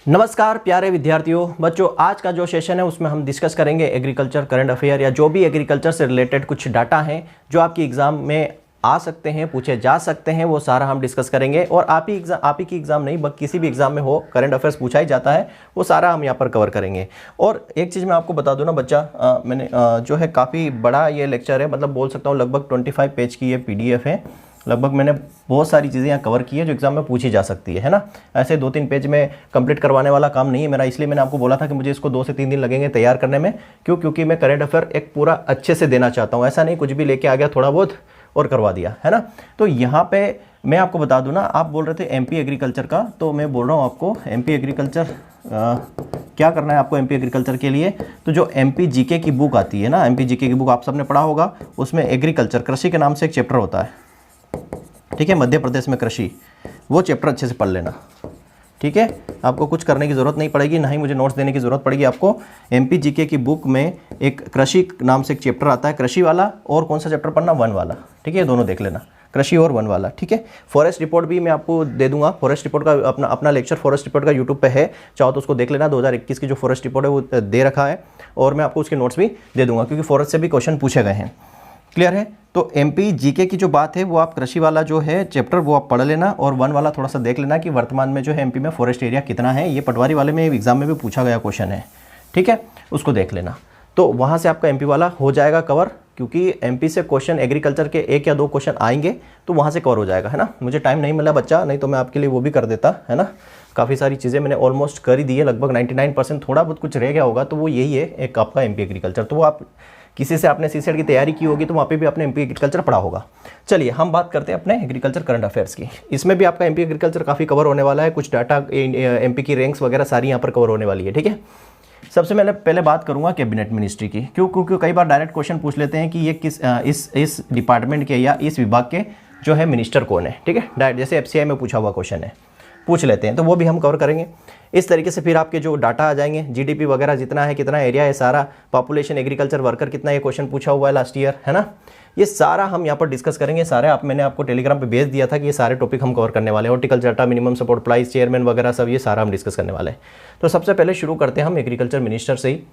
नमस्कार प्यारे विद्यार्थियों, बच्चों आज का जो सेशन है उसमें हम डिस्कस करेंगे एग्रीकल्चर करंट अफेयर या जो भी एग्रीकल्चर से रिलेटेड कुछ डाटा हैं जो आपकी एग्जाम में आ सकते हैं, पूछे जा सकते हैं, वो सारा हम डिस्कस करेंगे। और आप ही की एग्जाम नहीं बल्कि किसी भी एग्जाम में हो करंट अफेयर्स पूछा ही जाता है, वो सारा हम यहाँ पर कवर करेंगे। और एक चीज़ मैं आपको बता दूँ ना बच्चा, मैंने जो है काफ़ी बड़ा ये लेक्चर है, मतलब बोल सकता हूँ लगभग 25 पेज की ये PDF है। लगभग मैंने बहुत सारी चीज़ें यहाँ कवर की है जो एग्जाम में पूछी जा सकती है ना। ऐसे 2-3 पेज में कंप्लीट करवाने वाला काम नहीं है मेरा, इसलिए मैंने आपको बोला था कि मुझे इसको 2 से 3 दिन लगेंगे तैयार करने में। क्योंकि मैं करंट अफेयर एक पूरा अच्छे से देना चाहता हूँ, ऐसा नहीं कुछ भी लेके आ गया थोड़ा बहुत और करवा दिया, है ना। तो यहाँ पे मैं आपको बता दूँ ना, आप बोल रहे थे MP एग्रीकल्चर का, तो मैं बोल रहा हूँ आपको MP एग्रीकल्चर क्या करना है आपको MP एग्रीकल्चर के लिए। तो जो MP GK की बुक आती है ना, MP GK की बुक आप सबने पढ़ा होगा, उसमें एग्रीकल्चर कृषि के नाम से एक चैप्टर होता है, ठीक है, मध्य प्रदेश में कृषि, वो चैप्टर अच्छे से पढ़ लेना, ठीक है। आपको कुछ करने की ज़रूरत नहीं पड़ेगी, ना ही मुझे नोट्स देने की ज़रूरत पड़ेगी आपको। MP GK की बुक में एक कृषि नाम से एक चैप्टर आता है, कृषि वाला, और कौन सा चैप्टर पढ़ना, वन वाला, ठीक है, दोनों देख लेना, कृषि और वन वाला, ठीक है। फॉरेस्ट रिपोर्ट भी मैं आपको दे दूंगा, फॉरेस्ट रिपोर्ट का अपना लेक्चर फॉरेस्ट रिपोर्ट का यूट्यूब पे है, चाहो तो उसको देख लेना। 2021 की जो फॉरेस्ट रिपोर्ट है वो दे रखा है, और मैं आपको उसके नोट्स भी दे दूंगा क्योंकि फॉरेस्ट से भी क्वेश्चन पूछे गए हैं। क्लियर है। तो MP GK की जो बात है वो आप कृषि वाला जो है चैप्टर वो आप पढ़ लेना, और वन वाला थोड़ा सा देख लेना कि वर्तमान में जो है MP में फॉरेस्ट एरिया कितना है। ये पटवारी वाले में एग्जाम में भी पूछा गया क्वेश्चन है, ठीक है, उसको देख लेना। तो वहाँ से आपका MP वाला हो जाएगा कवर, क्योंकि MP से क्वेश्चन एग्रीकल्चर के 1 या 2 क्वेश्चन आएंगे तो वहाँ से कवर हो जाएगा, है ना। मुझे टाइम नहीं मिला बच्चा, नहीं तो मैं आपके लिए वो भी कर देता, है ना। काफ़ी सारी चीज़ें मैंने ऑलमोस्ट कर ही दी है, लगभग 99%। थोड़ा बहुत कुछ रह गया होगा तो वो यही है एक आपका MP एग्रीकल्चर। तो वो आप किसी से आपने CSET की तैयारी की होगी तो वहाँ पे भी आपने MP एग्रीकल्चर पढ़ा होगा। चलिए हम बात करते हैं अपने एग्रीकल्चर करंट अफेयर्स की। इसमें भी आपका MP एग्रीकल्चर काफ़ी कवर होने वाला है, कुछ डाटा MP की रैंक्स वगैरह सारी यहाँ पर कवर होने वाली है, ठीक है। सबसे पहले बात करूँगा कैबिनेट मिनिस्ट्री की। क्योंकि कई बार डायरेक्ट क्वेश्चन पूछ लेते हैं कि ये किस इस डिपार्टमेंट के या इस विभाग के जो है मिनिस्टर कौन है, ठीक है। डायरेक्ट जैसे FCI में पूछा हुआ क्वेश्चन है, पूछ लेते हैं, तो वो भी हम कवर करेंगे। इस तरीके से फिर आपके जो डाटा आ जाएंगे, GDP वगैरह जितना है, कितना एरिया है सारा, पॉपुलेशन, एग्रीकल्चर वर्कर कितना, ये क्वेश्चन पूछा हुआ है लास्ट ईयर, है ना। ये सारा हम यहाँ पर डिस्कस करेंगे। सारे मैंने आपको टेलीग्राम पे भेज दिया था कि ये सारे टॉपिक हम कवर करने वाले हैं। Horticulture data, minimum support price, chairman वगैरह सब ये सारा हम डिस्कस करने वाले हैं। तो सबसे पहले शुरू करते हैं हम एग्रीकल्चर मिनिस्टर से ही,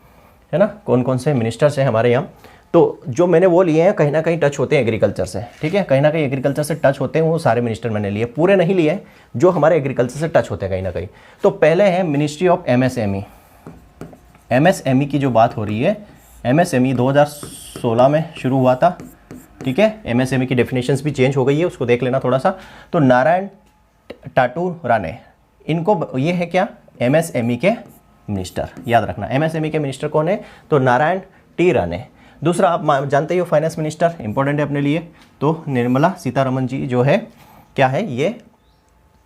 है ना। कौन कौन से मिनिस्टर्स हैं हमारे यहाँ, तो जो मैंने वो लिए हैं कहीं ना कहीं टच होते हैं एग्रीकल्चर से, ठीक है, कहीं ना कहीं एग्रीकल्चर से टच होते हैं, वो सारे मिनिस्टर मैंने लिए, पूरे नहीं लिए, जो हमारे एग्रीकल्चर से टच होते हैं कहीं ना कहीं। तो पहले है मिनिस्ट्री ऑफ MSME। MSME की जो बात हो रही है, MSME 2016 में शुरू हुआ था, ठीक है। MSME की डेफिनेशंस भी चेंज हो गई है, उसको देख लेना थोड़ा सा। तो नारायण टाटू राणे, इनको ये है क्या, MSME के मिनिस्टर, याद रखना। MSME के मिनिस्टर कौन है, तो नारायण T राणे। दूसरा आप जानते ही हो फाइनेंस मिनिस्टर, इंपॉर्टेंट है अपने लिए, तो निर्मला सीतारमण जी जो है क्या है, ये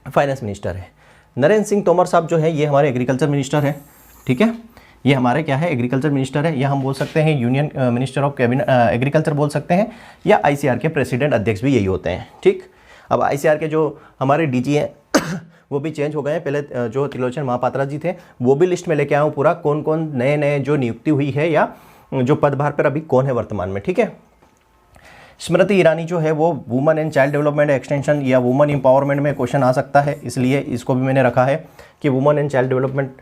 फाइनेंस मिनिस्टर है। नरेंद्र सिंह तोमर साहब जो है ये हमारे एग्रीकल्चर मिनिस्टर है, ठीक है, ये हमारे क्या है, एग्रीकल्चर मिनिस्टर है, या हम बोल सकते हैं union minister of cabinet agriculture बोल सकते हैं, या ICAR के प्रेसिडेंट अध्यक्ष भी यही होते हैं, ठीक। अब ICAR के जो हमारे DG हैं वो भी चेंज हो गए हैं। पहले जो त्रिलोचन महापात्रा जी थे वो भी लिस्ट में लेके आया हूँ पूरा, कौन कौन नए जो नियुक्ति हुई है या जो पदभार पर अभी कौन है वर्तमान में, ठीक है। स्मृति ईरानी जो है वो women and child development extension या वुमेन एम्पावरमेंट में क्वेश्चन आ सकता है, इसलिए इसको भी मैंने रखा है कि वुमेन एंड चाइल्ड डेवलपमेंट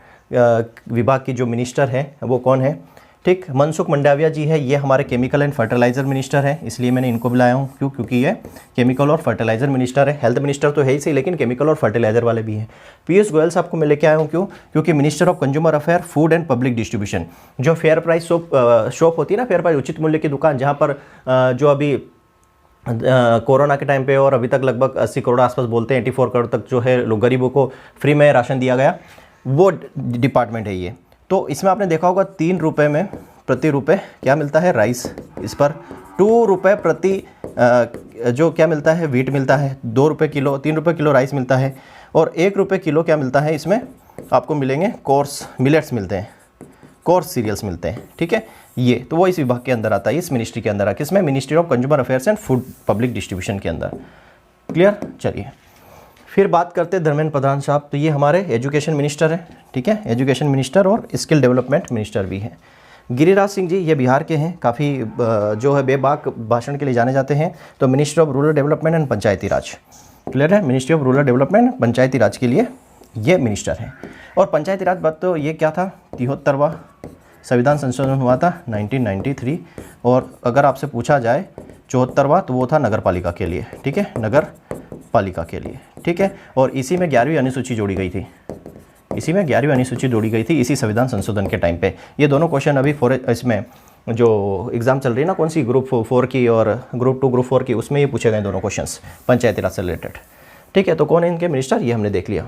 विभाग की जो मिनिस्टर है वो कौन है, ठीक। मनसुख मंडाविया जी है, ये हमारे केमिकल एंड फर्टिलाइजर मिनिस्टर है, इसलिए मैंने इनको भी लाया हूँ। क्योंकि ये केमिकल और फर्टिलाइजर मिनिस्टर है। हेल्थ मिनिस्टर तो है ही सही, लेकिन केमिकल और फर्टिलाइजर वाले भी हैं। पीयूष गोयल साहब को मैं लेके आया हूँ, क्योंकि minister of consumer affair, food and public distribution, जो फेयर प्राइस शॉप होती है ना, फेयर प्राइस उचित मूल्य की दुकान, जहाँ पर जो अभी कोरोना के टाइम पे और अभी तक लगभग 80 करोड़ आसपास बोलते हैं, 84 करोड़ तक जो है लोग गरीबों को फ्री में राशन दिया गया, वो डिपार्टमेंट है ये। तो इसमें आपने देखा होगा 3 रुपये में प्रति रुपये क्या मिलता है, राइस, इस पर 2 रुपये प्रति जो क्या मिलता है, वीट मिलता है, 2 रुपये किलो, 3 रुपये किलो राइस मिलता है, और 1 रुपये किलो क्या मिलता है, इसमें आपको मिलेंगे कोर्स मिलेट्स मिलते हैं, कोर्स सीरियल्स मिलते हैं, ठीक है। ये तो वो इस विभाग के अंदर आता है, इस मिनिस्ट्री के अंदर, किसमें, ministry of consumer affairs and food public distribution के अंदर। क्लियर। चलिए फिर बात करते हैं धर्मेंद्र प्रधान साहब, तो ये हमारे एजुकेशन मिनिस्टर हैं, ठीक है, एजुकेशन मिनिस्टर और स्किल डेवलपमेंट मिनिस्टर भी हैं। गिरिराज सिंह जी ये बिहार के हैं, काफ़ी जो है बेबाक भाषण के लिए जाने जाते हैं, तो minister of rural development and Panchayati Raj. Clear है, मिनिस्ट्री ऑफ रूरल डेवलपमेंट पंचायती राज के लिए ये मिनिस्टर हैं। और पंचायती राज बात तो ये क्या था, 73वां संविधान संशोधन हुआ था 1993। और अगर आपसे पूछा जाए 74वां तो वो था नगर पालिका के लिए, ठीक है, नगर पालिका के लिए, ठीक है। और इसी में 11वीं अनुसूची जोड़ी गई थी, इसी में 11वीं अनुसूची जोड़ी गई थी इसी संविधान संशोधन के टाइम पे। ये दोनों क्वेश्चन अभी इसमें जो एग्ज़ाम चल रही है ना, कौन सी ग्रुप 4 की और ग्रुप 2 ग्रुप 4 की, उसमें ये पूछे गए दोनों क्वेश्चंस पंचायती राज से रिलेटेड, ठीक है। तो कौन है इनके मिनिस्टर, ये हमने देख लिया।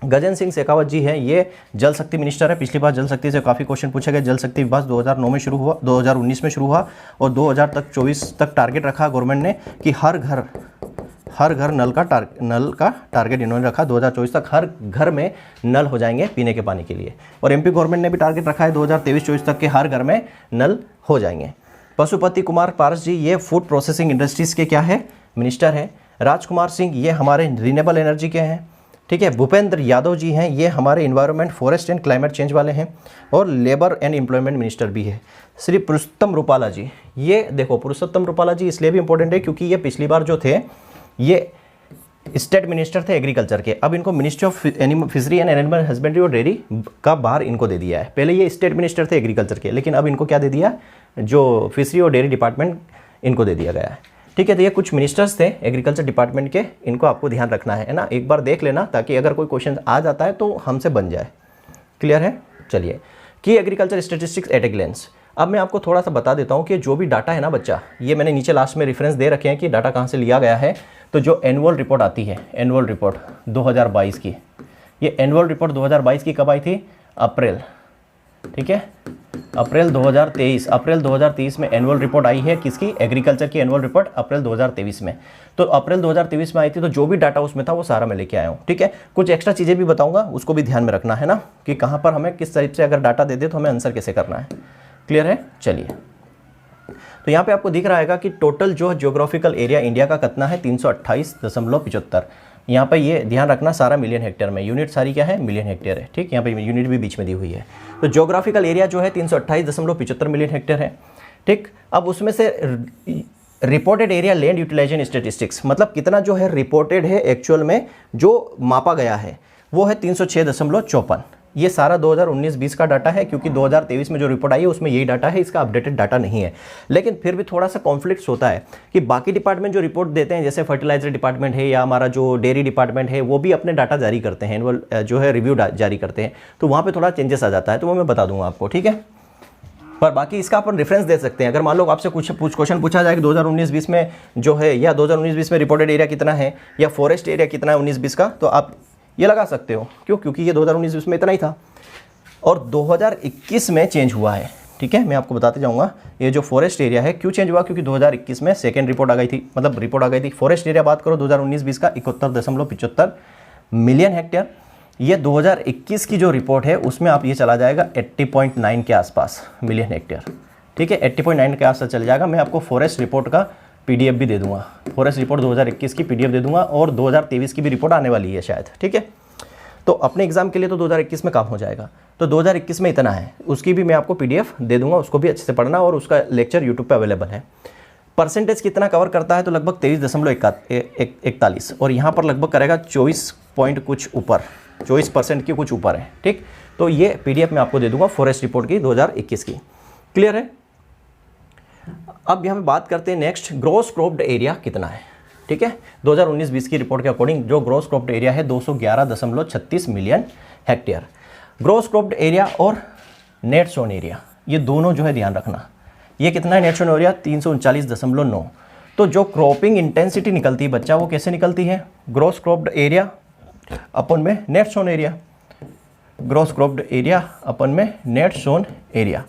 गजेंद्र सिंह शेखावत जी हैं, ये जल शक्ति मिनिस्टर है। पिछली बार जल शक्ति से काफ़ी क्वेश्चन पूछे गए। जल शक्ति विभाग 2009 में शुरू हुआ, 2019 में शुरू हुआ और 2024 तक टारगेट रखा गवर्नमेंट ने कि हर घर नल का टारगेट इन्होंने रखा। 2024 तक हर घर में नल हो जाएंगे पीने के पानी के लिए। और एमपी गवर्नमेंट ने भी टारगेट रखा है 2023-24 तक के हर घर में नल हो जाएंगे। पशुपति कुमार पारस जी, ये फूड प्रोसेसिंग इंडस्ट्रीज़ के क्या है, मिनिस्टर हैं। राजकुमार सिंह, ये हमारे रिन्यूएबल एनर्जी के हैं, ठीक है। भूपेंद्र यादव जी हैं, ये हमारे environment, forest and climate change वाले हैं और लेबर एंड एम्प्लॉयमेंट मिनिस्टर भी है। श्री पुरुषोत्तम रूपाला जी, ये देखो पुरुषोत्तम रूपाला जी इसलिए भी इंपॉर्टेंट है क्योंकि ये पिछली बार जो थे ये स्टेट मिनिस्टर थे एग्रीकल्चर के। अब इनको ministry of fishery and animal husbandry और डेयरी का बाहर इनको दे दिया है। पहले ये स्टेट मिनिस्टर थे एग्रीकल्चर के, लेकिन अब इनको क्या दे दिया, जो फिशरी और डेयरी डिपार्टमेंट इनको दे दिया गया है, ठीक है। तो ये कुछ मिनिस्टर्स थे एग्रीकल्चर डिपार्टमेंट के, इनको आपको ध्यान रखना है ना, एक बार देख लेना ताकि अगर कोई क्वेश्चन आ जाता है तो हमसे बन जाए। क्लियर है? चलिए, की एग्रीकल्चर स्टेटिस्टिक्स एट ए ग्लेंस। अब मैं आपको थोड़ा सा बता देता हूँ कि जो भी डाटा है ना बच्चा, ये मैंने नीचे लास्ट में रेफरेंस दे रखे हैं कि डाटा कहाँ से लिया गया है। तो जो एनुअल रिपोर्ट आती है, एनुअल रिपोर्ट 2022 की, ये एनुअल रिपोर्ट 2022 की कब आई थी, अप्रैल, ठीक है, अप्रैल 2023। अप्रैल 2023 में एनुअल रिपोर्ट आई है किसकी, एग्रीकल्चर की एनुअल रिपोर्ट अप्रैल 2023 में। तो अप्रैल 2023 में आई थी, तो जो भी डाटा उसमें था वो सारा मैं लेके आया हूँ, ठीक है। कुछ एक्स्ट्रा चीज़ें भी बताऊंगा, उसको भी ध्यान में रखना है ना कि कहाँ पर हमें किस टाइप से अगर डाटा दे दे तो हमें आंसर कैसे करना है। क्लियर है? चलिए, तो यहाँ पे आपको दिख रहा है कि टोटल जो ज्योग्राफिकल एरिया इंडिया का कितना है, 328.75। यहाँ पे ये ध्यान रखना सारा मिलियन हेक्टेयर में, यूनिट सारी क्या है, मिलियन हेक्टेयर है, ठीक। यहाँ पे यूनिट भी बीच में दी हुई है। तो ज्योग्राफिकल एरिया जो है 328.75 मिलियन हेक्टेयर है, ठीक। अब उसमें से reported area land utilisation statistics, मतलब कितना जो है रिपोर्टेड है एक्चुअल में जो मापा गया है वो है 306.54। ये सारा 2019-20 का डाटा है, क्योंकि 2023 में जो रिपोर्ट आई है उसमें यही डाटा है, इसका अपडेटेड डाटा नहीं है। लेकिन फिर भी थोड़ा सा कॉन्फ्लिक्ट्स होता है कि बाकी डिपार्टमेंट जो रिपोर्ट देते हैं, जैसे फर्टिलाइजर डिपार्टमेंट है या हमारा जो डेयरी डिपार्टमेंट है, वो भी अपने डाटा जारी करते हैं, एनुअल जो है रिव्यू जारी करते हैं, तो वहाँ पर थोड़ा चेंजेस आ जाता है, तो वो मैं बता दूंगा आपको, ठीक है। पर बाकी इसका अपन रेफरेंस दे सकते हैं। अगर मान लो आपसे कुछ क्वेश्चन पूछा जाए कि 2019-20 में जो है, या 2019-20 में रिपोर्टेड एरिया कितना है या फॉरेस्ट एरिया कितना है 19-20 का, तो आप ये लगा सकते हो। क्यों? क्योंकि ये 2019-20 में इतना ही था और 2021 में चेंज हुआ है, ठीक है। मैं आपको बताते जाऊंगा ये जो फॉरेस्ट एरिया है क्यों चेंज हुआ, क्योंकि 2021 में सेकेंड रिपोर्ट आ गई थी, मतलब रिपोर्ट आ गई थी। फॉरेस्ट एरिया बात करो 2019-20 का 71.75 मिलियन हेक्टेयर। ये 2021 की जो रिपोर्ट है उसमें आप ये चला जाएगा 80.9 के आसपास मिलियन हेक्टेयर, ठीक है, 80.9 के आसपास चल जाएगा। मैं आपको फॉरेस्ट रिपोर्ट का PDF भी दे दूंगा, फॉरेस्ट रिपोर्ट 2021 की PDF दे दूंगा और 2023 की भी रिपोर्ट आने वाली है शायद, ठीक है। तो अपने एग्जाम के लिए तो 2021 में काम हो जाएगा, तो 2021 में इतना है, उसकी भी मैं आपको PDF दे दूंगा, उसको भी अच्छे से पढ़ना और उसका लेक्चर यूट्यूब पे अवेलेबल है। परसेंटेज कितना कवर करता है, तो लगभग 23.41 और यहाँ पर लगभग करेगा 24 पॉइंट कुछ ऊपर, 24% के कुछ ऊपर है, ठीक। तो ये PDF मैं आपको दे दूंगा फॉरेस्ट रिपोर्ट की 2021 की। क्लियर है? अब यहाँ पे बात करते हैं नेक्स्ट, ग्रॉस क्रॉप्ड एरिया कितना है, ठीक है। 2019-20 की रिपोर्ट के अकॉर्डिंग जो ग्रॉस क्रॉप्ड एरिया है 211.36 million hectare. Gross cropped area और नेट सोन एरिया, ये दोनों जो है ध्यान रखना, ये कितना है नेट सोन एरिया 339.9। तो जो क्रॉपिंग इंटेंसिटी निकलती है बच्चा, वो कैसे निकलती है, ग्रॉस क्रॉप्ड एरिया अपन में net sown area, gross cropped area अपन में net sown area,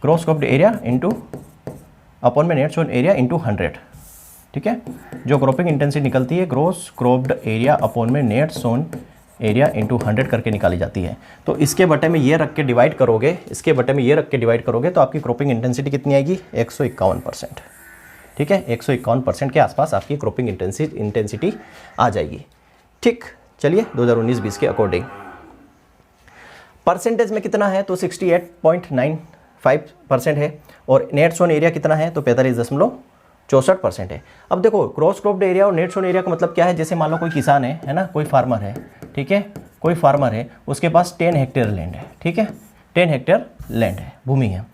gross cropped area into अपन में नेट सोन एरिया इंटू 100, ठीक है। जो क्रॉपिंग इंटेंसिटी निकलती है ग्रॉस क्रॉप्ड एरिया अपन में नेट सोन एरिया इंटू 100 करके निकाली जाती है। तो इसके बटे में ये रख के डिवाइड करोगे, इसके बटे में ये रख के डिवाइड करोगे तो आपकी क्रॉपिंग इंटेंसिटी कितनी आएगी, 151%, ठीक है। 151% के आसपास आपकी क्रॉपिंग इंटेंसिटी आ जाएगी, ठीक। चलिए 2019-20 के अकॉर्डिंग परसेंटेज में कितना है, तो 68.95% है और नेट सोन एरिया कितना है, तो 45.64% है। अब देखो क्रॉस क्रॉप्ड एरिया और नेट सोन एरिया का मतलब क्या है, जैसे मान लो कोई किसान है ना, कोई फार्मर है, ठीक है, कोई फार्मर है, उसके पास 10 हेक्टेयर लैंड है, ठीक है, 10 हेक्टेयर लैंड है, भूमि है।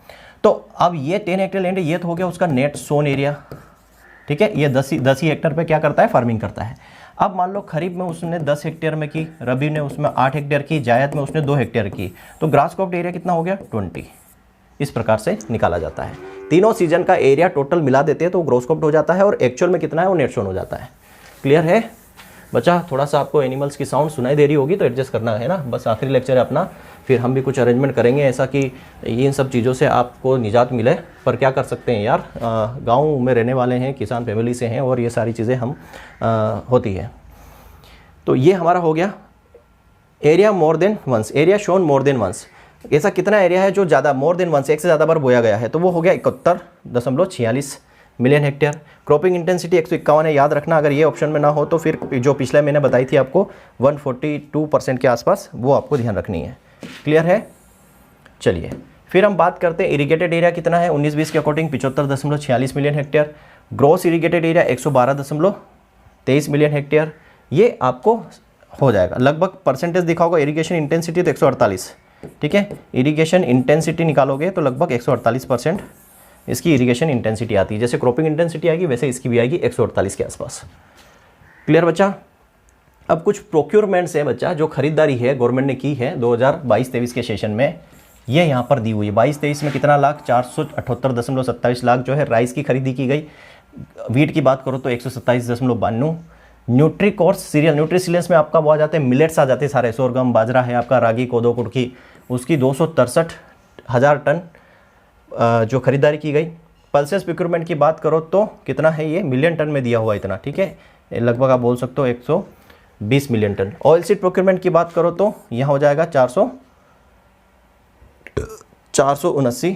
तो अब ये 10 हेक्टेयर लैंड है, ये तो हो गया उसका नेट सोन एरिया, ठीक है, ये 10 ही हेक्टेयर पे क्या करता है, फार्मिंग करता है। अब मान लो खरीफ में उसने 10 हेक्टेयर में की, रबी ने उसमें 8 हेक्टेयर की, जायद में उसने 2 हेक्टेयर की, तो ग्रास क्रॉप्ड एरिया कितना हो गया, 20। इस प्रकार से निकाला जाता है। तीनों सीजन का एरिया टोटल मिला देते हैं तो ग्रॉस क्रॉप्ड हो जाता है, और एक्चुअल में कितना है वो नेट सोन हो जाता है। क्लियर है बच्चा? थोड़ा सा आपको एनिमल्स की साउंड सुनाई दे रही होगी तो एडजस्ट करना है ना, बस आखिरी लेक्चर है अपना, फिर हम भी कुछ अरेंजमेंट करेंगे ऐसा कि इन सब चीज़ों से आपको निजात मिले। पर क्या कर सकते हैं यार, गांव में रहने वाले हैं, किसान फैमिली से हैं, और ये सारी चीज़ें हम होती है। तो ये हमारा हो गया area more than once, area shown more than once. ऐसा कितना एरिया है जो ज़्यादा मोर देन वंस, एक से ज़्यादा बार बोया गया है, तो वो हो गया 71.46 मिलियन हेक्टेयर। क्रॉपिंग इंटेंसिटी 151 है, याद रखना, अगर ये ऑप्शन में ना हो तो फिर जो पिछले मैंने बताई थी आपको 142% के आसपास, वो आपको ध्यान रखनी है। क्लियर है? चलिए फिर हम बात करते हैं इरीगेटेड एरिया कितना है 19-20 के according 75.46 million hectare. Gross irrigated area 112.23 million hectare. ये आपको हो जाएगा लगभग, परसेंटेज दिखा होगा इरीगेशन इंटेंसिटी तो 148, ठीक है, इरीगेशन इंटेंसिटी निकालोगे तो लगभग 148% इसकी इरीगेशन इंटेंसिटी आती है। जैसे क्रॉपिंग इंटेंसिटी आएगी वैसे इसकी भी आएगी 148 के आसपास। क्लियर बच्चा? अब कुछ प्रोक्योरमेंट्स है बच्चा, जो खरीदारी है गवर्नमेंट ने की है 2022-23 के सेशन में, ये यहाँ पर दी हुई है। 22-23 में कितना लाख, 478.27 लाख जो है राइस की खरीदी की गई। वीट की बात करो तो 127.92। न्यूट्रीकोर्स सीरियल, न्यूट्रीसिलियंस में आपका वो आ जाते हैं, मिलेट्स आ जाते हैं सारे, सोरगम, बाजरा है आपका, रागी, कोदो, कुटकी, उसकी 263,000 टन जो खरीदारी की गई। पल्सेस प्रोक्योरमेंट की बात करो तो कितना है, ये मिलियन टन में दिया हुआ इतना, ठीक है, लगभग आप बोल सकते हो 120 million tonne. Oil seed procurement की बात करो तो यहाँ हो जाएगा 479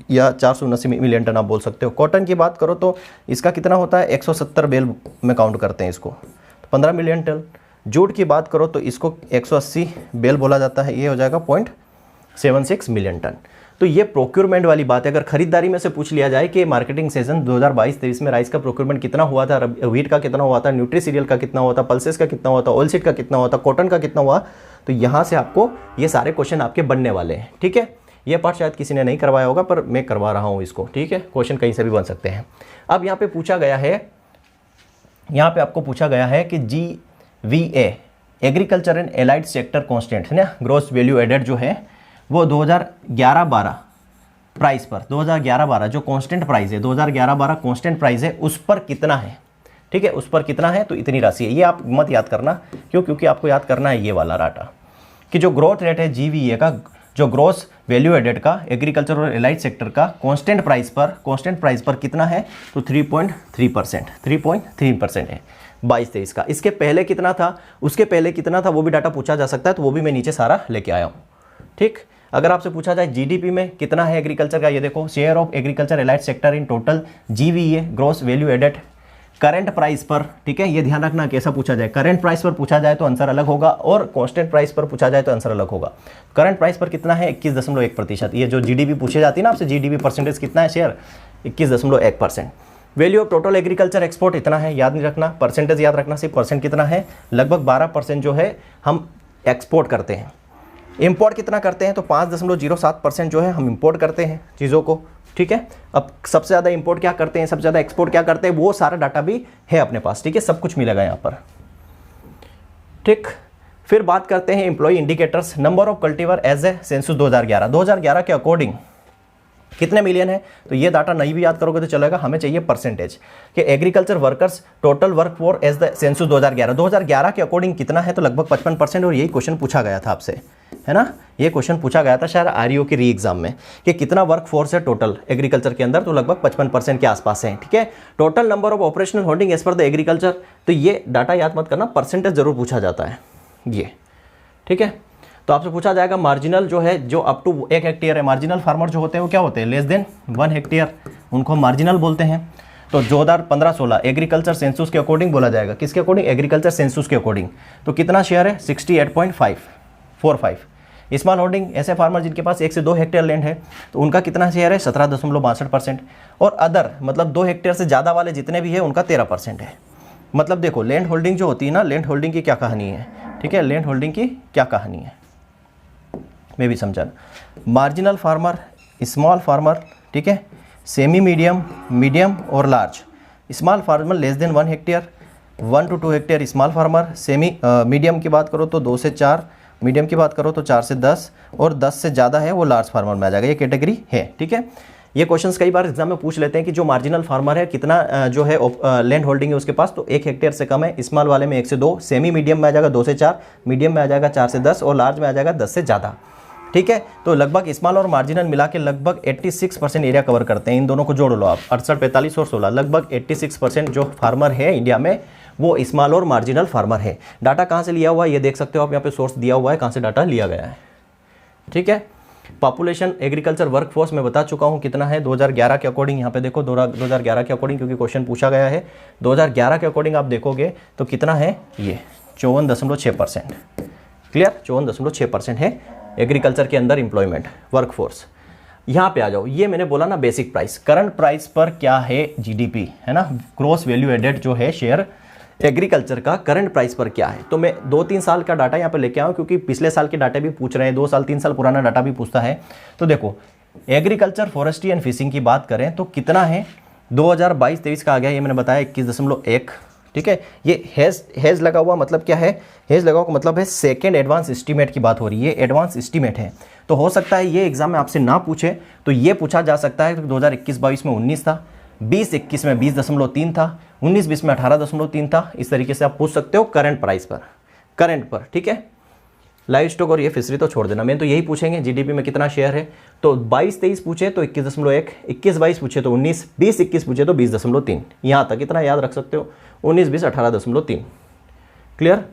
या 479 मिलियन टन आप बोल सकते हो। कॉटन की बात करो तो इसका कितना होता है, 170 बेल में काउंट करते हैं इसको, तो 15 मिलियन टन। जूट की बात करो तो इसको 180 बेल बोला जाता है, ये हो जाएगा 0.76 मिलियन टन। तो ये प्रोक्योरमेंट वाली बात है। अगर खरीदारी में से पूछ लिया जाए कि मार्केटिंग सीजन 2022-23 में राइस का प्रोक्योरमेंट कितना हुआ था, वीट का कितना हुआ था, न्यूट्री सीरियल का कितना हुआ था, पल्सेस का कितना हुआ था, ऑयल सीड का कितना हुआ था, कॉटन का कितना हुआ, तो यहाँ से आपको ये सारे क्वेश्चन आपके बनने वाले हैं, ठीक है। ये पार्ट शायद किसी ने नहीं करवाया होगा पर मैं करवा रहा हूँ इसको, ठीक है। क्वेश्चन कहीं से भी बन सकते हैं। अब यहाँ पे पूछा गया है, यहाँ पे आपको पूछा गया है कि GVA agriculture and allied sector constant है ना, ग्रॉस वैल्यू एडेड जो है वो 2011-12 प्राइस पर, 2011-12 जो कांस्टेंट प्राइस है, 2011-12 कांस्टेंट प्राइस है, उस पर कितना है, ठीक है, उस पर कितना है तो इतनी राशि है। ये आप मत याद करना, क्यों, क्योंकि आपको याद करना है ये वाला डाटा कि जो ग्रोथ रेट है GVA का, जो ग्रॉस वैल्यू एडेड का एग्रीकल्चर और एलाइड सेक्टर का कांस्टेंट प्राइस पर कितना है तो 3.3%, 3.3% है 22-23 का। इसके पहले कितना था, उसके पहले कितना था, वो भी डाटा पूछा जा सकता है, तो वो भी मैं नीचे सारा लेके आया हूँ, ठीक। अगर आपसे पूछा जाए GDP में कितना है एग्रीकल्चर का, ये देखो, share of agriculture allied sector in total GVA gross value added current price पर, ठीक है, ये ध्यान रखना कैसा पूछा जाए। करंट प्राइस पर पूछा जाए तो आंसर अलग होगा, और कांस्टेंट प्राइस पर पूछा जाए तो आंसर अलग होगा। करंट प्राइस पर कितना है 21.1%। ये जो GDP पूछी जाती है ना आपसे, GDP परसेंटेज कितना है share, 21.1%। Value of total agriculture export इतना है, याद नहीं रखना, परसेंटेज याद रखना, सिर्फ परसेंट कितना है, लगभग 12% जो है हम एक्सपोर्ट करते हैं। इंपोर्ट कितना करते हैं तो 5.07% जो है हम इंपोर्ट करते हैं चीज़ों को, ठीक है। अब सबसे ज़्यादा इंपोर्ट क्या करते हैं, सबसे ज़्यादा एक्सपोर्ट क्या करते हैं, वो सारा डाटा भी है अपने पास, ठीक है, सब कुछ मिलेगा यहाँ पर, ठीक। फिर बात करते हैं employ indicators, number of cultivator as a census 2011 के अकॉर्डिंग कितने मिलियन है, तो ये डाटा नहीं भी याद करोगे तो चलेगा, हमें चाहिए परसेंटेज कि agriculture workers total workforce as the census 2011 के अकॉर्डिंग कितना है, तो लगभग 55%। और यही क्वेश्चन पूछा गया था आपसे, है ना, ये क्वेश्चन पूछा गया था शायद REO के री एग्जाम में कि कितना वर्क फोर्स है टोटल एग्रीकल्चर के अंदर, तो लगभग 55% के आसपास है, ठीक है। Total number of operational holding as per the agriculture, तो ये डाटा याद मत करना, परसेंटेज जरूर पूछा जाता है ये, ठीक है। तो आपसे पूछा जाएगा मार्जिनल जो है, जो अप टू 1 हेक्टेयर है, मार्जिनल फार्मर जो होते हैं वो क्या होते हैं, लेस देन 1 हेक्टेयर, उनको मार्जिनल बोलते हैं। तो 2015-16 एग्रीकल्चर सेंसस के अकॉर्डिंग बोला जाएगा, किसके अकॉर्डिंग, एग्रीकल्चर सेंसस के अकॉर्डिंग। तो कितना शेयर है 68.545। स्मॉल होल्डिंग ऐसे फार्मर जिनके पास 1 से 2 हेक्टेयर लैंड है, तो उनका कितना शेयर है 17.62%। और अदर मतलब 2 हेक्टेयर से ज़्यादा वाले जितने भी है उनका 13% है। मतलब देखो लैंड होल्डिंग जो होती है ना, लैंड होल्डिंग की क्या कहानी है, ठीक है, लैंड होल्डिंग की क्या कहानी है मैं भी समझा। मार्जिनल फार्मर, स्मॉल फार्मर, ठीक है, सेमी मीडियम, मीडियम और large. Small farmer less than 1 hectare, 1 to 2 hectare small farmer. Semi medium की बात करो तो 2 से 4, मीडियम की बात करो तो 4 से 10, और 10 से ज़्यादा है वो लार्ज फार्मर में आ जाएगा। ये कैटेगरी है, ठीक है। ये क्वेश्चंस कई बार एग्जाम में पूछ लेते हैं कि जो मार्जिनल फार्मर है कितना जो है लैंड होल्डिंग है उसके पास, तो 1 हेक्टेयर से कम है। स्मॉल वाले में 1 से 2, सेमी मीडियम में आ जाएगा 2 से 4, मीडियम में आ जाएगा 4 से 10 और लार्ज में आ जाएगा 10 से ज़्यादा, ठीक है। तो लगभग स्मॉल और मार्जिनल मिला के लगभग 86% एरिया कवर करते हैं। इन दोनों को जोड़ लो आप, 68, 45 और 16, लगभग 86% जो फार्मर है इंडिया में वो स्मॉल और मार्जिनल फार्मर है। डाटा कहाँ से लिया हुआ है ये देख सकते हो आप, यहाँ पे सोर्स दिया हुआ है कहाँ से डाटा लिया गया है, ठीक है। पॉपुलेशन एग्रीकल्चर वर्कफोर्स में बता चुका हूँ कितना है 2011 के अकॉर्डिंग। यहाँ पे देखो 2011 के अकॉर्डिंग, क्योंकि क्वेश्चन पूछा गया है 2011 के अकॉर्डिंग आप देखोगे तो कितना है ये 54.6%, क्लियर, 54.6% है एग्रीकल्चर के अंदर एम्प्लॉयमेंट वर्कफोर्स। यहाँ पे आ जाओ, ये मैंने बोला ना बेसिक प्राइस, करंट प्राइस पर क्या है जीडीपी, है ना, ग्रॉस वैल्यू एडेड जो है शेयर एग्रीकल्चर का करंट प्राइस पर क्या है। तो मैं 2-3 साल का डाटा यहाँ पे लेके आऊँ क्योंकि पिछले साल के डाटा भी पूछ रहे हैं, 2 साल 3 साल पुराना डाटा भी पूछता है। तो देखो एग्रीकल्चर, फॉरेस्ट्री एंड फिशिंग की बात करें तो कितना है 2022-23 का आ गया, ये मैंने बताया 21.1, ठीक है। ये हेज लगा हुआ मतलब क्या है, हेज लगा हुआ मतलब है सेकेंड एडवांस एस्टीमेट की बात हो रही है, एडवांस एस्टीमेट है। तो हो सकता है ये एग्जाम में आपसे ना पूछे तो ये पूछा जा सकता है। 2021-22 में 19 था, 20-21 में 20.3 था, 19-20 में 18.3 था। इस तरीके से आप पूछ सकते हो करंट प्राइस पर, करंट पर, ठीक है। लाइव स्टॉक और ये फिशरी तो छोड़ देना, मैं तो यही पूछेंगे जीडीपी में कितना शेयर है। तो 22-23 पूछे तो 21.1, 21-22 पूछे तो 19, 20-21 पूछे तो 20.3, यहाँ तक इतना याद रख सकते हो, 19-20 18.3, क्लियर।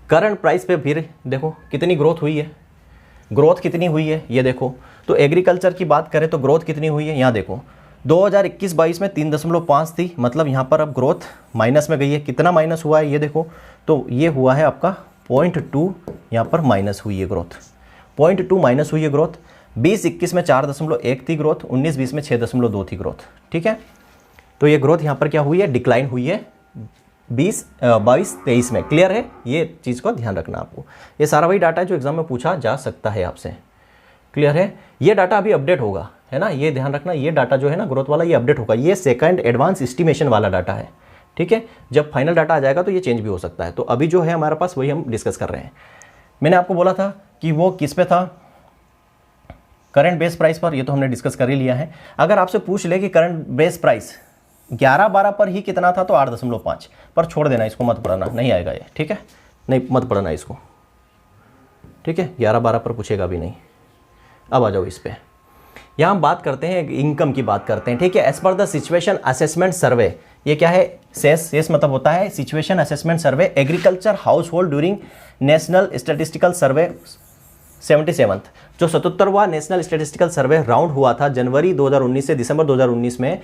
करंट प्राइस पे फिर देखो कितनी ग्रोथ हुई है, ग्रोथ कितनी हुई है ये देखो। तो एग्रीकल्चर की बात करें तो ग्रोथ कितनी हुई है, यहाँ देखो 2021-22 में 3.5 थी, मतलब यहाँ पर अब ग्रोथ माइनस में गई है। कितना माइनस हुआ है ये देखो, तो ये हुआ है आपका 0.2, यहाँ पर माइनस हुई है ग्रोथ, 0.2 माइनस हुई है ग्रोथ। 20-21 में 4.1 थी ग्रोथ, 19-20 में 6.2 थी ग्रोथ, ठीक है। तो ये ग्रोथ यहाँ पर क्या हुई है, डिक्लाइन हुई है 22-23 में, क्लियर है। ये चीज़ को ध्यान रखना आपको, ये सारा वही डाटा है जो एग्जाम में पूछा जा सकता है आपसे, क्लियर है। ये डाटा अभी अपडेट होगा, है ना, ये ध्यान रखना, ये डाटा जो है ना ग्रोथ वाला ये अपडेट होगा, ये सेकंड एडवांस एस्टिमेशन वाला डाटा है, ठीक है। जब फाइनल डाटा आ जाएगा तो ये चेंज भी हो सकता है। तो अभी जो है हमारे पास वही हम डिस्कस कर रहे हैं। मैंने आपको बोला था कि वो किस पे था, करंट बेस प्राइस पर, ये तो हमने डिस्कस कर ही लिया है। अगर आपसे पूछ ले कि करंट बेस प्राइस 11-12 पर ही कितना था तो 8.5 पर छोड़ देना, इसको मत पढ़ना, नहीं आएगा ये, ठीक है, नहीं मत पढ़ना इसको, ठीक है। 11-12 पर पूछेगा भी नहीं। अब आ जाओ इस पे, यहाँ हम बात करते हैं इनकम की बात करते हैं, ठीक है। As per the situation assessment सर्वे, ये क्या है, सेस मतलब होता है situation assessment survey agriculture house hold during national statistical survey 77th, जो 77वां नेशनल स्टैटिस्टिकल सर्वे राउंड हुआ था जनवरी 2019 से दिसंबर 2019 में।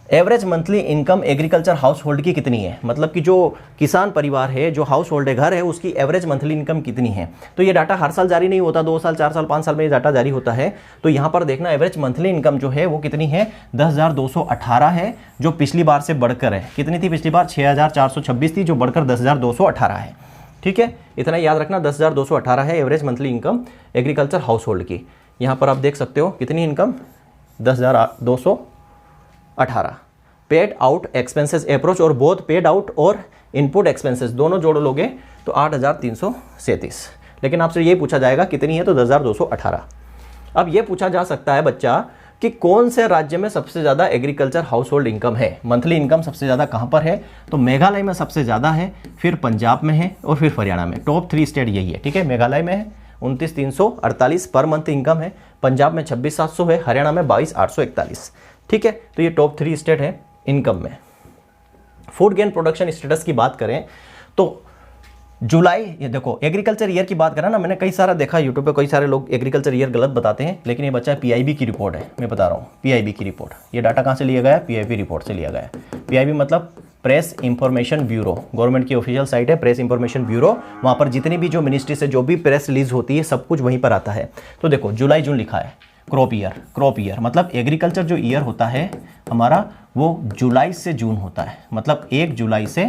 Average monthly income agriculture house hold की कितनी है, मतलब कि जो किसान परिवार है, जो हाउस होल्ड है, घर है, उसकी एवरेज मंथली इनकम कितनी है। तो ये डाटा हर साल जारी नहीं होता, 2 साल 4 साल 5 साल में ये डाटा जारी होता है। तो यहाँ पर देखना एवरेज मंथली इनकम जो है वो कितनी है, 10,218 है, जो पिछली बार से बढ़कर है। कितनी थी पिछली बार, 6,426 थी, जो बढ़कर 10,218 है, ठीक है। इतना याद रखना, 10,218 है average monthly income agriculture house hold की। यहाँ पर आप देख सकते हो कितनी income, 10,218। Paid out expenses approach और बोथ पेड आउट और इनपुट एक्सपेंसेस दोनों जोड़ लोगे तो 8,337। लेकिन आपसे ये पूछा जाएगा कितनी है, तो 10,218। अब ये पूछा जा सकता है बच्चा कि कौन से राज्य में सबसे ज़्यादा एग्रीकल्चर हाउस होल्ड इनकम है, मंथली इनकम सबसे ज़्यादा कहाँ पर है। तो मेघालय में सबसे ज़्यादा है, फिर पंजाब में है और फिर हरियाणा में। टॉप 3 स्टेट यही है, ठीक है। मेघालय में है 29,348 पर मंथ इनकम है, पंजाब में 26,700 है, हरियाणा में 22,841, ठीक है। तो ये टॉप 3 स्टेट है इनकम में। फूड गेन प्रोडक्शन स्टेटस की बात करें तो जुलाई, ये देखो एग्रीकल्चर ईयर की बात करें ना, मैंने कई सारा देखा यूट्यूब पे, कई सारे लोग एग्रीकल्चर ईयर गलत बताते हैं, लेकिन ये बच्चा पीआईबी की रिपोर्ट है, मैं बता रहा हूँ पीआईबी की रिपोर्ट। ये डाटा कहाँ से लिया गया है, पीआईबी रिपोर्ट से लिया गया है। पीआईबी मतलब प्रेस इंफॉर्मेशन ब्यूरो, गवर्नमेंट की ऑफिशियल साइट है प्रेस इंफॉर्मेशन ब्यूरो। वहाँ पर जितनी भी जो मिनिस्ट्री से जो भी प्रेस रिलीज होती है सब कुछ वहीं पर आता है। तो देखो जुलाई जून लिखा है, क्रॉप ईयर मतलब एग्रीकल्चर जो ईयर होता है हमारा वो जुलाई से जून होता है, मतलब 1 जुलाई से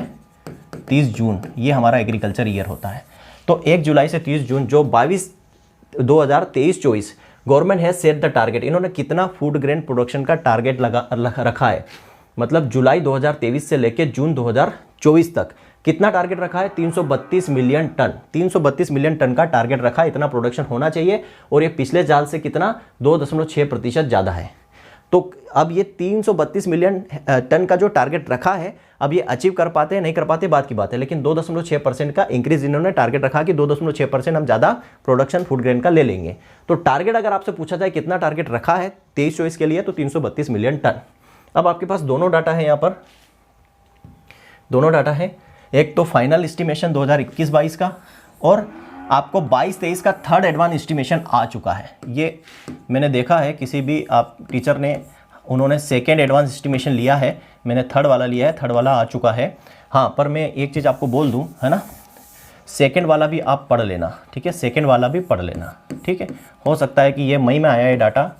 30 जून ये हमारा एग्रीकल्चर ईयर होता है। तो 1 जुलाई से 30 जून जो 2023-24 government has set the target, इन्होंने कितना फूड ग्रेन प्रोडक्शन का टारगेट रखा है, मतलब जुलाई 2023 से लेकर जून 2024 तक कितना टारगेट रखा है, 332 मिलियन टन, 332 मिलियन टन का टारगेट रखा है, इतना प्रोडक्शन होना चाहिए। और ये पिछले साल से कितना 2.6% ज़्यादा है। तो अब ये 332 मिलियन टन का जो टारगेट रखा है, अब ये अचीव कर पाते हैं नहीं कर पाते बात की बात है, लेकिन 2.6% का इंक्रीज इन्होंने टारगेट रखा कि 2.6% हम ज़्यादा प्रोडक्शन फूड ग्रेन का ले लेंगे। तो टारगेट अगर आपसे पूछा जाए कितना टारगेट रखा है 23-24 के लिए, तो 332 मिलियन टन। अब आपके पास दोनों डाटा है, यहाँ पर दोनों डाटा है, एक तो फाइनल एस्टिमेशन 2021-22 का और आपको 22-23 का थर्ड एडवांस एस्टिमेशन आ चुका है। ये मैंने देखा है किसी भी आप टीचर ने, उन्होंने सेकेंड एडवांस एस्टिमेशन लिया है, मैंने थर्ड वाला लिया है, थर्ड वाला आ चुका है। हाँ, पर मैं एक चीज़ आपको बोल दूं, है ना, सेकेंड वाला भी आप पढ़ लेना, ठीक है, सेकेंड वाला भी पढ़ लेना, ठीक है। हो सकता है कि ये मई में आया है डाटा,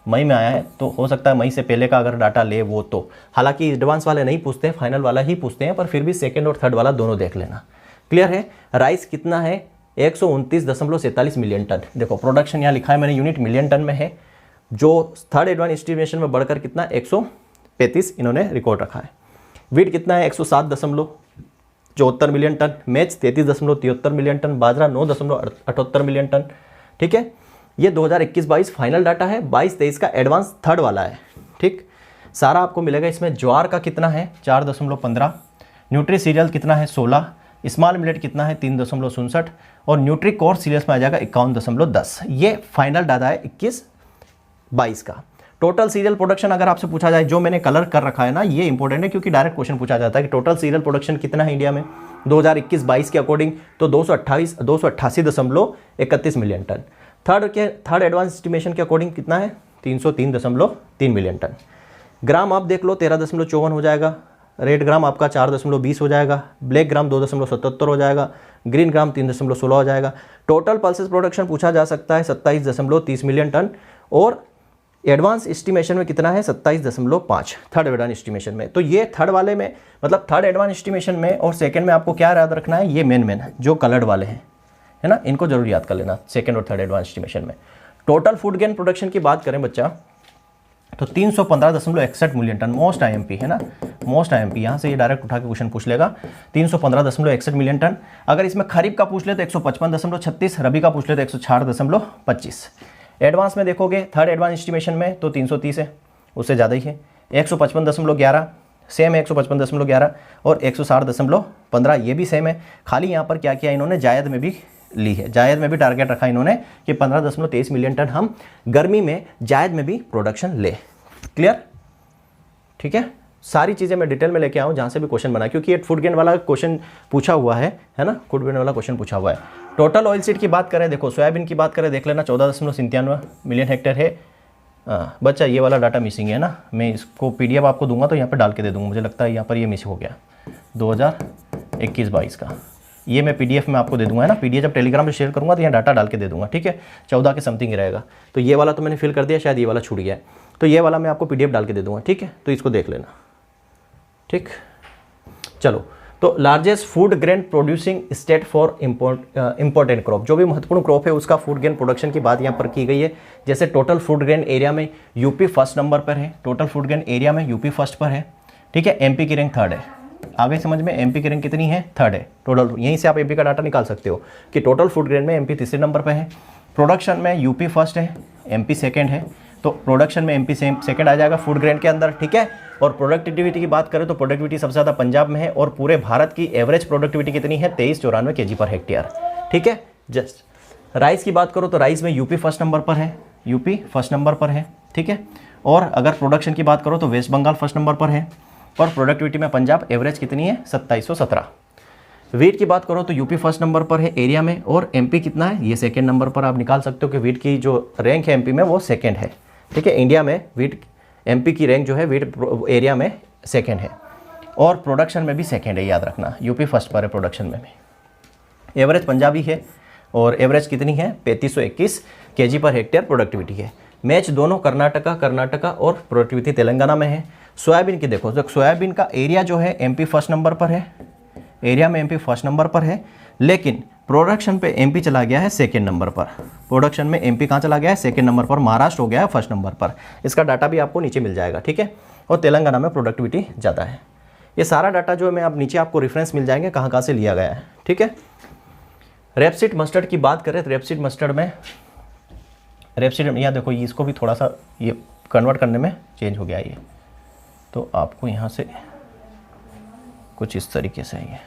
मई में आया है, तो हो सकता है मई से पहले का अगर डाटा ले वो, तो हालांकि एडवांस वाले नहीं पूछते हैं, फाइनल वाला ही पूछते हैं, पर फिर भी सेकेंड और थर्ड वाला दोनों देख लेना। क्लियर है। राइस कितना है, 129.47 मिलियन टन। देखो प्रोडक्शन यहाँ लिखा है मैंने, यूनिट मिलियन टन में है, जो थर्ड एडवांस एस्टिमेशन में बढ़कर कितना 135 इन्होंने रिकॉर्ड रखा है। वीट कितना है, 107.74 million ton. Maize 33.73 million ton. बाजरा 9.78 मिलियन टन। ठीक है, ये 2021-22 फाइनल डाटा है, 22-23 का एडवांस थर्ड वाला है। ठीक, सारा आपको मिलेगा इसमें। ज्वार का कितना है, 4.15। न्यूट्री सीरियल कितना है, 16। स्मॉल मिलेट कितना है, 3.67। और न्यूट्री कोर सीरियल्स में आ जाएगा 51.10। ये फाइनल डाटा है 21-22 का। टोटल सीरियल प्रोडक्शन अगर आपसे पूछा जाए, जो मैंने कलर कर रखा है ना, ये इंपॉर्टेंट है क्योंकि डायरेक्ट क्वेश्चन पूछा जाता है कि टोटल सीरियल प्रोडक्शन कितना है इंडिया में 2021-22 के अकॉर्डिंग, तो 288.31 million tonne. Third advance estimation के अकॉर्डिंग कितना है, 303.3 मिलियन टन। ग्राम आप देख लो 13.54 हो जाएगा। रेड ग्राम आपका 4.20 हो जाएगा। ब्लैक ग्राम 2.77 हो जाएगा। ग्रीन ग्राम 3.16 हो जाएगा। टोटल पल्सेस प्रोडक्शन पूछा जा सकता है 27.30 मिलियन टन। और एडवांस एस्टिमेशन में कितना है, 27.5 थर्ड एडवांस एस्टिमेशन में। तो ये थर्ड वाले में, मतलब थर्ड एडवांस एस्टिमेशन में और सेकंड में आपको क्या याद रखना है, ये मेन जो कलर्ड वाले हैं, है ना, इनको जरूर याद कर लेना सेकंड और थर्ड एडवांस एस्टिमेशन में। टोटल फूड गेन प्रोडक्शन की बात करें बच्चा, तो 315.61 मिलियन टन। मोस्ट आईएमपी है ना, मोस्ट आईएमपी, यहाँ से ये डायरेक्ट उठा के क्वेश्चन पूछ लेगा। 315.61 मिलियन टन। अगर इसमें खरीफ का पूछ ले तो 155.36, रबी का पूछ ले तो 166.25। एडवांस में देखोगे थर्ड एडवांस एस्टिमेशन में तो 330 है, उससे ज़्यादा ही है। 155.11 सेम है, 155.11 और 160.15 ये भी सेम है। खाली यहाँ पर क्या किया इन्होंने, जायद में भी ली है। जायद में भी टारगेट रखा इन्होंने कि 15.23 मिलियन टन हम गर्मी में जायद में भी प्रोडक्शन ले। क्लियर, ठीक है। सारी चीज़ें मैं डिटेल में लेके आऊँ जहाँ से भी क्वेश्चन बना, क्योंकि ये फूड गेन वाला क्वेश्चन पूछा हुआ है ना, फूड गेन वाला क्वेश्चन पूछा हुआ है। टोटल ऑयल सीड की बात करें, देखो सोयाबीन की बात करें, देख लेना 14.97 मिलियन हेक्टेयर है। बच्चा ये वाला डाटा मिसिंग है ना, मैं इसको PDF आपको दूंगा तो यहाँ पर डाल के दे दूँगा। मुझे लगता है यहाँ पर ये मिस हो गया 2021-22 का। ये मैं PDF में आपको दे दूंगा, है ना, PDF जब टेलीग्राम पे शेयर करूंगा तो यहाँ डाटा डाल के दे दूंगा। ठीक है, 14 के समथिंग ही रहेगा। तो ये वाला तो मैंने फिल कर दिया, शायद ये वाला छूट गया है, तो ये वाला मैं आपको PDF डाल के दे दूंगा। ठीक है, तो इसको देख लेना। ठीक, चलो, तो largest food grain producing state for important crop, जो भी महत्वपूर्ण क्रॉप है उसका फूड ग्रेन प्रोडक्शन की बात यहाँ पर की गई है। जैसे टोटल फूड ग्रेन एरिया में यूपी फर्स्ट नंबर पर है, टोटल फूड ग्रेन एरिया में यूपी फर्स्ट पर है। ठीक है, MP की रैंक थर्ड है। आगे समझ में, MP की रैंक कितनी है, थर्ड है टोटल। यहीं से आप MP का डाटा निकाल सकते हो कि टोटल फूड ग्रेन में MP तीसरे नंबर पे है। प्रोडक्शन में यूपी फर्स्ट है, MP सेकंड है, तो प्रोडक्शन में MP सेकंड आ जाएगा फूड ग्रेन के अंदर। ठीक है, और प्रोडक्टिविटी की बात करें तो प्रोडक्टिविटी सबसे ज़्यादा पंजाब में है, और पूरे भारत की एवरेज प्रोडक्टिविटी कितनी है, 2394 kg पर हेक्टेयर। ठीक है, जस्ट राइस की बात करो तो राइस में यूपी फर्स्ट नंबर पर है, यूपी फर्स्ट नंबर पर है। ठीक है, और अगर प्रोडक्शन की बात करो तो वेस्ट बंगाल फर्स्ट नंबर पर है, और प्रोडक्टिविटी में पंजाब एवरेज कितनी है, 2717। वीट की बात करो तो यूपी फर्स्ट नंबर पर है एरिया में, और MP कितना है, ये सेकंड नंबर पर। आप निकाल सकते हो कि वीट की जो रैंक है MP में वो सेकंड है। ठीक है, इंडिया में वीट MP की रैंक जो है वीट एरिया में सेकंड है, और प्रोडक्शन में भी सेकंड है, याद रखना। यूपी फर्स्ट पर है प्रोडक्शन में भी। एवरेज पंजाबी है, और एवरेज कितनी है, 3521 kg पर हेक्टेयर प्रोडक्टिविटी है। मैच दोनों कर्नाटका और प्रोडक्टिविटी तेलंगाना में है। सोयाबीन की देखो, तो सोयाबीन का एरिया जो है MP फर्स्ट नंबर पर है, एरिया में एमपी फर्स्ट नंबर पर है, लेकिन प्रोडक्शन पे एमपी चला गया है सेकेंड नंबर पर। प्रोडक्शन में एमपी कहाँ चला गया है? सेकेंड नंबर पर। महाराष्ट्र हो गया है फर्स्ट नंबर पर। इसका डाटा भी आपको नीचे मिल जाएगा, ठीक है। और तेलंगाना में प्रोडक्टिविटी ज़्यादा है। ये सारा डाटा जो है मैं अब नीचे आपको रेफरेंस मिल जाएंगे कहाँ कहाँ से लिया गया है, ठीक है। रेपसीड मस्टर्ड की बात करें तो रेपसीड मस्टर्ड में यहाँ देखो, इसको भी थोड़ा सा ये कन्वर्ट करने में चेंज हो गया ये, तो आपको यहाँ से कुछ इस तरीके से है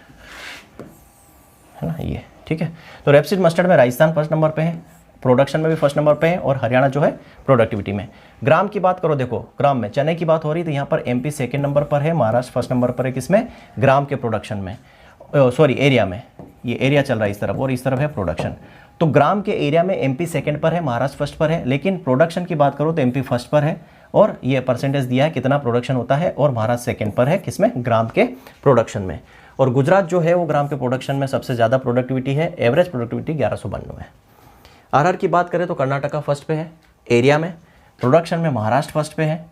ना ये, ठीक है। तो रेपसीड मस्टर्ड में राजस्थान फर्स्ट नंबर पे है, प्रोडक्शन में भी फर्स्ट नंबर पे है, और हरियाणा जो है प्रोडक्टिविटी में। ग्राम की बात करो, देखो ग्राम में चने की बात हो रही तो यहाँ पर एमपी सेकेंड नंबर पर है, महाराष्ट्र फर्स्ट नंबर पर है। किसमें? ग्राम के प्रोडक्शन में, सॉरी एरिया में। ये एरिया चल रहा है इस तरफ और इस तरफ है प्रोडक्शन। तो ग्राम के एरिया में एमपी सेकंड पर है, महाराष्ट्र फर्स्ट पर है, लेकिन प्रोडक्शन की बात करो तो एमपी फर्स्ट पर है। और ये परसेंटेज दिया है कितना प्रोडक्शन होता है, और महाराष्ट्र सेकंड पर है। किसमें? ग्राम के प्रोडक्शन में। और गुजरात जो है वो ग्राम के प्रोडक्शन में सबसे ज़्यादा प्रोडक्टिविटी है, एवरेज प्रोडक्टिविटी 1192 है। आरआर की बात करें तो कर्नाटका फर्स्ट पे है एरिया में, प्रोडक्शन में महाराष्ट्र फर्स्ट पे है।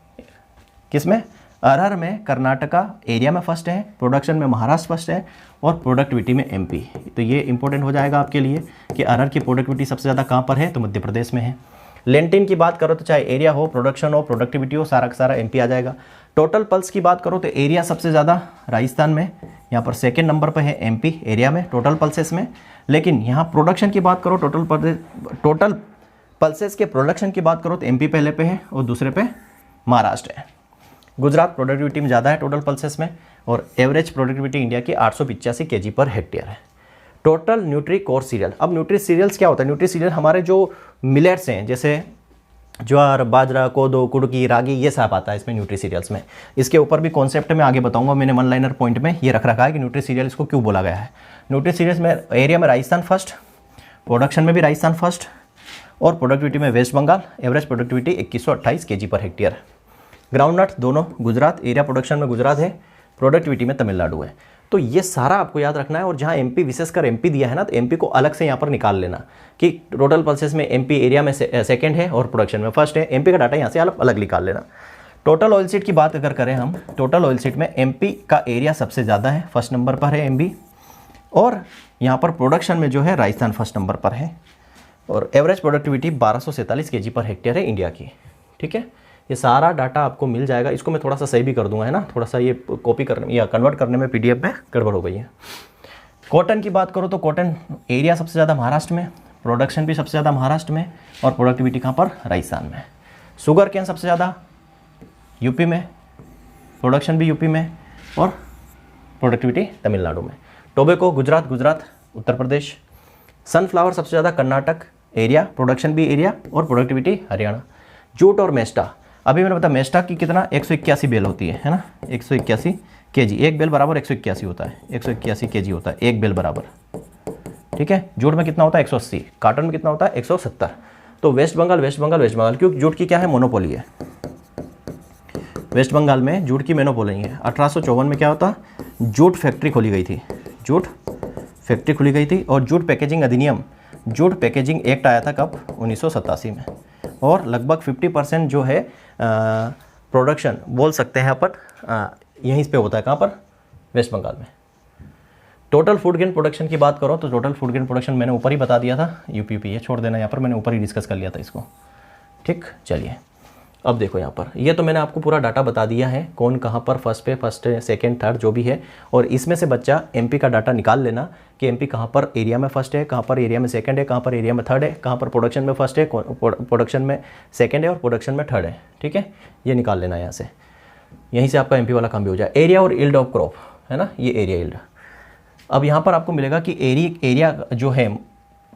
किसमें? आरआर में कर्नाटका एरिया में फर्स्ट है, प्रोडक्शन में महाराष्ट्र फर्स्ट है, और प्रोडक्टिविटी में एमपी। तो ये इंपॉर्टेंट हो जाएगा आपके लिए कि आरआर की प्रोडक्टिविटी सबसे ज़्यादा कहाँ पर है, तो मध्य प्रदेश में है। लेंटिन की बात करो तो चाहे एरिया हो, प्रोडक्शन हो, प्रोडक्टिविटी हो, सारा का सारा एमपी आ जाएगा। टोटल पल्स की बात करो तो एरिया सबसे ज़्यादा राजस्थान में, यहाँ पर सेकेंड नंबर पर है एमपी एरिया में टोटल पल्सेस में। लेकिन यहाँ प्रोडक्शन की बात करो, टोटल पल्सेस के प्रोडक्शन की बात करो तो एमपी पहले पे है और दूसरे पे महाराष्ट्र है। गुजरात प्रोडक्टिविटी में ज़्यादा है टोटल पल्सेस में, और एवरेज प्रोडक्टिविटी इंडिया की 885 केजी पर हेक्टेयर है। Total nutri core serial. अब न्यूट्री सीरियल्स क्या होता है? न्यूट्री सीरियल हमारे जो मिलेट्स हैं, जैसे ज्वार, बाजरा, कोदो, कुड़की, रागी, ये सब आता है इसमें न्यूट्री सीरियल्स में। इसके ऊपर भी कॉन्सेप्ट में आगे बताऊंगा, मैंने वन लाइनर पॉइंट में ये रख रखा है कि न्यूट्री सीरियल इसको क्यों बोला गया है। न्यूट्री सीरियल्स में एरिया में राजस्थान फर्स्ट, प्रोडक्शन में भी राजस्थान फर्स्ट, और प्रोडक्टिविटी में West Bengal, average productivity 2128 KG per hectare. Groundnut दोनों गुजरात, एरिया प्रोडक्शन में गुजरात है, प्रोडक्टिविटी में तमिलनाडु है। तो ये सारा आपको याद रखना है। और जहाँ एमपी विशेषकर एमपी दिया है ना, तो एमपी को अलग से यहाँ पर निकाल लेना कि टोटल पल्सेस में एमपी एरिया में सेकंड है और प्रोडक्शन में फर्स्ट है। एमपी का डाटा यहाँ से अलग निकाल लेना। टोटल ऑयल सीट की बात अगर करें हम, टोटल ऑयल सीट में एमपी का एरिया सबसे ज़्यादा है, फर्स्ट नंबर पर है एमपी, और यहाँ पर प्रोडक्शन में जो है राजस्थान फर्स्ट नंबर पर है, और average productivity 1247 KG per hectare है इंडिया की, ठीक है। ये सारा डाटा आपको मिल जाएगा। इसको मैं थोड़ा सा सही भी कर दूंगा, है ना, थोड़ा सा ये कॉपी करने या कन्वर्ट करने में पीडीएफ में गड़बड़ हो गई है। कॉटन की बात करो तो कॉटन एरिया सबसे ज़्यादा महाराष्ट्र में, प्रोडक्शन भी सबसे ज़्यादा महाराष्ट्र में, और प्रोडक्टिविटी कहाँ पर? राजस्थान में। शुगर केन सबसे ज़्यादा यूपी में, प्रोडक्शन भी यूपी में, और प्रोडक्टिविटी तमिलनाडु में। टोबैको गुजरात उत्तर प्रदेश। सनफ्लावर सबसे ज़्यादा कर्नाटक एरिया, प्रोडक्शन भी एरिया, और प्रोडक्टिविटी हरियाणा। जूट और मेस्टा, अभी मैंने बताया मेस्टा की कितना 181 बेल होती है ना, 181 केजी। एक बेल बराबर 181 होता है, 181 केजी होता है एक बेल बराबर, ठीक है। जूट में कितना होता है? 180। कॉटन में कितना होता है? 170। तो वेस्ट बंगाल, क्योंकि जूट की क्या है? मोनोपोली है। वेस्ट बंगाल में जूट की मोनोपोली है। 1854 में क्या होता? जूट फैक्ट्री खोली गई थी, जूट फैक्ट्री खुली गई थी। और जूट पैकेजिंग अधिनियम, जूट पैकेजिंग एक्ट आया था कब? 1987 में। और लगभग 50% जो है प्रोडक्शन बोल सकते हैं अपन यहीं पे होता है। कहाँ पर? वेस्ट बंगाल में। टोटल फूड ग्रेन प्रोडक्शन की बात करो तो टोटल फूड ग्रेन प्रोडक्शन मैंने ऊपर ही बता दिया था, यूपी ये छोड़ देना, यहाँ पर मैंने ऊपर ही डिस्कस कर लिया था इसको, ठीक। चलिए अब देखो यहाँ पर, ये तो मैंने आपको पूरा डाटा बता दिया है, कौन कहाँ पर फर्स्ट है, सेकंड, थर्ड जो भी है। और इसमें से बच्चा एमपी का डाटा निकाल लेना कि एमपी कहाँ पर एरिया में फर्स्ट है, कहाँ पर एरिया में सेकंड है, कहाँ पर एरिया में थर्ड है, कहाँ पर प्रोडक्शन में फर्स्ट है, प्रोडक्शन में सेकंड है, और प्रोडक्शन में थर्ड है, ठीक है। ये निकाल लेना यहाँ से, यहीं से आपका एमपी वाला काम भी हो जाए। एरिया और यील्ड ऑफ क्रॉप, है ना, ये एरिया यील्ड। अब यहाँ पर आपको मिलेगा कि एरिया जो है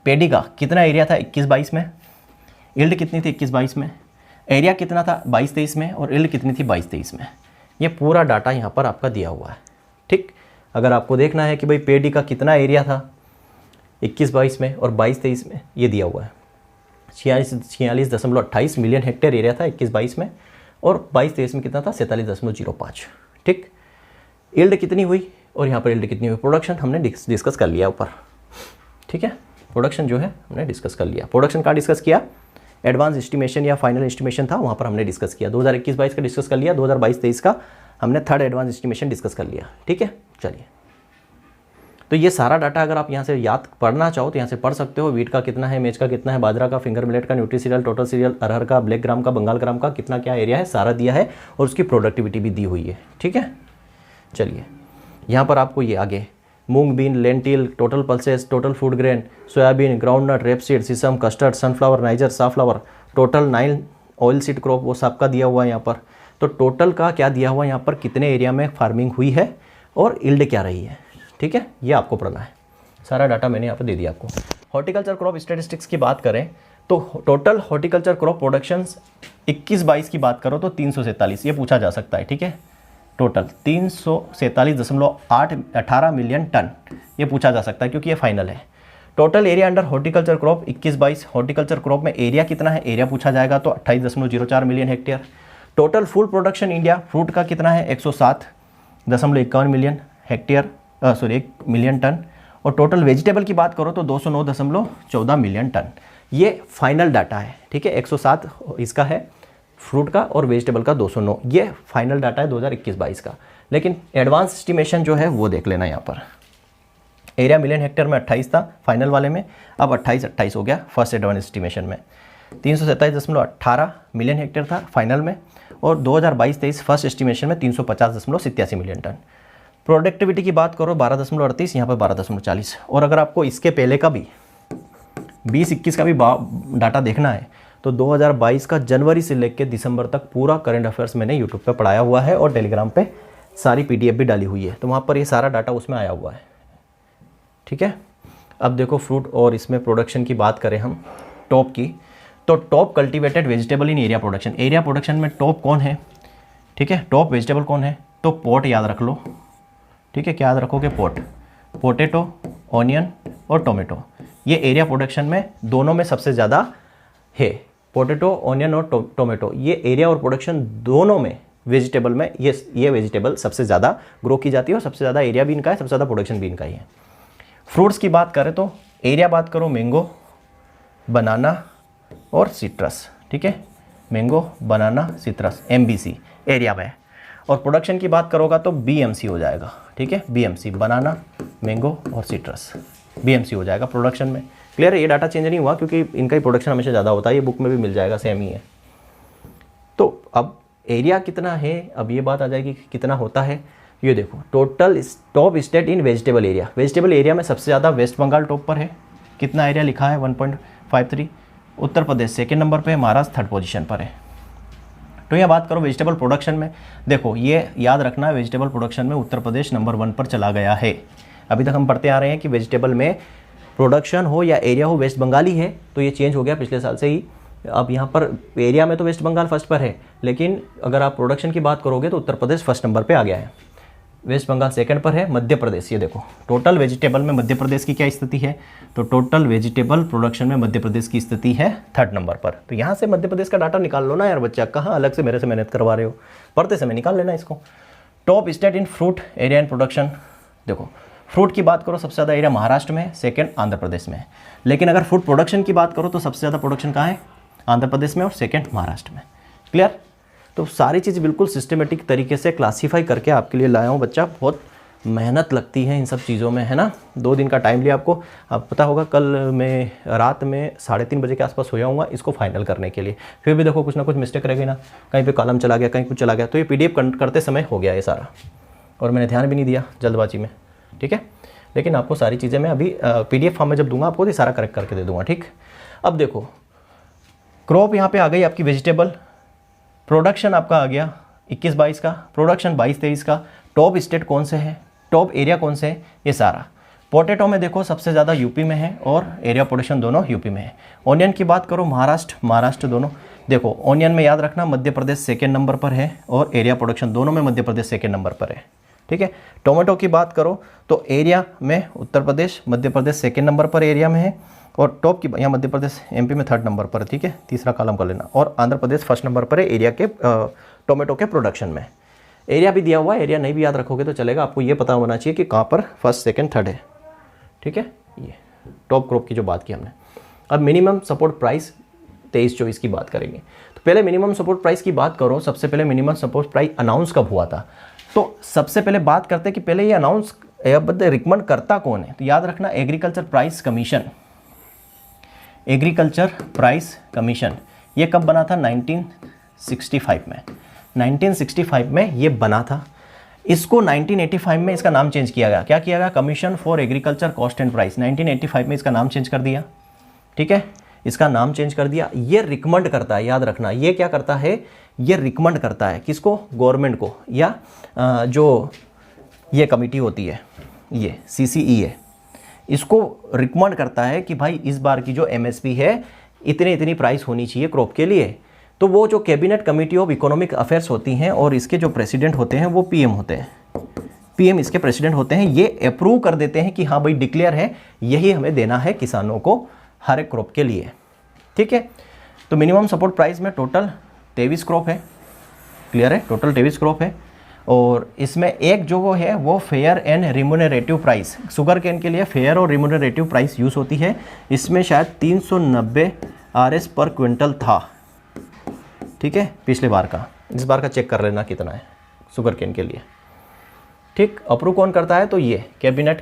पेडी का कितना एरिया था 21-22 में, यील्ड कितनी थी 21-22 में, एरिया कितना था 22-23 में, और यील्ड कितनी थी 22-23 में। ये पूरा डाटा यहाँ पर आपका दिया हुआ है, ठीक। अगर आपको देखना है कि भाई पेडी का कितना एरिया था 21-22 में और 22-23 में, ये दिया हुआ है। 46.28 मिलियन हेक्टेयर एरिया था 21-22 में, और 22-23 में कितना था? 47.05, ठीक। यील्ड कितनी हुई और यहाँ पर यील्ड कितनी हुई? प्रोडक्शन हमने डिस्कस कर लिया ऊपर, ठीक है। प्रोडक्शन जो है हमने डिस्कस कर लिया। प्रोडक्शन कहाँ डिस्कस किया? एडवांस एस्टिमेशन या फाइनल एस्टिमेशन था, वहाँ पर हमने डिस्कस किया। 2021-22 का डिस्कस कर लिया, 2022-23 का हमने थर्ड एडवांस एस्टिमेशन डिस्कस कर लिया, ठीक है। चलिए तो ये सारा डाटा अगर आप यहाँ से याद पढ़ना चाहो तो यहाँ से पढ़ सकते हो। वीट का कितना है, मेज का कितना है, बाजरा का, फिंगर मिलेट का, न्यूट्री सीरियल, टोटल सीरियल, अरहर का, ब्लैक ग्राम का, बंगाल ग्राम का कितना क्या एरिया है सारा दिया है और उसकी प्रोडक्टिविटी भी दी हुई है। ठीक है, चलिए यहाँ पर आपको ये आगे मूंग, bean, lentil, total pulses, total food grain, soybean, groundnut, rapeseed, sesame, castor, sunflower, niger, safflower, total 9 oil seed crop वो सबका दिया हुआ है यहाँ पर। तो टोटल का क्या दिया हुआ है यहाँ पर, कितने एरिया में फार्मिंग हुई है और यील्ड क्या रही है। ठीक है, ये आपको पढ़ना है। सारा डाटा मैंने यहाँ पर दे दिया आपको। हॉर्टिकल्चर क्रॉप स्टैटिस्टिक्स की बात करें तो टोटल हॉर्टिकल्चर क्रॉप प्रोडक्शंस 21-22 की बात करो तो 347 ये पूछा जा सकता है। ठीक है, टोटल 347.18 मिलियन टन ये पूछा जा सकता है क्योंकि ये फाइनल है। Total area under horticulture crop 21-22, horticulture crop में एरिया कितना है, एरिया पूछा जाएगा तो 28.04 million hectare. Total food production India fruit का कितना है 107.51 मिलियन हेक्टेयर, 1 मिलियन टन। और टोटल वेजिटेबल की बात करो तो 209.14 मिलियन टन। ये फाइनल डाटा है। ठीक है, 107 इसका है फ्रूट का और वेजिटेबल का 209, ये फाइनल डाटा है 2021-22 का। लेकिन एडवांस एस्टिमेशन जो है वो देख लेना यहाँ पर। एरिया मिलियन हेक्टेयर में 28 था फाइनल वाले में, अब 28 हो गया फर्स्ट एडवांस एस्टिमेशन में। 327.18 मिलियन हेक्टेयर था फाइनल में और 2022-23 फर्स्ट एस्टिमेशन में 350.87 मिलियन टन। प्रोडक्टिविटी की बात करो 12.38, यहाँ पर 12.40। और अगर आपको इसके पहले का भी 20-21 का भी डाटा देखना है तो 2022 का जनवरी से लेकर दिसंबर तक पूरा करंट अफेयर्स मैंने यूट्यूब पे पढ़ाया हुआ है और टेलीग्राम पे सारी PDF भी डाली हुई है, तो वहाँ पर ये सारा डाटा उसमें आया हुआ है। ठीक है, अब देखो फ्रूट और इसमें प्रोडक्शन की बात करें हम टॉप की, तो टॉप कल्टिवेटेड वेजिटेबल इन एरिया प्रोडक्शन। एरिया प्रोडक्शन में टॉप कौन है, ठीक है, टॉप वेजिटेबल कौन है, तो पोट याद रख लो। ठीक है, क्या याद रखोगे, पोट, पोटैटो, ऑनियन और टोमेटो। ये एरिया प्रोडक्शन में दोनों में सबसे ज़्यादा है, पोटैटो, ऑनियन और टोमेटो। ये एरिया और प्रोडक्शन दोनों में वेजिटेबल में ये वेजिटेबल सबसे ज़्यादा ग्रो की जाती है और सबसे ज़्यादा एरिया भी इनका है, सबसे ज़्यादा प्रोडक्शन भी इनका ही है। फ्रूट्स की बात करें तो एरिया बात करो मैंगो, बनाना और सिट्रस। ठीक है, मैंगो, बनाना, सिट्रस MBC एरिया में। और प्रोडक्शन की बात करोगा तो BMC हो जाएगा। ठीक है, BMC बनाना, मैंगो और सिट्रस BMC हो जाएगा प्रोडक्शन में। क्लियर है, ये डाटा चेंज नहीं हुआ क्योंकि इनका ही प्रोडक्शन हमेशा ज़्यादा होता है, ये बुक में भी मिल जाएगा, सेम ही है। तो अब एरिया कितना है, अब ये बात आ जाएगी कि कितना होता है। ये देखो total top state in vegetable area. Vegetable area में सबसे ज़्यादा वेस्ट बंगाल टॉप पर है, कितना एरिया लिखा है 1.53। उत्तर प्रदेश सेकेंड नंबर पर है, महाराष्ट्र थर्ड पोजीशन पर है। तो ये बात करो वेजिटेबल प्रोडक्शन में, देखो ये याद रखना, वेजिटेबल प्रोडक्शन में उत्तर प्रदेश नंबर 1 पर चला गया है। अभी तक हम पढ़ते आ रहे हैं कि वेजिटेबल में प्रोडक्शन हो या एरिया हो वेस्ट बंगाल ही है, तो ये चेंज हो गया पिछले साल से ही। अब यहाँ पर एरिया में तो वेस्ट बंगाल फर्स्ट पर है, लेकिन अगर आप प्रोडक्शन की बात करोगे तो उत्तर प्रदेश फर्स्ट नंबर पे आ गया है, वेस्ट बंगाल सेकंड पर है, मध्य प्रदेश। ये देखो टोटल वेजिटेबल में मध्य प्रदेश की क्या स्थिति है, तो टोटल वेजिटेबल प्रोडक्शन में मध्य प्रदेश की स्थिति है थर्ड नंबर पर। तो यहाँ से मध्य प्रदेश का डाटा निकाल लो ना यार बच्चा, कहाँ अलग से मेरे से मेहनत करवा रहे हो, पढ़ते समय निकाल लेना इसको। Top state in fruit area in production, देखो फ्रूट की बात करो सबसे ज़्यादा एरिया महाराष्ट्र में, सेकंड आंध्र प्रदेश में है। लेकिन अगर फूड प्रोडक्शन की बात करो तो सबसे ज़्यादा प्रोडक्शन कहाँ है, आंध्र प्रदेश में और सेकंड महाराष्ट्र में। क्लियर, तो सारी चीज़ बिल्कुल सिस्टमेटिक तरीके से क्लासीफाई करके आपके लिए लाया हूँ बच्चा। बहुत मेहनत लगती है इन सब चीज़ों में, है ना। 2 दिन का टाइम लिया आपको। अब पता होगा कल मैं रात में 3:30 बजे के आसपास सोया हूँ इसको फाइनल करने के लिए। फिर भी देखो कुछ ना कुछ मिस्टेक रह गई ना, कहीं पे कॉलम चला गया, कहीं कुछ चला गया, तो ये PDF करते समय हो गया ये सारा, और मैंने ध्यान भी नहीं दिया जल्दबाजी में। ठीक है, लेकिन आपको सारी चीज़ें मैं अभी PDF फॉर्म में जब दूंगा आपको तो सारा करेक्ट करके दे दूंगा। ठीक, अब देखो क्रॉप यहाँ पे आ गई आपकी वेजिटेबल, प्रोडक्शन आपका आ गया 21-22 का, प्रोडक्शन 22-23 का, टॉप स्टेट कौन से है, टॉप एरिया कौन से है, ये सारा। पोटैटो में देखो सबसे ज़्यादा यूपी में है और एरिया प्रोडक्शन दोनों यूपी में है। ऑनियन की बात करो महाराष्ट्र दोनों, देखो ऑनियन में याद रखना मध्य प्रदेश सेकेंड नंबर पर है और एरिया प्रोडक्शन दोनों में मध्य प्रदेश सेकेंड नंबर पर है। ठीक है, टोमेटो की बात करो तो एरिया में उत्तर प्रदेश मध्य प्रदेश सेकेंड नंबर पर एरिया में है, और टॉप की यहाँ मध्य प्रदेश MP में थर्ड नंबर पर। ठीक है, तीसरा कॉलम कर लेना, और आंध्र प्रदेश फर्स्ट नंबर पर है एरिया के टोमेटो के प्रोडक्शन में। एरिया भी दिया हुआ है, एरिया नहीं भी याद रखोगे तो चलेगा, आपको ये पता होना चाहिए कि कहाँ पर फर्स्ट सेकंड थर्ड है। ठीक है, ये टॉप क्रॉप की जो बात की हमने। अब मिनिमम सपोर्ट प्राइस 23-24 की बात करेंगे। तो पहले मिनिमम सपोर्ट प्राइस की बात करो, सबसे पहले मिनिमम सपोर्ट प्राइस अनाउंस कब हुआ था, तो सबसे पहले बात करते हैं कि पहले ये अनाउंस अब रिकमेंड करता कौन है, तो याद रखना agriculture price commission. Agriculture price commission ये कब बना था? 1965 में। 1965 में ये बना था। इसको 1985 में इसका नाम चेंज किया गया। क्या किया गया? Commission for agriculture cost and price. 1985 में इसका नाम चेंज कर दिया। ठीक है, इसका नाम चेंज कर दिया। ये रिकमेंड करता है, याद रखना, ये क्या करता है? ये रिकमेंड करता है किसको? गवर्नमेंट को, या जो ये कमिटी होती है, ये CCEA, इसको रिकमेंड करता है कि भाई इस बार की जो MSP है इतनी प्राइस होनी चाहिए क्रॉप के लिए। तो वो जो cabinet committee of economic affairs होती हैं और इसके जो प्रेसिडेंट होते हैं वो PM होते हैं। PM इसके प्रेसिडेंट होते हैं। ये अप्रूव कर देते हैं कि हाँ भाई डिक्लेयर है, यही हमें देना है किसानों को हर एक क्रॉप के लिए। ठीक है, तो मिनिमम सपोर्ट प्राइस में टोटल 23 क्रॉप है। क्लियर है? टोटल 23 क्रॉप है। और इसमें एक जो वो है वो fair and remunerative price, sugar cane के लिए फेयर और रिम्यूनरेटिव प्राइस यूज़ होती है। इसमें शायद 390 RS पर क्विंटल था। ठीक है, पिछले बार का, इस बार का चेक कर लेना कितना है शुगर केन के लिए। ठीक, अप्रूव कौन करता है? तो ये cabinet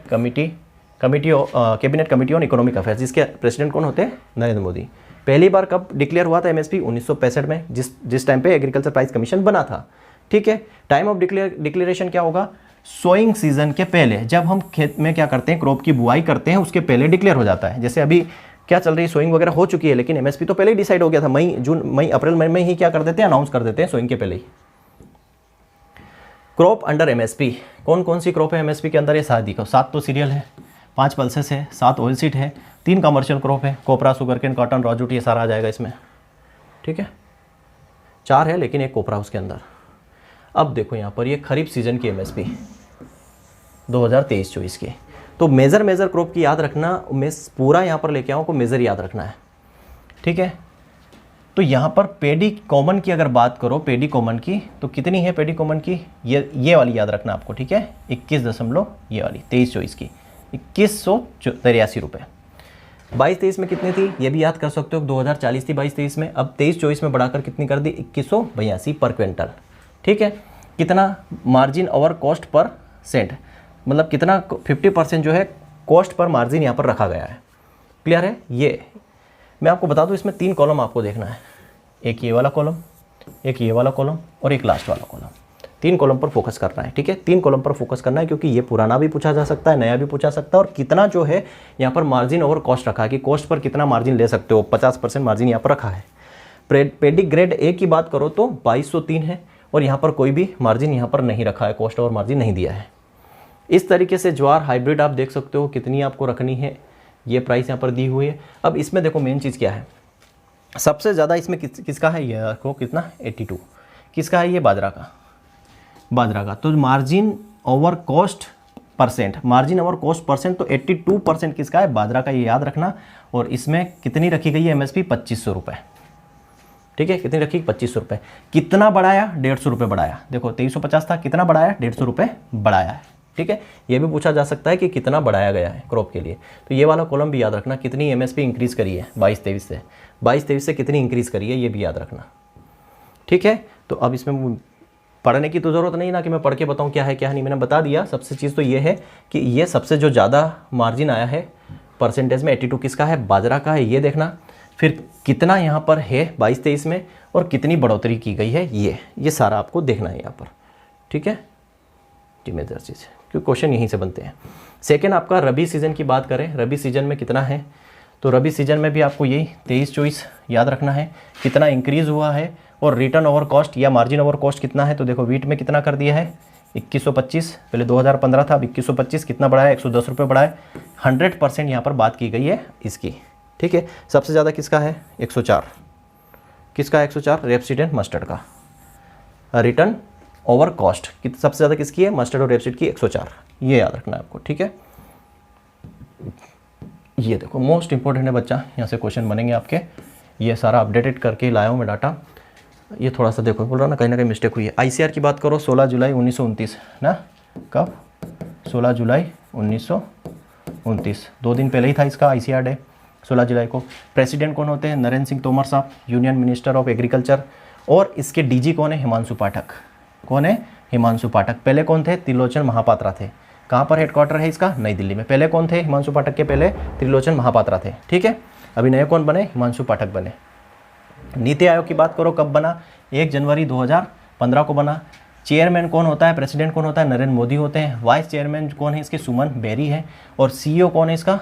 committee on economic affairs. इसके प्रेसिडेंट कौन होते हैं? नरेंद्र मोदी। पहली बार कब डिक्लेयर हुआ था MSP? 1965 में, जिस टाइम पे एग्रीकल्चर प्राइस कमीशन बना था। ठीक है, टाइम ऑफ डिक्लेरेशन क्या होगा? सोइंग सीजन के पहले, जब हम खेत में क्या करते हैं, क्रॉप की बुआई करते हैं, उसके पहले डिक्लेयर हो जाता है। जैसे अभी क्या चल रही है, सोइंग वगैरह हो चुकी है, लेकिन MSP तो पहले ही डिसाइड हो गया था। मई अप्रैल मई में ही क्या कर देते हैं, अनाउंस कर देते हैं सोइंग के पहले ही। क्रॉप अंडर MSP, कौन कौन सी क्रॉप है MSP के अंदर? ये साथ दिखाओ। 7 तो सीरियल है, 5 पल्सेस है, 7 ऑयल सीड है, 3 कमर्शियल क्रॉप है, कोपरा, सुगरकेन, कॉटन, रॉ जूट, ये सारा आ जाएगा इसमें। ठीक है, 4 है लेकिन एक कोपरा उसके अंदर। अब देखो यहाँ पर ये खरीफ सीजन की MSP 2023-24 की। तो मेजर क्रॉप की याद रखना, मैं पूरा यहाँ पर लेके आऊँ को मेजर याद रखना है। ठीक है, तो यहाँ पर पेडी कॉमन की अगर बात करो, पेडी कॉमन की तो कितनी है पेडी कॉमन की? ये वाली याद रखना आपको। ठीक है, 21 ये वाली 23-24 की 2183 रुपये। 22-23 में कितनी थी ये भी याद कर सकते हो, 2040 थी 22-23 में। अब 23-24 में बढ़ाकर कितनी कर दी? 2182 पर क्विंटल। ठीक है, कितना margin over cost per cent, मतलब कितना 50% जो है कॉस्ट पर मार्जिन यहाँ पर रखा गया है। क्लियर है? ये मैं आपको बता दूँ, इसमें 3 कॉलम आपको देखना है। एक ये वाला कॉलम, एक ये वाला कॉलम और एक लास्ट वाला कॉलम। 3 कॉलम पर फोकस करना है। ठीक है, 3 कॉलम पर फोकस करना है, क्योंकि ये पुराना भी पूछा जा सकता है, नया भी पूछा सकता है। और कितना जो है यहाँ पर मार्जिन ओवर कॉस्ट रखा है कि कॉस्ट पर कितना मार्जिन ले सकते हो, 50% मार्जिन यहाँ पर रखा है। पेडी ग्रेड A की बात करो तो 2203 है और यहाँ पर कोई भी मार्जिन यहाँ पर नहीं रखा है, कॉस्ट और मार्जिन नहीं दिया है। इस तरीके से ज्वार हाइब्रिड आप देख सकते हो कितनी आपको रखनी है, ये प्राइस यहाँ पर दी हुई है। अब इसमें देखो मेन चीज़ क्या है, सबसे ज़्यादा इसमें किसका है, ये रखो कितना 82, किसका है ये बाजरा का। तो margin over cost percent, margin over cost percent, तो 82% किसका है, बाजरा का, ये याद रखना। और इसमें कितनी रखी गई है MSP 2500 रुपये। ठीक है, कितनी रखी 2500 रुपये। कितना बढ़ाया, 150 रुपये बढ़ाया। देखो 2350 था, कितना बढ़ाया, 150 रुपये बढ़ाया है। ठीक है, ये भी पूछा जा सकता है कि कितना बढ़ाया गया है क्रॉप के लिए। तो ये वाला कॉलम भी याद रखना, कितनी MSP इंक्रीज़ करी है 22-23 से कितनी इंक्रीज़ करी है, ये भी याद रखना। ठीक है, तो अब इसमें पढ़ने की तो ज़रूरत नहीं ना कि मैं पढ़ के बताऊँ क्या है क्या नहीं, मैंने बता दिया। सबसे चीज़ तो ये है कि ये सबसे जो ज़्यादा मार्जिन आया है परसेंटेज में 82 किसका है, बाजरा का है, ये देखना। फिर कितना यहाँ पर है 22-23 में और कितनी बढ़ोतरी की गई है, ये सारा आपको देखना है यहाँ पर। ठीक है जी, मेजर चीज़, क्योंकि क्वेश्चन यहीं से बनते हैं। सेकेंड आपका रबी सीज़न की बात करें, रबी सीज़न में कितना है, तो रबी सीज़न में भी आपको यही 23-24 याद रखना है, कितना इंक्रीज़ हुआ है। और रिटर्न ओवर कॉस्ट या मार्जिन ओवर कॉस्ट कितना है, तो देखो वीट में कितना कर दिया है 2125, पहले 2015 था, अब 2125, कितना बढ़ाया 110 रुपये बढ़ाए। 100% यहाँ पर बात की गई है इसकी। ठीक है, सबसे ज़्यादा किसका है 104, किसका है 104, रेपसीड एंड मस्टर्ड का। रिटर्न ओवर कॉस्ट सबसे ज़्यादा किसकी है, मस्टर्ड और रेपसीड की 104, ये याद रखना है आपको। ठीक है, ये देखो मोस्ट इंपॉर्टेंट है बच्चा, यहाँ से क्वेश्चन बनेंगे आपके। ये सारा अपडेटेड करके लाया हूँ मैं डाटा। ये थोड़ा सा देखो, बोल रहा ना कहीं मिस्टेक हुई है। ICR की बात करो 16 जुलाई 1929 ना, कब 16 जुलाई 1929, 2 दिन पहले ही था इसका ICR डे, 16 जुलाई को। प्रेसिडेंट कौन होते हैं, नरेंद्र सिंह तोमर साहब, यूनियन मिनिस्टर ऑफ एग्रीकल्चर। और इसके DG कौन है, हिमांशु पाठक। कौन है, हिमांशु पाठक। पहले कौन थे, त्रिलोचन महापात्रा थे। कहाँ पर हेडक्वार्टर है इसका? नई दिल्ली में। पहले कौन थे? हिमांशु पाठक के पहले त्रिलोचन महापात्रा थे, ठीक है। अभी नए कौन बने? हिमांशु पाठक बने। नीति आयोग की बात करो, कब बना? 1 जनवरी 2015 को बना। चेयरमैन कौन होता है? प्रेसिडेंट कौन होता है? नरेंद्र मोदी होते हैं। वाइस चेयरमैन कौन है इसके? सुमन बेरी है। और सीईओ कौन है इसका?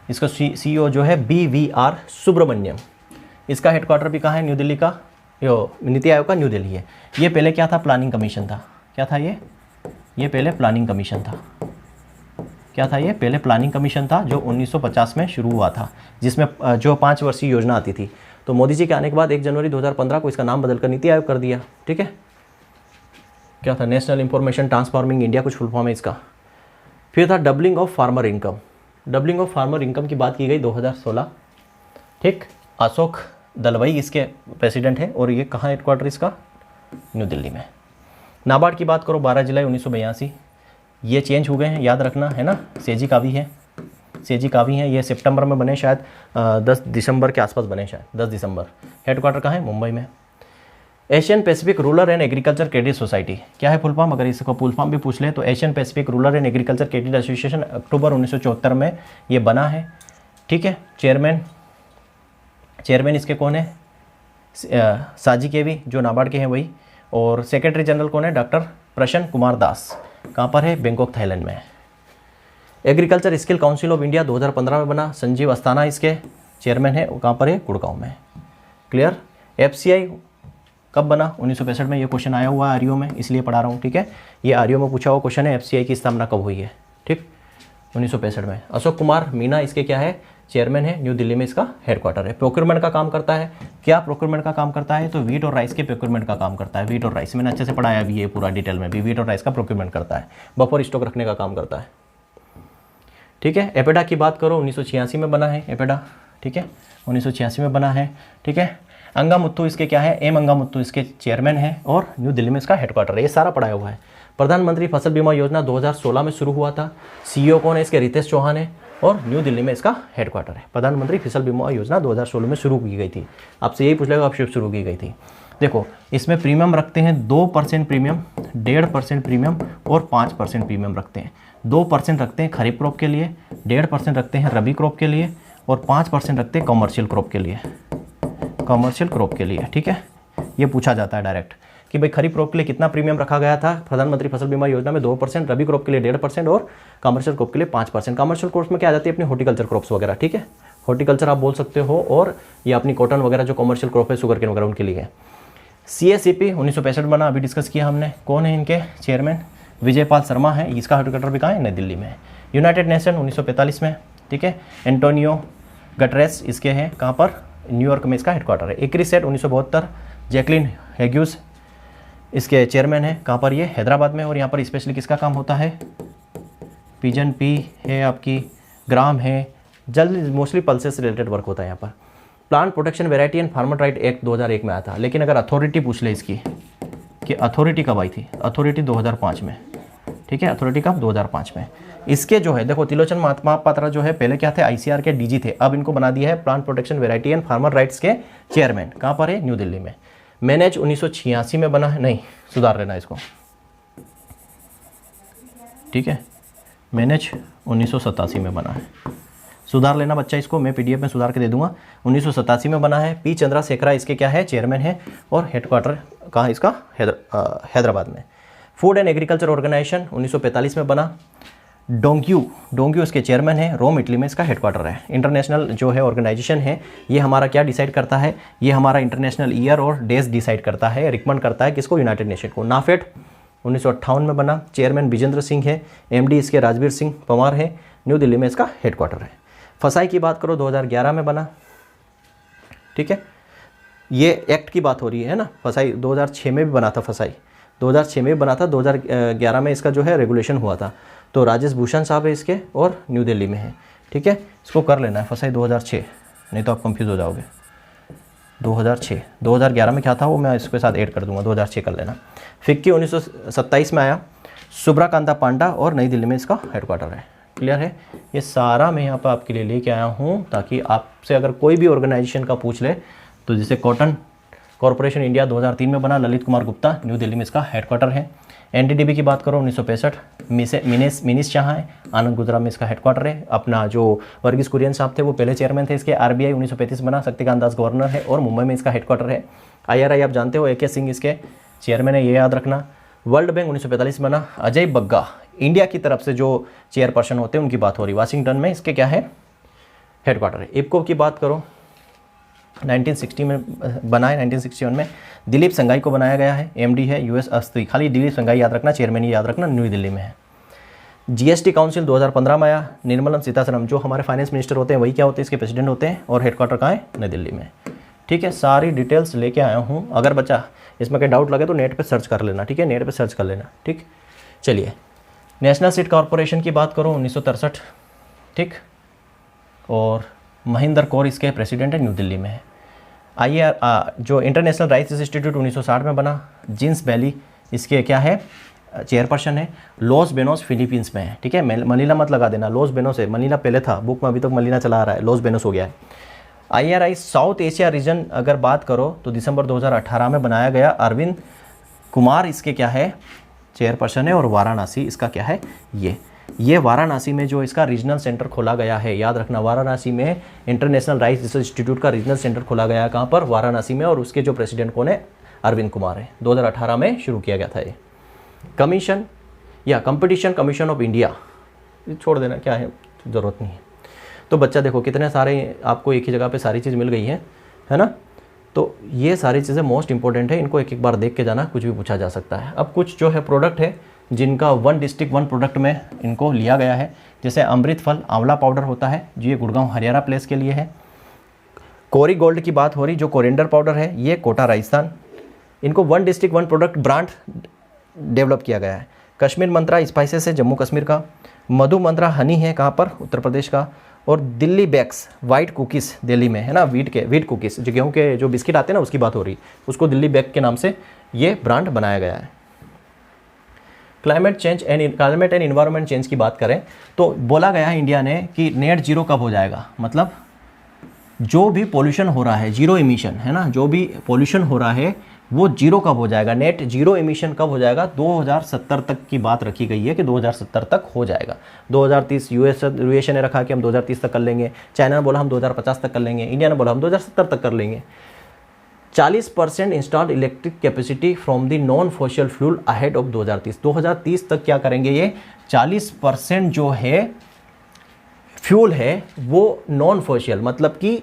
इसका सीईओ जो है BVR सुब्रमण्यम। इसका हेडक्वार्टर भी कहाँ है? न्यू दिल्ली का। यो नीति आयोग का न्यू दिल्ली है। ये पहले क्या था? प्लानिंग कमीशन था। क्या था ये पहले प्लानिंग कमीशन था। क्या था ये? पहले प्लानिंग कमीशन था जो 1950 में शुरू हुआ था, जिसमें जो 5 वर्षीय योजना आती थी। तो मोदी जी के आने के बाद 1 जनवरी 2015 को इसका नाम बदलकर नीति आयोग कर दिया, ठीक है। क्या था? नेशनल इंफॉर्मेशन ट्रांसफॉर्मिंग इंडिया, कुछ फुल फॉर्म है इसका। फिर था doubling of farmer income. Doubling of farmer income की बात की गई 2016, ठीक। अशोक दलवाई इसके प्रेसिडेंट है और ये कहाँ हेडक्वार्टर इसका? न्यू दिल्ली में। नाबार्ड की बात करो 12 जुलाई 1982। ये चेंज हो गए हैं, याद रखना है ना। सेजी कावी है, सेजी कावी हैं। ये सितंबर में बने शायद, 10 दिसंबर के आसपास बने शायद, 10 दिसंबर। हेडक्वार्टर कहाँ है? मुंबई में। Asian Pacific rural and agriculture credit society, क्या है फुल फॉर्म? अगर इसको फुल फॉर्म भी पूछ ले तो Asian Pacific rural and agriculture credit association, October 1974 में ये बना है, ठीक है। चेयरमैन इसके कौन है? साजी केवी, जो नाबार्ड के हैं वही। और सेक्रेटरी जनरल कौन है? डॉक्टर प्रसन्न कुमार दास। कहाँ पर है? बैंकॉक थाईलैंड में। Agriculture skill council of India 2015 में बना। संजीव अस्थाना इसके चेयरमैन है। कहाँ पर है? गुड़गांव में। क्लियर। FCI कब बना? 1965 में। ये क्वेश्चन आया हुआ है आरयू में, इसलिए पढ़ा रहा हूँ, ठीक है। ये आरयू में पूछा हुआ क्वेश्चन है, FCI की स्थापना कब हुई है, ठीक, 1965 में। अशोक कुमार मीना इसके क्या है? चेयरमैन है। न्यू दिल्ली में इसका हेडक्वार्टर है। प्रोक्योरमेंट का काम करता है। क्या प्रोक्योरमेंट का काम करता है? तो वीट और राइस के प्रोक्योरमेंट का काम करता है। वीट और राइस मैंने अच्छे से पढ़ाया भी, ये पूरा डिटेल में भी। वीट और राइस का प्रोक्योरमेंट करता है, बफर स्टॉक रखने का काम करता है, ठीक है। एपेडा की बात करो 1986 में बना है एपेडा, ठीक है, 1986 में बना है, ठीक है। अंगामुत्तु इसके क्या है? एम अंगामुत्तु इसके चेयरमैन है और न्यू दिल्ली में इसका हेडक्वार्टर है। ये सारा पढ़ाया हुआ है। प्रधानमंत्री फसल बीमा योजना 2016 में शुरू हुआ था। सीईओ कौन है इसके? रितेश चौहान है और न्यू दिल्ली में इसका हेडक्वार्टर है। प्रधानमंत्री फसल बीमा योजना 2016 में शुरू की गई थी। आपसे यही पूछ लेगा आप शिफ्ट शुरू की गई थी। देखो इसमें प्रीमियम रखते हैं 2% प्रीमियम, 1.5% प्रीमियम और 5% प्रीमियम रखते हैं। 2% रखते हैं खरीफ क्रॉप के लिए, 1.5% रखते हैं रबी क्रॉप के लिए और 5% रखते हैं कमर्शियल क्रॉप के लिए, कमर्शियल क्रॉप के लिए, ठीक है। ये पूछा जाता है डायरेक्ट कि भाई खरीफ क्रॉप के लिए कितना प्रीमियम रखा गया था प्रधानमंत्री फसल बीमा योजना में? 2%, रबी क्रॉप के लिए 1.5% और कमर्शियल क्रॉप के लिए 5%। कमर्शियल क्रॉप्स में क्या आ जाती है? अपनी हॉर्टिकल्चर क्रॉप्स वगैरह, ठीक है, हॉर्टिकल्चर आप बोल सकते हो। और ये अपनी कॉटन वगैरह जो कमर्शियल क्रॉप है, शुगर केन वगैरह, उनके लिए है। CSCP 1965 बना, अभी डिस्कस किया हमने। कौन है इनके चेयरमैन? विजयपाल शर्मा है। इसका हेडक्वार्टर भी कहाँ है? नई दिल्ली में। यूनाइटेड नेशन 1945 में, ठीक है। एंटोनियो गटरेस इसके हैं, कहाँ पर? न्यूयॉर्क में इसका हेडक्वार्टर है। इक्रिसेट 1972, जैकलिन हैग्यूज इसके चेयरमैन है। कहाँ पर? ये हैदराबाद में। और यहाँ पर स्पेशली किसका काम होता है? पिजन पी है आपकी, ग्राम है, जल्द मोस्टली पल्सेस से रिलेटेड वर्क होता है यहाँ पर। Plant protection variety and farmer right act 2001 में आया था। लेकिन अगर अथॉरिटी पूछ ले इसकी कि अथॉरिटी कब आई थी? अथॉरिटी 2005 में, ठीक है। अथॉरिटी कब? 2005 में। इसके जो है देखो त्रिलोचन महापात्रा जो है पहले क्या थे? ICR के DG थे। अब इनको बना दिया है plant protection variety and farmer rights के चेयरमैन। कहाँ पर है? न्यू दिल्ली में। मैनेज 1986 में बना है, नहीं सुधार लेना इसको, ठीक है। मैनेज 1987 में बना है, सुधार लेना बच्चा इसको, मैं PDF में सुधार के दे दूंगा। 1987 में बना है। P चंद्रशेखरा इसके क्या है? चेयरमैन है। और हेडक्वार्टर कहाँ इसका? हैदराबाद में। फूड एंड एग्रीकल्चर ऑर्गेनाइजेशन 1945 में बना। डोंग्यू इसके चेयरमैन है। रोम इटली में इसका हेडक्वार्टर है। इंटरनेशनल जो है ऑर्गेनाइजेशन है, ये हमारा क्या डिसाइड करता है? ये हमारा इंटरनेशनल ईयर और डेज डिसाइड करता है, रिकमेंड करता है किसको? यूनाइटेड नेशन को। नाफेड 1958 में बना। चेयरमैन विजेंद्र सिंह है। MD इसके राजवीर सिंह पंवार है। न्यू दिल्ली में इसका हेडक्वार्टर है। फसाई की बात करो 2011 में बना, ठीक है। ये एक्ट की बात हो रही है ना। फसाई 2006 में भी बना था, फसाई 2006 में भी बना था, 2011 में इसका जो है रेगुलेशन हुआ था। तो राजेश भूषण साहब है इसके और न्यू दिल्ली में है, ठीक है। इसको कर लेना है फसाई 2006, नहीं तो आप कंफ्यूज हो जाओगे। 2006, 2011 में क्या था वो मैं इसके साथ ऐड कर दूंगा, 2006 कर लेना। फिक्की 1927 में आया। सुब्राकांता पांडा और नई दिल्ली में इसका हेडक्वार्टर है। क्लियर है? ये सारा मैं यहाँ पर आपके लिए लेके आया हूँ ताकि आपसे अगर कोई भी ऑर्गेनाइजेशन का पूछ ले तो जैसे कॉटन कॉर्पोरेशन इंडिया 2003 में बना, ललित कुमार गुप्ता, न्यू दिल्ली में इसका हेडक्वार्टर है। एनडीडीबी की बात करो 1965, मिनिस शाह है, आनंद गुजरात में इसका हेडक्वार्टर है। अपना जो वर्गीस कुरियन साहब थे वो पहले चेयरमैन थे इसके। आरबीआई 1935 बना, शक्तिकांत दास गवर्नर है और मुंबई में इसका हेडक्वार्टर है। आईआरआई आप जानते हो AK सिंह इसके चेयरमैन है, ये याद रखना। वर्ल्ड बैंक 1945 बना, अजय बग्गा इंडिया की तरफ से जो चेयरपर्सन होते हैं उनकी बात हो रही, वाशिंगटन में इसके क्या है हेडक्वार्टर है। इपको की बात करो 1960 में बना है, 1961 में दिलीप संघाई को बनाया गया है, MD है US अस्थि, खाली दिलीप संघाई याद रखना, चेयरमैन याद रखना, न्यू दिल्ली में है। GST काउंसिल 2015 में आया, निर्मला सीतारमण जो हमारे फाइनेंस मिनिस्टर होते हैं वही क्या होते हैं इसके प्रेसिडेंट होते हैं, और हेडक्वार्टर कहाँ है नई दिल्ली में। ठीक है, सारी डिटेल्स लेके आया हूँ, अगर बच्चा इसमें कोई डाउट लगे तो नेट पर सर्च कर लेना, ठीक है, नेट पर सर्च कर लेना। ठीक, चलिए नेशनल सीड कॉरपोरेशन की बात करो 1963, ठीक, और महेंद्र कौर इसके प्रेसिडेंट है, न्यू दिल्ली में है। आइए जो इंटरनेशनल राइस इंस्टीट्यूट 1960 में बना, जिन्स वैली इसके क्या है चेयरपर्सन है, लॉस बेनोस फिलीपींस में है। ठीक है, मनीला मत लगा देना, लॉस बेनोस है, मनीला पहले था बुक में, अभी तक मनीला चला आ रहा है, लॉस बेनोस हो गया है। IRI साउथ एशिया रीजन अगर बात करो तो दिसंबर 2018 में बनाया गया, अरविंद कुमार इसके क्या है चेयरपर्सन है, और वाराणसी इसका क्या है ये वाराणसी में जो इसका रीजनल सेंटर खोला गया है, याद रखना वाराणसी में इंटरनेशनल राइस रिसर्च इंस्टीट्यूट का रीजनल सेंटर खोला गया है, कहाँ पर वाराणसी में, और उसके जो प्रेसिडेंट कौन है अरविंद कुमार है। 2018 में शुरू किया गया था ये। कमीशन या कंपटीशन कमीशन ऑफ इंडिया, छोड़ देना, क्या है ज़रूरत नहीं है। तो बच्चा देखो कितने सारे आपको एक ही जगह पे सारी चीज़ मिल गई है ना। तो ये सारी चीज़ें मोस्ट इंपॉर्टेंट है, इनको एक एक बार देख के जाना, कुछ भी पूछा जा सकता है। अब कुछ जो है प्रोडक्ट है जिनका 1 डिस्ट्रिक्ट 1 प्रोडक्ट में इनको लिया गया है, जैसे अमृत फल आंवला पाउडर होता है जो ये गुड़गांव हरियाणा प्लेस के लिए है। कोरी गोल्ड की बात हो रही, जो कोरिएंडर पाउडर है ये कोटा राजस्थान, इनको 1 डिस्ट्रिक्ट 1 प्रोडक्ट ब्रांड डेवलप किया गया है। कश्मीर मंत्रा स्पाइसेस है जम्मू कश्मीर का, मधु मंत्रा हनी है कहाँ पर उत्तर प्रदेश का, और Delhi bakes white cookies Delhi में है ना, वीट कुकीज़ जो गेहूं के जो बिस्किट आते हैं ना उसकी बात हो रही, उसको दिल्ली बेक के नाम से ये ब्रांड बनाया गया है। क्लाइमेट एंड इन्वायरमेंट चेंज की बात करें तो बोला गया है इंडिया ने कि नेट जीरो कब हो जाएगा, मतलब जो भी पोल्यूशन हो रहा है जीरो इमिशन है ना, जो भी पोल्यूशन हो रहा है वो जीरो कब हो जाएगा, नेट जीरो इमिशन कब हो जाएगा, 2070 तक की बात रखी गई है कि 2070 तक हो जाएगा। 2030 यूएसए ने रखा कि हम 2030 तक कर लेंगे, चाइना ने बोला हम 2050 तक कर लेंगे, इंडिया ने बोला हम 2070 तक कर लेंगे। 40% installed electric capacity from the non fossil fuel ahead of 2030 तक क्या करेंगे ये 40% जो है फ्यूल है वो नॉन फॉसिल, मतलब कि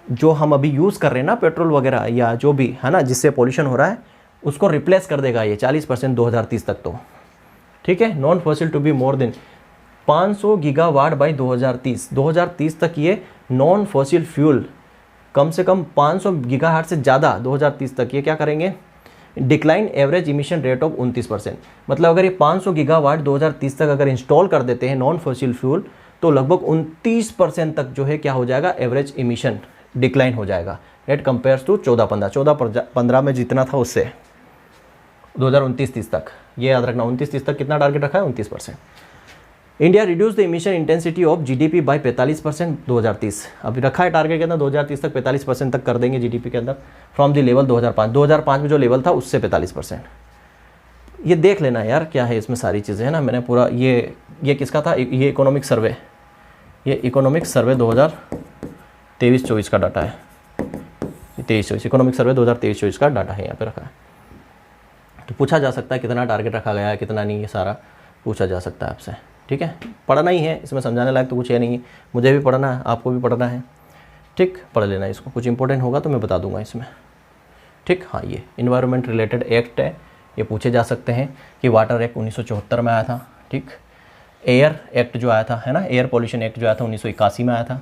जो हम अभी यूज़ कर रहे हैं ना पेट्रोल वगैरह या जो भी है ना जिससे पोल्यूशन हो रहा है उसको रिप्लेस कर देगा ये 40% 2030 तक। तो ठीक है, non fossil to be more than 500 gigawatt by 2030 तक ये नॉन फॉसिल फ्यूल कम से कम 500 गीगावाट से ज़्यादा 2030 तक ये क्या करेंगे, decline average emission rate of 29%। मतलब अगर ये 500 गीगावाट 2030 तक अगर इंस्टॉल कर देते हैं नॉन फॉसिल फ्यूल तो लगभग 29% तक जो है क्या हो जाएगा एवरेज इमिशन डिक्लाइन हो जाएगा एट कंपेयर्स टू 14-15 में जितना था उससे 2029-30 तक। ये याद रखना 29-30 तक कितना टारगेट रखा है 29%। India reduce the emission intensity of GDP bye 45% 2030। अभी रखा है टारगेट के अंदर 2030 तक 45% तक कर देंगे जीडीपी के अंदर फ्रॉम द लेवल 2005 में जो लेवल था उससे 45%। ये देख लेना यार क्या है इसमें सारी चीज़ें है ना, मैंने पूरा ये किसका था, ये इकोनॉमिक सर्वे, ये इकोनॉमिक सर्वे 2023-24 का डाटा है, 23-24 इकोनॉमिक सर्वे 2023-24 का डाटा है यहाँ पे रखा है। तो पूछा जा सकता है कितना टारगेट रखा गया है कितना नहीं, ये सारा पूछा जा सकता है आपसे। ठीक है, पढ़ना ही है, इसमें समझाने लायक तो कुछ है नहीं, मुझे भी पढ़ना है आपको भी पढ़ना है। ठीक, पढ़ लेना इसको, कुछ इंपॉर्टेंट होगा तो मैं बता दूंगा इसमें। ठीक, हाँ ये इन्वायरमेंट रिलेटेड एक्ट है, ये पूछे जा सकते हैं कि वाटर एक्ट 1974 में आया था। ठीक, एयर एक्ट जो आया था है ना, एयर पॉल्यूशन एक्ट जो आया था 1981 में आया था,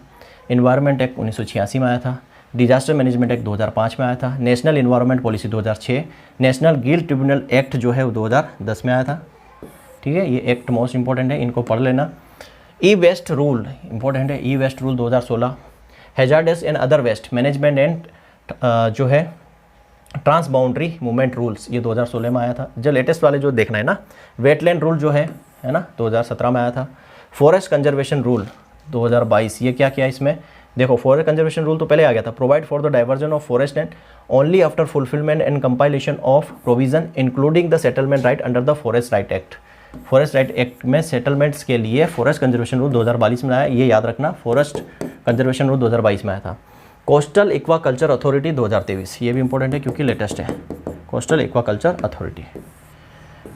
इन्वायरमेंट एक्ट 1986 में आया था, डिजास्टर मैनेजमेंट एक्ट 2005 में आया था, national environment policy 2006, national guild tribunal act जो है वो 2010 में आया था। ठीक है, ये एक्ट मोस्ट इंपॉर्टेंट है, इनको पढ़ लेना। ई वेस्ट रूल इंपॉर्टेंट है, e waste rule 2016, hazardous and other waste management and जो है ट्रांस बाउंड्री मूवमेंट रूल्स ये 2016 में आया था। जो लेटेस्ट वाले जो देखना है ना, वेटलैंड रूल जो है ना 2017 में आया था। फॉरेस्ट कंजर्वेशन रूल 2022, ये क्या किया इसमें देखो फॉरेस्ट कंजर्वेशन रूल तो पहले आ गया था, provide for the diversion of forest land only after fulfilment and compilation of provision including the settlement right under the forest right act. Forest right act में सेटलमेंट्स के लिए फॉरेस्ट कंजर्वेशन रूल 2022 में आया, ये याद रखना, फॉरेस्ट कंजर्वेशन रूल 2022 में आया था। कोस्टल एक्वाकल्चर अथॉरिटी 2023, ये भी इंपॉर्टेंट है क्योंकि लेटेस्ट है, कोस्टल एक्वाकल्चर अथॉरिटी।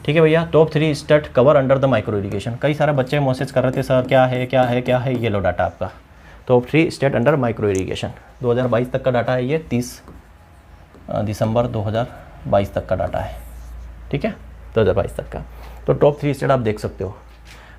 ठीक है भैया। Top 3 state cover under the micro irrigation. कई सारे बच्चे मैसेज कर रहे थे सर क्या है क्या है क्या है, ये लो डाटा आपका। Top 3 state under micro irrigation 2022 तक का डाटा है, ये 30 दिसंबर 2022 तक का डाटा है। ठीक है, 2022 तक का। तो टॉप 3 स्टेट आप देख सकते हो।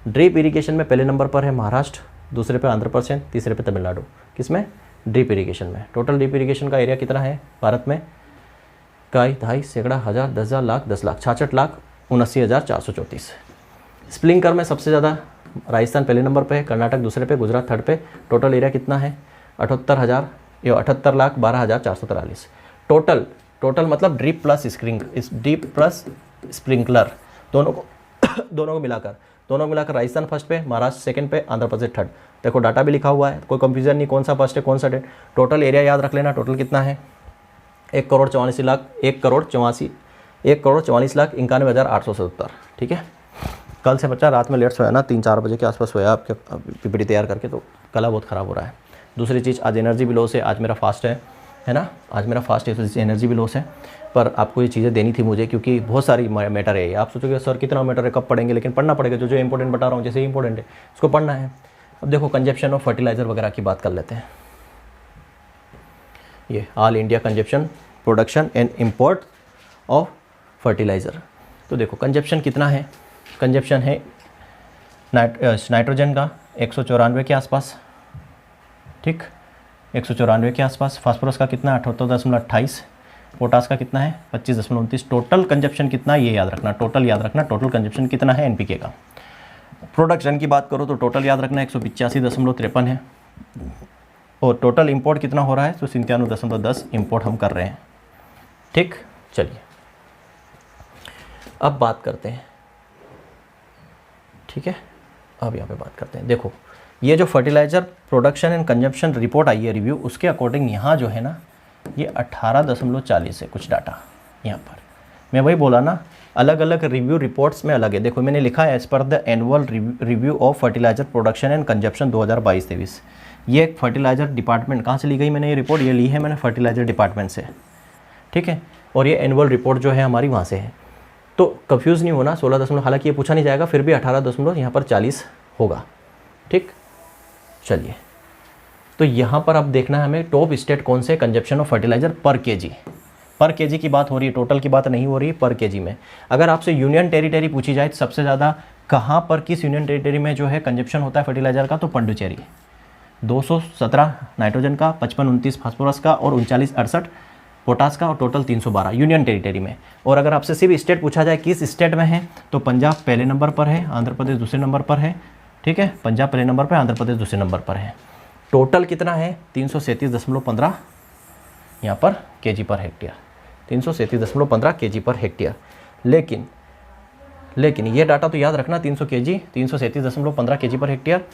ड्रिप इरिगेशन में पहले नंबर पर है महाराष्ट्र, दूसरे पे आंध्र प्रदेश, तीसरे पे तमिलनाडु। किसमें? ड्रिप इरिगेशन में। टोटल ड्रिप इरिगेशन का एरिया कितना है भारत में? इकाई, दहाई, सैकड़ा, हज़ार, 10,000, लाख, 10 लाख, 66,79,434। स्प्रिंकलर में सबसे ज़्यादा राजस्थान पहले नंबर पे है, कर्नाटक दूसरे पे, गुजरात थर्ड पे। टोटल एरिया कितना है? 78,12,443। टोटल मतलब ड्रिप प्लस स्प्रिंकलर दोनों को मिलाकर राजस्थान फर्स्ट पे, महाराष्ट्र सेकंड पे, आंध्र प्रदेश थर्ड। देखो डाटा भी लिखा हुआ है, कोई कंफ्यूजन नहीं कौन सा फर्स्ट है कौन सा डेट। टोटल एरिया याद रख लेना, टोटल कितना है? 1,44,91,870। ठीक है। कल से बच्चा रात में लेट सोया ना, 3-4 बजे के आसपास सोया आपके पीपीटी तैयार करके, तो गला बहुत ख़राब हो रहा है। दूसरी चीज़, आज एनर्जी भी लॉस है, आज मेरा फास्ट है ना, आज मेरा फास्ट है, तो एनर्जी भी लॉस है। पर आपको ये चीज़ें देनी थी मुझे क्योंकि बहुत सारी मैटर है। आप सोचोगे सर कितना मैटर है, कब पढ़ेंगे, लेकिन पढ़ना पड़ेगा। जो इंपॉर्टेंट बता रहा हूँ, जैसे इंपॉर्टेंट है उसको पढ़ना है। अब देखो कंजप्शन ऑफ फर्टिलाइज़र वगैरह की बात कर लेते हैं। ये all India consumption, production and import of fertiliser. तो देखो कंजप्शन कितना है? कंजप्शन है नाइट्रोजन का 194 के आसपास, ठीक, 194 के आसपास। फास्फोरस का कितना है? 78.28। पोटास का कितना है? 25.29। टोटल कंजप्शन कितना है ये याद रखना, टोटल याद रखना, टोटल कंजप्शन कितना है एनपीके का। प्रोडक्शन की बात करो तो टोटल याद रखना 185.53 है। और टोटल इंपोर्ट कितना हो रहा है? तो 97.10 इंपोर्ट हम कर रहे हैं। ठीक, चलिए अब बात करते हैं। ठीक है, अब यहाँ पे बात करते हैं। देखो ये जो fertilizer production and consumption report आई है रिव्यू, उसके अकॉर्डिंग यहाँ जो है ना ये 18.40 है कुछ डाटा। यहाँ पर मैं वही बोला ना, अलग अलग रिव्यू रिपोर्ट्स में अलग है। देखो मैंने लिखा है as per the annual review of fertiliser production and consumption 2022-23। ये एक फर्टिलाइज़र डिपार्टमेंट, कहाँ से ली गई मैंने ये रिपोर्ट? ये ली है मैंने फर्टिलाइज़र डिपार्टमेंट से। ठीक है, और ये एनुअल रिपोर्ट जो है हमारी वहाँ से है। तो कंफ्यूज नहीं होना, 16 हालांकि ये पूछा नहीं जाएगा, फिर भी 18 यहाँ पर 40 होगा। ठीक, चलिए तो यहाँ पर अब देखना है हमें टॉप स्टेट कौन से कंजप्शन ऑफ फर्टिलाइज़र पर केजी की बात हो रही है, टोटल की बात नहीं हो रही है, पर केजी में। अगर आपसे यूनियन टेरिटरी पूछी जाए तो सबसे ज़्यादा कहाँ पर, किस यूनियन टेरिटरी में जो है कंजप्शन होता है फर्टिलाइज़र का? तो पुडुचेरी 217 नाइट्रोजन का, 55-29 फास्फोरस का और 39-68 पोटास का, और टोटल 312 यूनियन टेरिटरी में। और अगर आपसे सिर्फ स्टेट पूछा जाए किस स्टेट में है, तो पंजाब पहले नंबर पर है, आंध्र प्रदेश दूसरे नंबर पर है। ठीक है, पंजाब पहले नंबर पर, आंध्र प्रदेश दूसरे नंबर पर है। टोटल कितना है? 337.15 यहाँ पर KG per hectare, 337.15 KG per hectare. लेकिन ये डाटा तो याद रखना 300 केजी, 337.15 केजी पर हेक्टेयर।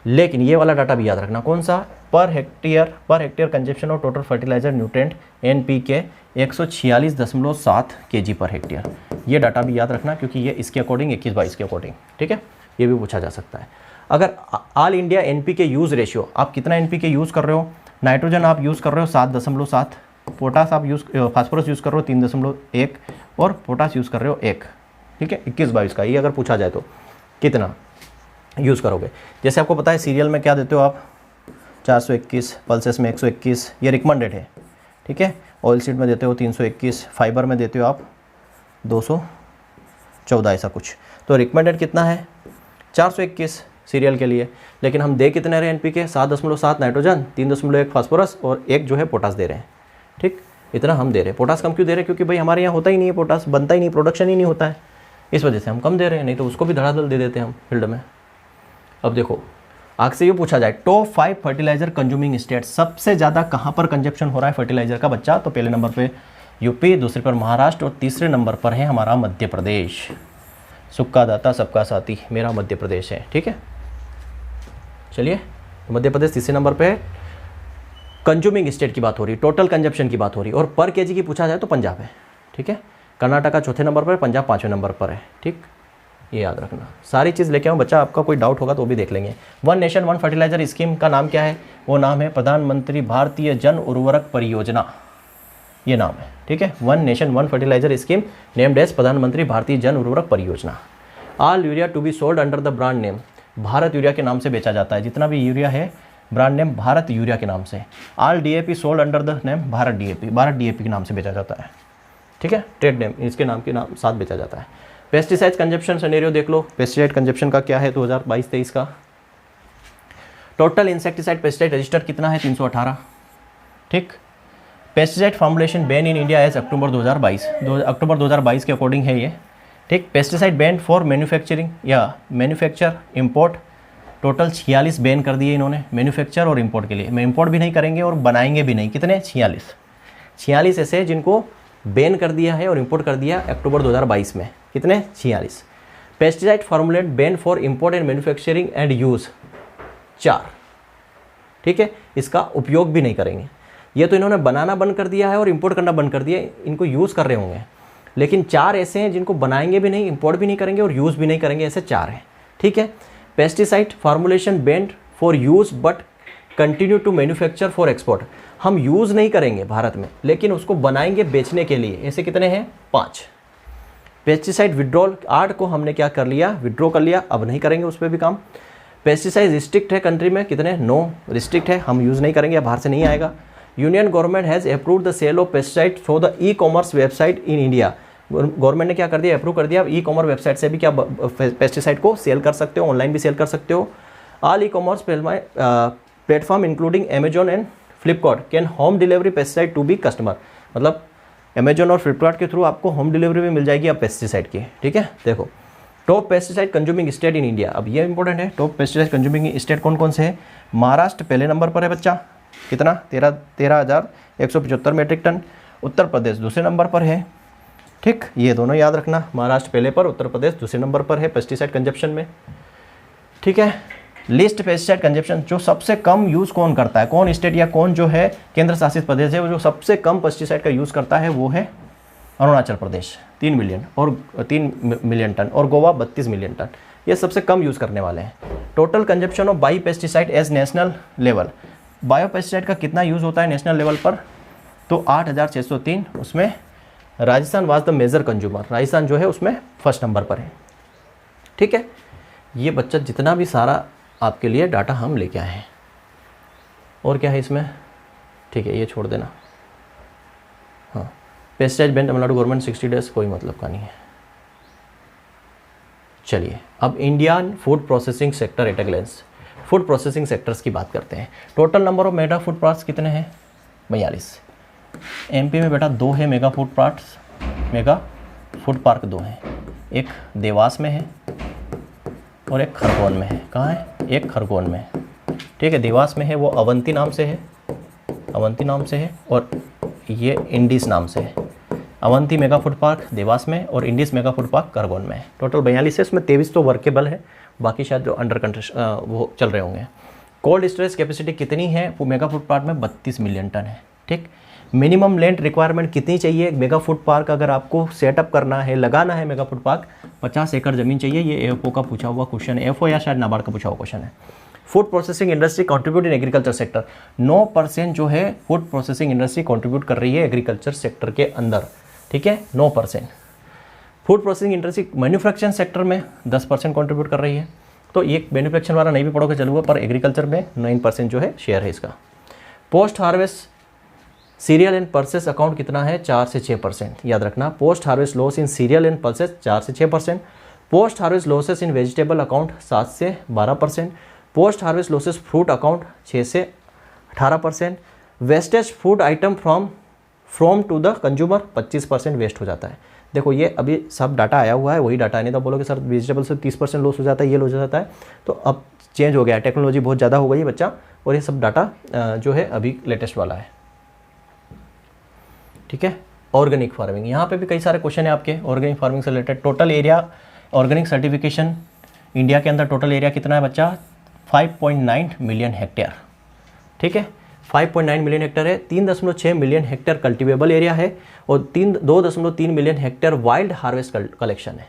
लेकिन ये वाला डाटा भी याद रखना, कौन सा? Per hectare consumption of total fertiliser nutrient NPK 146.7 KG per hectare. ये डाटा भी याद रखना क्योंकि ये इसके अकॉर्डिंग 21-22 के अकॉर्डिंग। ठीक है, ये भी पूछा जा सकता है। अगर all India NPK use ratio, आप कितना एनपीके यूज़ कर रहे हो? नाइट्रोजन आप यूज़ कर रहे हो 7.7, पोटास आप फास्फोरस यूज़ कर रहे हो 3.1 और पोटास यूज़ कर रहे हो 1। ठीक है, 21-22 का ये अगर पूछा जाए तो कितना यूज़ करोगे? जैसे आपको पता है सीरियल में क्या देते हो आप? 421, पल्सेस में 121, ये रिकमेंडेड है। ठीक है, ऑयल सीड में देते हो 321, फाइबर में देते हो आप 214, ऐसा कुछ। तो रिकमेंडेड कितना है? 421 सीरियल के लिए। लेकिन हम दे कितने रहे एनपीके? 7.7 नाइट्रोजन, 3.1 फास्फोरस और 1 जो है पोटास दे रहे हैं। ठीक, इतना हम दे रहे हैं। पोटास कम क्यों दे रहे हैं? क्योंकि भाई हमारे यहाँ होता ही नहीं है, पोटास बनता ही नहीं, प्रोडक्शन ही नहीं होता है, इस वजह से हम कम दे रहे हैं। नहीं तो उसको भी धड़ाधड़ दे देते हैं हम फील्ड में। अब देखो आगे से ये पूछा जाए टॉप 5 फर्टिलाइजर कंज्यूमिंग स्टेट, सबसे ज़्यादा कहाँ पर कंजप्शन हो रहा है फर्टिलाइजर का बच्चा? तो पहले नंबर पे यूपी, दूसरे पर महाराष्ट्र और तीसरे नंबर पर है हमारा मध्य प्रदेश। सुक्का दाता सबका साथी मेरा मध्य प्रदेश है। ठीक है, चलिए मध्य प्रदेश तीसरे नंबर पे है कंज्यूमिंग स्टेट की बात हो रही, टोटल कंजप्शन की बात हो रही, और पर केजी की पूछा जाए तो पंजाब है, ठीक है। कर्नाटका चौथे नंबर पर है, पंजाब पाँचवें नंबर पर है, ठीक, ये याद रखना। सारी चीज़ लेके आऊँ बच्चा, आपका कोई डाउट होगा तो भी देख लेंगे। One nation one fertiliser scheme का नाम क्या है? वो नाम है प्रधानमंत्री भारतीय जन उर्वरक परियोजना, ये नाम है, ठीक है। One nation one fertiliser scheme named as Pradhanmantri Bharatiya Jan Urvarak Pariyojana. All urea to be sold under the brand name, Bharat urea के नाम से बेचा जाता है, जितना भी यूरिया है ब्रांड नेम भारत यूरिया के नाम से। All DAP sold under the name Bharat DAP, Bharat DAP के नाम से बेचा जाता है, ठीक है, ट्रेड नेम इसके नाम के नाम साथ बेचा जाता है। पेस्टिसाइड कंजप्शन सिनेरियो देख लो, पेस्टिसाइड कंजप्शन का क्या है 2022-23 का। टोटल इंसेक्टिसाइड पेस्टिसाइड रजिस्टर कितना है? 318, ठीक। Pesticide formulation ban in India as October 2022 के अकॉर्डिंग है ये, ठीक। पेस्टिसाइड बैन फॉर मैन्युफैक्चरिंग या मैन्युफैक्चर इंपोर्ट, टोटल 46 बैन कर दिए इन्होंने मैन्युफैक्चर और इंपोर्ट के लिए। मैं इंपोर्ट भी नहीं करेंगे और बनाएंगे भी नहीं, कितने? 46 ऐसे जिनको बैन कर दिया है और इंपोर्ट कर दिया अक्टूबर 2022 में, कितने? 46। Pesticide formulate ban for import and manufacturing and use 4, ठीक है, इसका उपयोग भी नहीं करेंगे। ये तो इन्होंने बनाना बंद कर दिया है और इंपोर्ट करना बंद कर दिया है, इनको यूज़ कर रहे होंगे, लेकिन 4 ऐसे हैं जिनको बनाएंगे भी नहीं, इंपोर्ट भी नहीं करेंगे और यूज़ भी नहीं करेंगे, ऐसे 4 हैं, ठीक है। Pesticide formulation banned for use but continue to manufacture for export, हम यूज़ नहीं करेंगे भारत में लेकिन उसको बनाएंगे बेचने के लिए, ऐसे कितने हैं? 5। पेस्टिसाइड विड्रॉल 8 को हमने क्या कर लिया? विड्रॉ कर लिया, अब नहीं करेंगे उस पर भी काम। पेस्टिसाइड रिस्ट्रिक्ट है कंट्री में, कितने? 9 रिस्ट्रिक्ट है, हम यूज़ नहीं करेंगे, बाहर से नहीं आएगा। Union government has approved the sale of pesticide through the e commerce website in India, government ने क्या कर दिया? अप्रूव कर दिया, ई कॉमर्स वेबसाइट से भी क्या पेस्टिसाइड को सेल कर सकते हो, ऑनलाइन भी सेल कर सकते हो। All e commerce platform including Amazon and Flipkart can home delivery pesticide to be customer, मतलब अमेजॉन और फ्लिपकार्ट के थ्रू आपको होम डिलीवरी भी मिल जाएगी अब पेस्टिसाइड की, ठीक है। देखो top pesticide consuming state in India, अब ये इंपॉर्टेंट है, टॉप पेस्टिसाइड कंज्यूमिंग स्टेट कौन कौन से हैं? महाराष्ट्र पहले नंबर पर है बच्चा, कितना? 13,175 मेट्रिक टन। उत्तर प्रदेश दूसरे नंबर पर है, ठीक, ये दोनों याद रखना, महाराष्ट्र पहले पर, उत्तर प्रदेश दूसरे नंबर पर है पेस्टिसाइड कंजप्शन में, ठीक है। लिस्ट पेस्टिसाइड कंजप्शन, जो सबसे कम यूज़ कौन करता है, कौन स्टेट या कौन जो है केंद्र शासित प्रदेश है वो जो सबसे कम पेस्टिसाइड का यूज़ करता है वो है अरुणाचल प्रदेश, 3 मिलियन टन, और गोवा 32 मिलियन टन, ये सबसे कम यूज़ करने वाले हैं। Total consumption of bio pesticide as national level, bio pesticide का कितना यूज़ होता है नेशनल लेवल पर? तो 8,603, उसमें Rajasthan was the major consumer, Rajasthan जो है उसमें फर्स्ट नंबर पर है, ठीक है। ये बच्चा जितना भी सारा आपके लिए डाटा हम लेके आए हैं, और क्या है इसमें, ठीक है, ये छोड़ देना। हाँ, pesticide ban Tamil Nadu government 60 days, कोई मतलब का नहीं है। चलिए अब Indian food processing sector at a glens, food processing sectors की बात करते हैं। Total number of mega food parks कितने हैं? 42। एमपी में बेटा 2 है मेगा फूड पार्क 2 हैं, एक देवास में है और एक खरगोन में है। कहाँ है? एक खरगोन में, ठीक है। देवास में है वो अवंती नाम से है, और ये इंडीज नाम से है। Avanti mega food park Dewas में और Indies mega food park Khargone में है। टोटल 42 है, इसमें 23 तो वर्केबल है, बाकी शायद जो अंडर कंस्ट्रक्शन वो चल रहे होंगे। कोल्ड स्टोरेज कैपेसिटी कितनी है? वो मेगा फूड पार्क में 32 मिलियन टन है, ठीक। मिनिमम लैंड रिक्वायरमेंट कितनी चाहिए? मेगा फूड पार्क अगर आपको सेटअप करना है, लगाना है मेगा फूड पार्क, 50 एकड़ ज़मीन चाहिए। ये एफओ का पूछा हुआ क्वेश्चन है, एफओ या शायद नाबार्ड का पूछा हुआ क्वेश्चन है। Food processing industry contribute in agriculture sector, 9% जो है फूड प्रोसेसिंग इंडस्ट्री कंट्रीब्यूट कर रही है एग्रीकल्चर सेक्टर के अंदर, ठीक है, 9%। Food processing industry manufacturing sector में 10% कंट्रीब्यूट कर रही है। तो ये मैन्युफैक्चरिंग वाला नहीं भी पढ़ोगे चलूँगा, पर एग्रीकल्चर में 9% जो है शेयर है इसका। Post harvest cereal and pulses account कितना है? 4 से 6%, याद रखना। Post harvest loss in cereal and pulses 4 से 6%। Post harvest losses in vegetable account 7 से 12%। Post harvest losses fruit account 6 से 18%। Wastage food item from to the consumer 25% waste हो जाता है। देखो ये अभी सब डाटा आया हुआ है, वही डाटा नहीं तो बोलोगे सर वेजिटेबल से 30% लॉस हो जाता है, ये लॉस हो जाता है, तो अब चेंज हो गया है, टेक्नोलॉजी बहुत ज़्यादा हो गई है बच्चा, और ये सब डाटा जो है अभी लेटेस्ट वाला है, ठीक है। ऑर्गेनिक फार्मिंग, यहाँ पे भी कई सारे क्वेश्चन है आपके ऑर्गेनिक फार्मिंग से related. Total area organic certification India के अंदर टोटल एरिया कितना है बच्चा? 5.9 मिलियन हेक्टेयर, ठीक है। 5.9 मिलियन हेक्टेयर है, 3.6 मिलियन हेक्टेयर कल्टिवेबल एरिया है और 2.3 million hectare wild harvest collection है।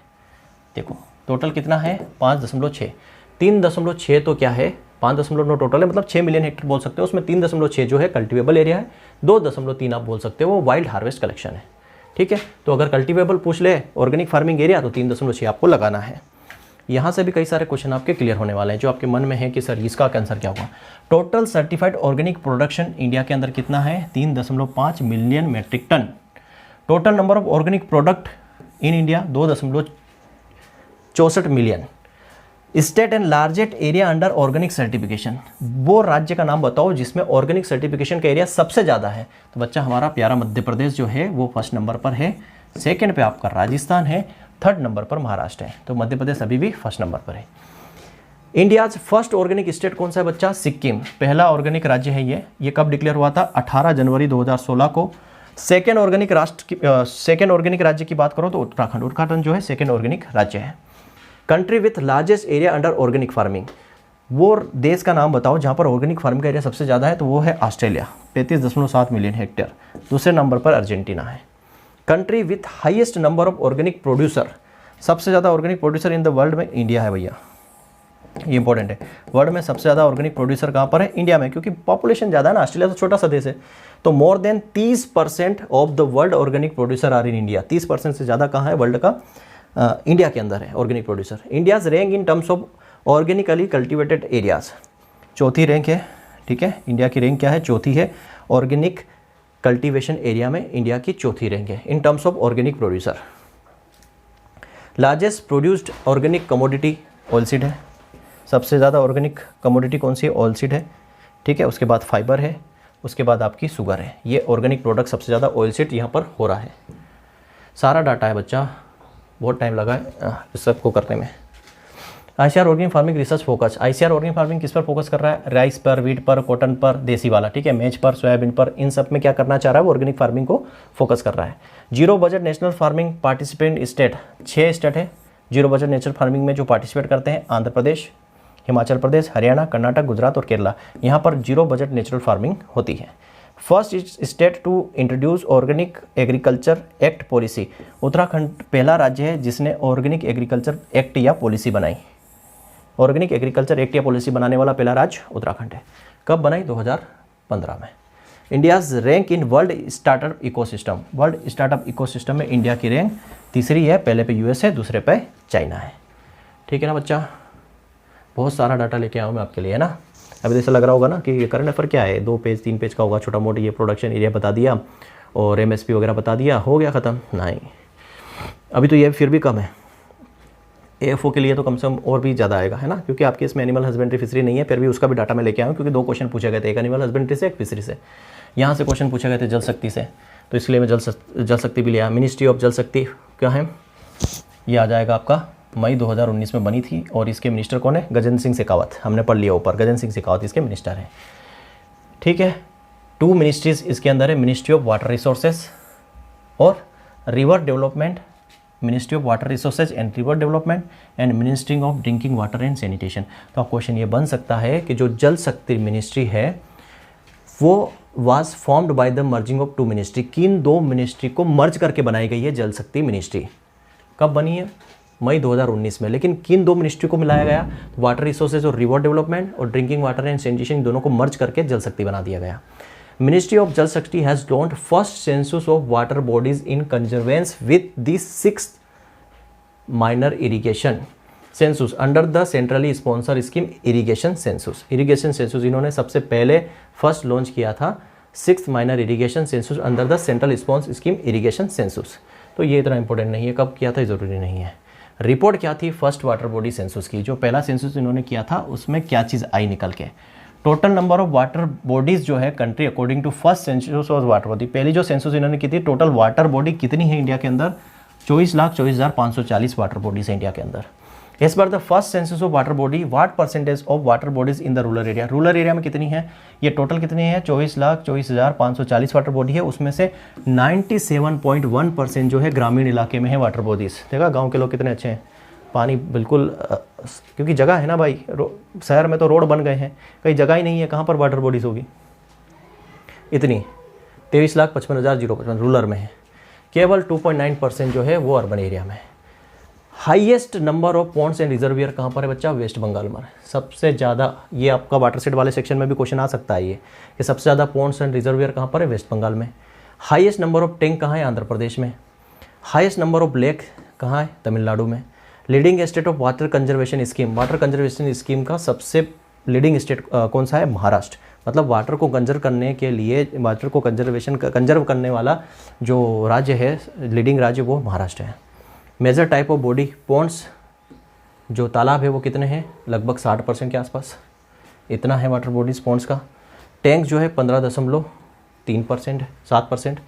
देखो टोटल कितना है 5.6, 3.6 तो क्या है 5.9 टोटल है, मतलब 6 मिलियन हेक्टेयर बोल सकते हो, उसमें 3.6 जो है कल्टिवेबल एरिया है, 2.3 आप बोल सकते हो वो वाइल्ड हार्वेस्ट कलेक्शन है। ठीक है, तो अगर कल्टिवेबल पूछ ले ऑर्गेनिक फार्मिंग एरिया तो 3.6 आपको लगाना है। यहाँ से भी कई सारे क्वेश्चन आपके क्लियर होने वाले हैं जो आपके मन में है कि सर इसका आंसर क्या होगा। Total certified organic production India के अंदर कितना है 3.5 million metric tonne. Total number of organic product in India 2.64 million. State and largest area under organic certification, वो राज्य का नाम बताओ जिसमें ऑर्गेनिक सर्टिफिकेशन का एरिया सबसे ज़्यादा है। तो बच्चा हमारा प्यारा मध्य प्रदेश जो है वो फर्स्ट नंबर पर है, सेकंड पे आपका राजस्थान है, थर्ड नंबर पर महाराष्ट्र है। तो मध्य प्रदेश अभी भी फर्स्ट नंबर पर है। इंडियाज फर्स्ट ऑर्गेनिक स्टेट कौन सा है बच्चा, सिक्किम पहला ऑर्गेनिक राज्य है ये कब डिक्लेयर हुआ था 18 जनवरी 2016 को। सेकेंड ऑर्गेनिक राज्य की बात करो तो उत्तराखंड जो है सेकेंड ऑर्गेनिक राज्य है। Country with largest area under organic farming, वो देश का नाम बताओ जहाँ पर ऑर्गेनिक फार्मिंग का एरिया सबसे ज़्यादा है, तो वो है ऑस्ट्रेलिया 35.7 मिलियन हेक्टेयर। दूसरे नंबर पर अर्जेंटीना है। Country with highest number of organic producer, सबसे ज़्यादा organic producer in the world में इंडिया है भैया, ये इंपॉर्टेंट है। वर्ल्ड में सबसे ज़्यादा ऑर्गेनिक प्रोड्यूसर कहाँ पर है, इंडिया में, क्योंकि पॉपुलेशन ज़्यादा है ना, ऑस्ट्रेलिया तो छोटा सा देश है। तो more than 30% of the world organic producer are in India, 30% से ज़्यादा कहाँ है वर्ल्ड का, इंडिया के अंदर है organic producer. India's rank in terms of organically cultivated areas, चौथी रैंक है। ठीक है, इंडिया की रैंक क्या है, चौथी है। ऑर्गेनिक कल्टीवेशन एरिया में इंडिया की चौथी रैंक है in terms of organic producer. Largest produced organic commodity oilseed है, सबसे ज़्यादा ऑर्गेनिक कमोडिटी कौन सी है, ऑयलसीड है। ठीक है, उसके बाद फाइबर है, उसके बाद आपकी शुगर है। ये ऑर्गेनिक प्रोडक्ट सबसे ज़्यादा ऑयलसीड यहाँ पर हो रहा है। सारा डाटा है बच्चा, बहुत टाइम लगा है इस सबको करने में। ICR organic farming research focus, ICR organic farming किस पर फोकस कर रहा है, राइस पर, वीट पर, कॉटन पर, देसी वाला, ठीक है, मेज पर, सोयाबीन पर, इन सब में क्या करना चाह रहा है वो ऑर्गेनिक फार्मिंग को फोकस कर रहा है। Zero budget national farming participant state, 6 state है जीरो बजट नेचुरल फार्मिंग में जो पार्टिसिपेट करते हैं, आंध्र प्रदेश, हिमाचल प्रदेश, हरियाणा, कर्नाटक, गुजरात और केरला। यहाँ पर जीरो बजट नेचुरल फार्मिंग होती है। First state to introduce organic agriculture act policy, Uttarakhand पहला राज्य है जिसने ऑर्गेनिक एग्रीकल्चर एक्ट या पॉलिसी बनाई। ऑर्गेनिक एग्रीकल्चर एक्ट या पॉलिसी बनाने वाला पहला राज्य उत्तराखंड है। कब बनाई, 2015 में। India's rank in world startup ecosystem, world startup ecosystem में इंडिया की रैंक तीसरी है, पहले पे यूएस है, दूसरे पे चाइना है। ठीक है ना बच्चा, बहुत सारा डाटा लेके आया हूँ मैं आपके लिए, है ना। अभी तो ऐसा लग रहा होगा ना कि ये करंट अफेयर क्या है, 2 पेज 3 पेज का होगा, छोटा मोटा ये प्रोडक्शन एरिया बता दिया और एमएसपी वगैरह बता दिया, हो गया ख़त्म। नहीं, अभी तो ये फिर भी कम है। एएफओ के लिए तो कम से कम और भी ज़्यादा आएगा, है ना, क्योंकि आपके इसमें एनिमल हस्बेंड्री फिशरी नहीं है, फिर भी उसका भी डाटा मैं लेके आया हूँ, क्योंकि 2 क्वेश्चन पूछे गए थे, एक एनिमल हस्बेंड्री से, एक फिशरी से। यहाँ से क्वेश्चन पूछे गए थे जल शक्ति से, तो इसलिए मैं जल शक्ति भी लिया। मिनिस्ट्री ऑफ जल शक्ति क्या है, ये आ जाएगा आपका, मई 2019 में बनी थी और इसके मिनिस्टर कौन है, गजेंद्र सिंह शेखावत, हमने पढ़ लिया ऊपर, गजेंद्र सिंह शेखावत इसके मिनिस्टर हैं। ठीक है, 2 मिनिस्ट्रीज इसके अंदर है, मिनिस्ट्री ऑफ वाटर रिसोर्सेज और river development, ministry of water resources and river development and ministry of drinking water and sanitation. तो आप क्वेश्चन ये बन सकता है कि जो जल शक्ति मिनिस्ट्री है वो was formed by the merging of 2 ministry, किन 2 मिनिस्ट्री को मर्ज करके बनाई गई है जल शक्ति मिनिस्ट्री। कब बनी है, मई 2019 में। लेकिन किन 2 मिनिस्ट्री को मिलाया गया, वाटर रिसोर्सेज और रिवर डेवलपमेंट और ड्रिंकिंग वाटर एंड सैनिटेशन, दोनों को मर्ज करके जल शक्ति बना दिया गया। Ministry of Jal Shakti has launched first census of water bodies in consonance with the 6th minor irrigation census under the centrally sponsor scheme irrigation census. Irrigation census इन्होंने सबसे पहले फर्स्ट लॉन्च किया था, 6th minor irrigation census under the central sponsor scheme irrigation census. तो ये इतना important नहीं है, कब किया था ज़रूरी नहीं है। रिपोर्ट क्या थी, फर्स्ट वाटर बॉडी सेंसस की, जो पहला सेंसस इन्होंने किया था उसमें क्या चीज़ आई निकल के। Total number of water bodies जो है country according to first census of water body, पहली जो सेंसस इन्होंने की थी, टोटल वाटर बॉडी कितनी है इंडिया के अंदर, 24,24,540 वाटर बॉडीज है इंडिया के अंदर। As per the first census of water body, what percentage of water bodies in the rural area, rural area में कितनी है, ये टोटल कितनी है, 24,24,540 वाटर बॉडी है, उसमें से 97.1% जो है ग्रामीण इलाके में है वाटर बॉडीज। देखा गांव के लोग कितने अच्छे हैं, पानी बिल्कुल, क्योंकि जगह है ना भाई, शहर में तो रोड बन गए हैं, कहीं जगह ही नहीं है, कहाँ पर वाटर बॉडीज होगी। इतनी 23,55,055 रूरल में है, केवल 2.9% जो है वो अर्बन एरिया में है। Highest number of ponds and reservoir कहाँ पर है बच्चा? वेस्ट बंगाल में। सबसे ज़्यादा, ये आपका वाटरशेड वाले सेक्शन में भी क्वेश्चन आ सकता है ये कि सबसे ज़्यादा पॉन्ड्स एंड रिजर्वियर कहाँ पर है? वेस्ट बंगाल में। हाईएस्ट नंबर ऑफ टैंक कहाँ है? आंध्र प्रदेश में। हाईएस्ट नंबर ऑफ लेक कहाँ है? तमिलनाडु में। Leading state of water conservation scheme, water conservation scheme का सबसे लीडिंग स्टेट कौन सा है? महाराष्ट्र। मतलब वाटर को कंजर्व करने के लिए, वाटर को कंजर्व करने वाला जो राज्य है, लीडिंग राज्य, वो महाराष्ट्र है। Major type of body ponds, जो तालाब है वो कितने हैं? लगभग 60% के आसपास, इतना है वाटर बॉडीज पॉन्ड्स का। टैंक जो है 15.3%, 7%,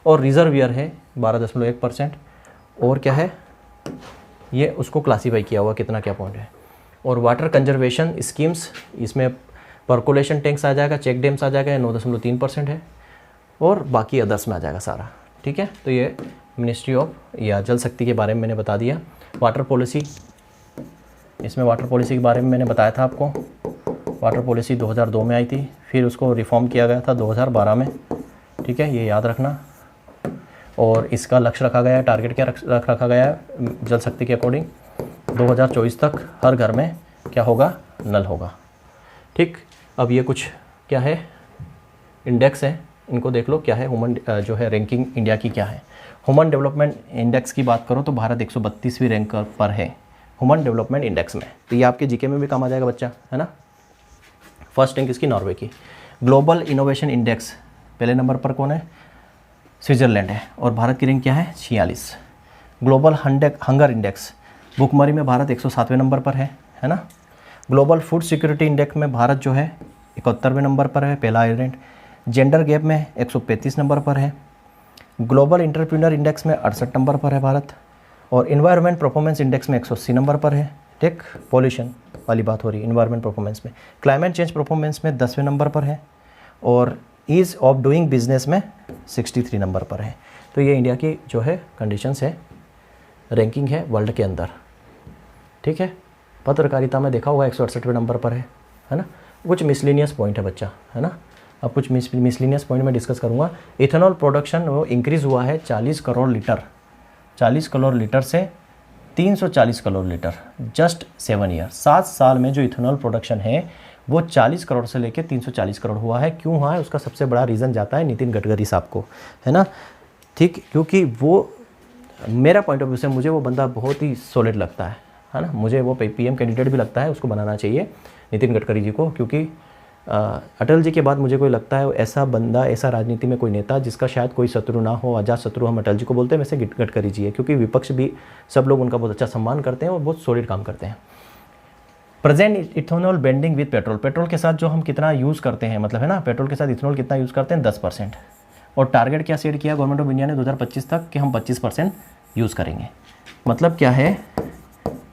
और रिजर्वियर है 12.1%। और क्या है ये, उसको क्लासीफाई किया हुआ कितना क्या पॉइंट है। और वाटर कंजर्वेशन स्कीम्स, इसमें पर्कोलेशन टैंक्स आ जाएगा, चेक डैम्स आ जाएगा, 9.3% है, और बाकी अदर्स में आ जाएगा सारा। ठीक है, तो ये मिनिस्ट्री ऑफ या जल शक्ति के बारे में मैंने बता दिया। वाटर पॉलिसी, इसमें वाटर पॉलिसी के बारे में मैंने बताया था आपको। वाटर पॉलिसी 2002 में आई थी, फिर उसको रिफॉर्म किया गया था 2012 में। ठीक है, ये याद रखना। और इसका लक्ष्य रखा गया है, टारगेट क्या रखा गया है जल शक्ति के अकॉर्डिंग? 2024 तक हर घर में क्या होगा? नल होगा। ठीक, अब ये कुछ क्या है, इंडेक्स है, इनको देख लो क्या है। ह्यूमन जो है रैंकिंग इंडिया की क्या है। ह्यूमन डेवलपमेंट इंडेक्स की बात करो तो भारत 132वीं रैंक पर है ह्यूमन डेवलपमेंट इंडेक्स में। तो ये आपके जीके में भी काम आ जाएगा बच्चा, है ना। फर्स्ट रैंक इसकी नॉर्वे की। ग्लोबल इनोवेशन इंडेक्स पहले नंबर पर कौन है? स्विट्ज़रलैंड है। और भारत की रैंक क्या है? 46। ग्लोबल हंगर इंडेक्स, भूखमरी में भारत 107वें नंबर पर है ना। ग्लोबल फूड सिक्योरिटी इंडेक्स में भारत जो है 71वें नंबर पर है, पहला आयरलैंड। जेंडर गैप में 135 नंबर पर है। ग्लोबल इंटरप्रीनर इंडेक्स में 68 नंबर पर है भारत। और इन्वायरमेंट परफॉर्मेंस इंडेक्स में 180 नंबर पर है। ठीक, पॉल्यूशन वाली बात हो रही है इन्वायरमेंट परफॉर्मेंस में। क्लाइमेट चेंज परफॉर्मेंस में 10वें नंबर पर है। और ईज़ ऑफ डूइंग बिजनेस में 63 नंबर पर है। तो ये इंडिया की जो है कंडीशंस है, रैंकिंग है वर्ल्ड के अंदर। ठीक है, पत्रकारिता में देखा होगा 168वें नंबर पर है ना। कुछ मिसलिनियस पॉइंट है बच्चा, है ना। अब कुछ मिसलिनियस पॉइंट में डिस्कस करूँगा। इथेनॉल प्रोडक्शन वो इंक्रीज़ हुआ है 40 करोड़ लीटर, 40 करोड़ लीटर से 340 करोड़ लीटर, जस्ट 7 ईयर, 7 साल में जो इथेनॉल प्रोडक्शन है वो 40 करोड़ से लेकर 340 करोड़ हुआ है। क्यों हुआ है? उसका सबसे बड़ा रीज़न जाता है नितिन गडकरी साहब को, है ना। ठीक, क्योंकि वो मेरा पॉइंट ऑफ व्यू से मुझे वो बंदा बहुत ही सॉलिड लगता है ना। मुझे वो पीएम कैंडिडेट भी लगता है, उसको बनाना चाहिए नितिन गडकरी जी को। क्योंकि अटल जी के बाद मुझे कोई लगता है ऐसा बंदा, ऐसा राजनीति में कोई नेता जिसका शायद कोई शत्रु ना हो, अजात शत्रु हम अटल जी को बोलते हैं, वैसे गडकरी जी है। क्योंकि विपक्ष भी सब लोग उनका बहुत अच्छा सम्मान करते हैं और बहुत सॉलिड काम करते हैं। Present ethanol blending with petrol, petrol के साथ जो हम कितना यूज़ करते हैं, मतलब है ना, पेट्रोल के साथ इथेनॉल कितना यूज़ करते हैं? 10%। और टारगेट क्या सेट किया गवर्नमेंट ऑफ इंडिया ने 2025 तक कि हम 25% यूज़ करेंगे। मतलब क्या है?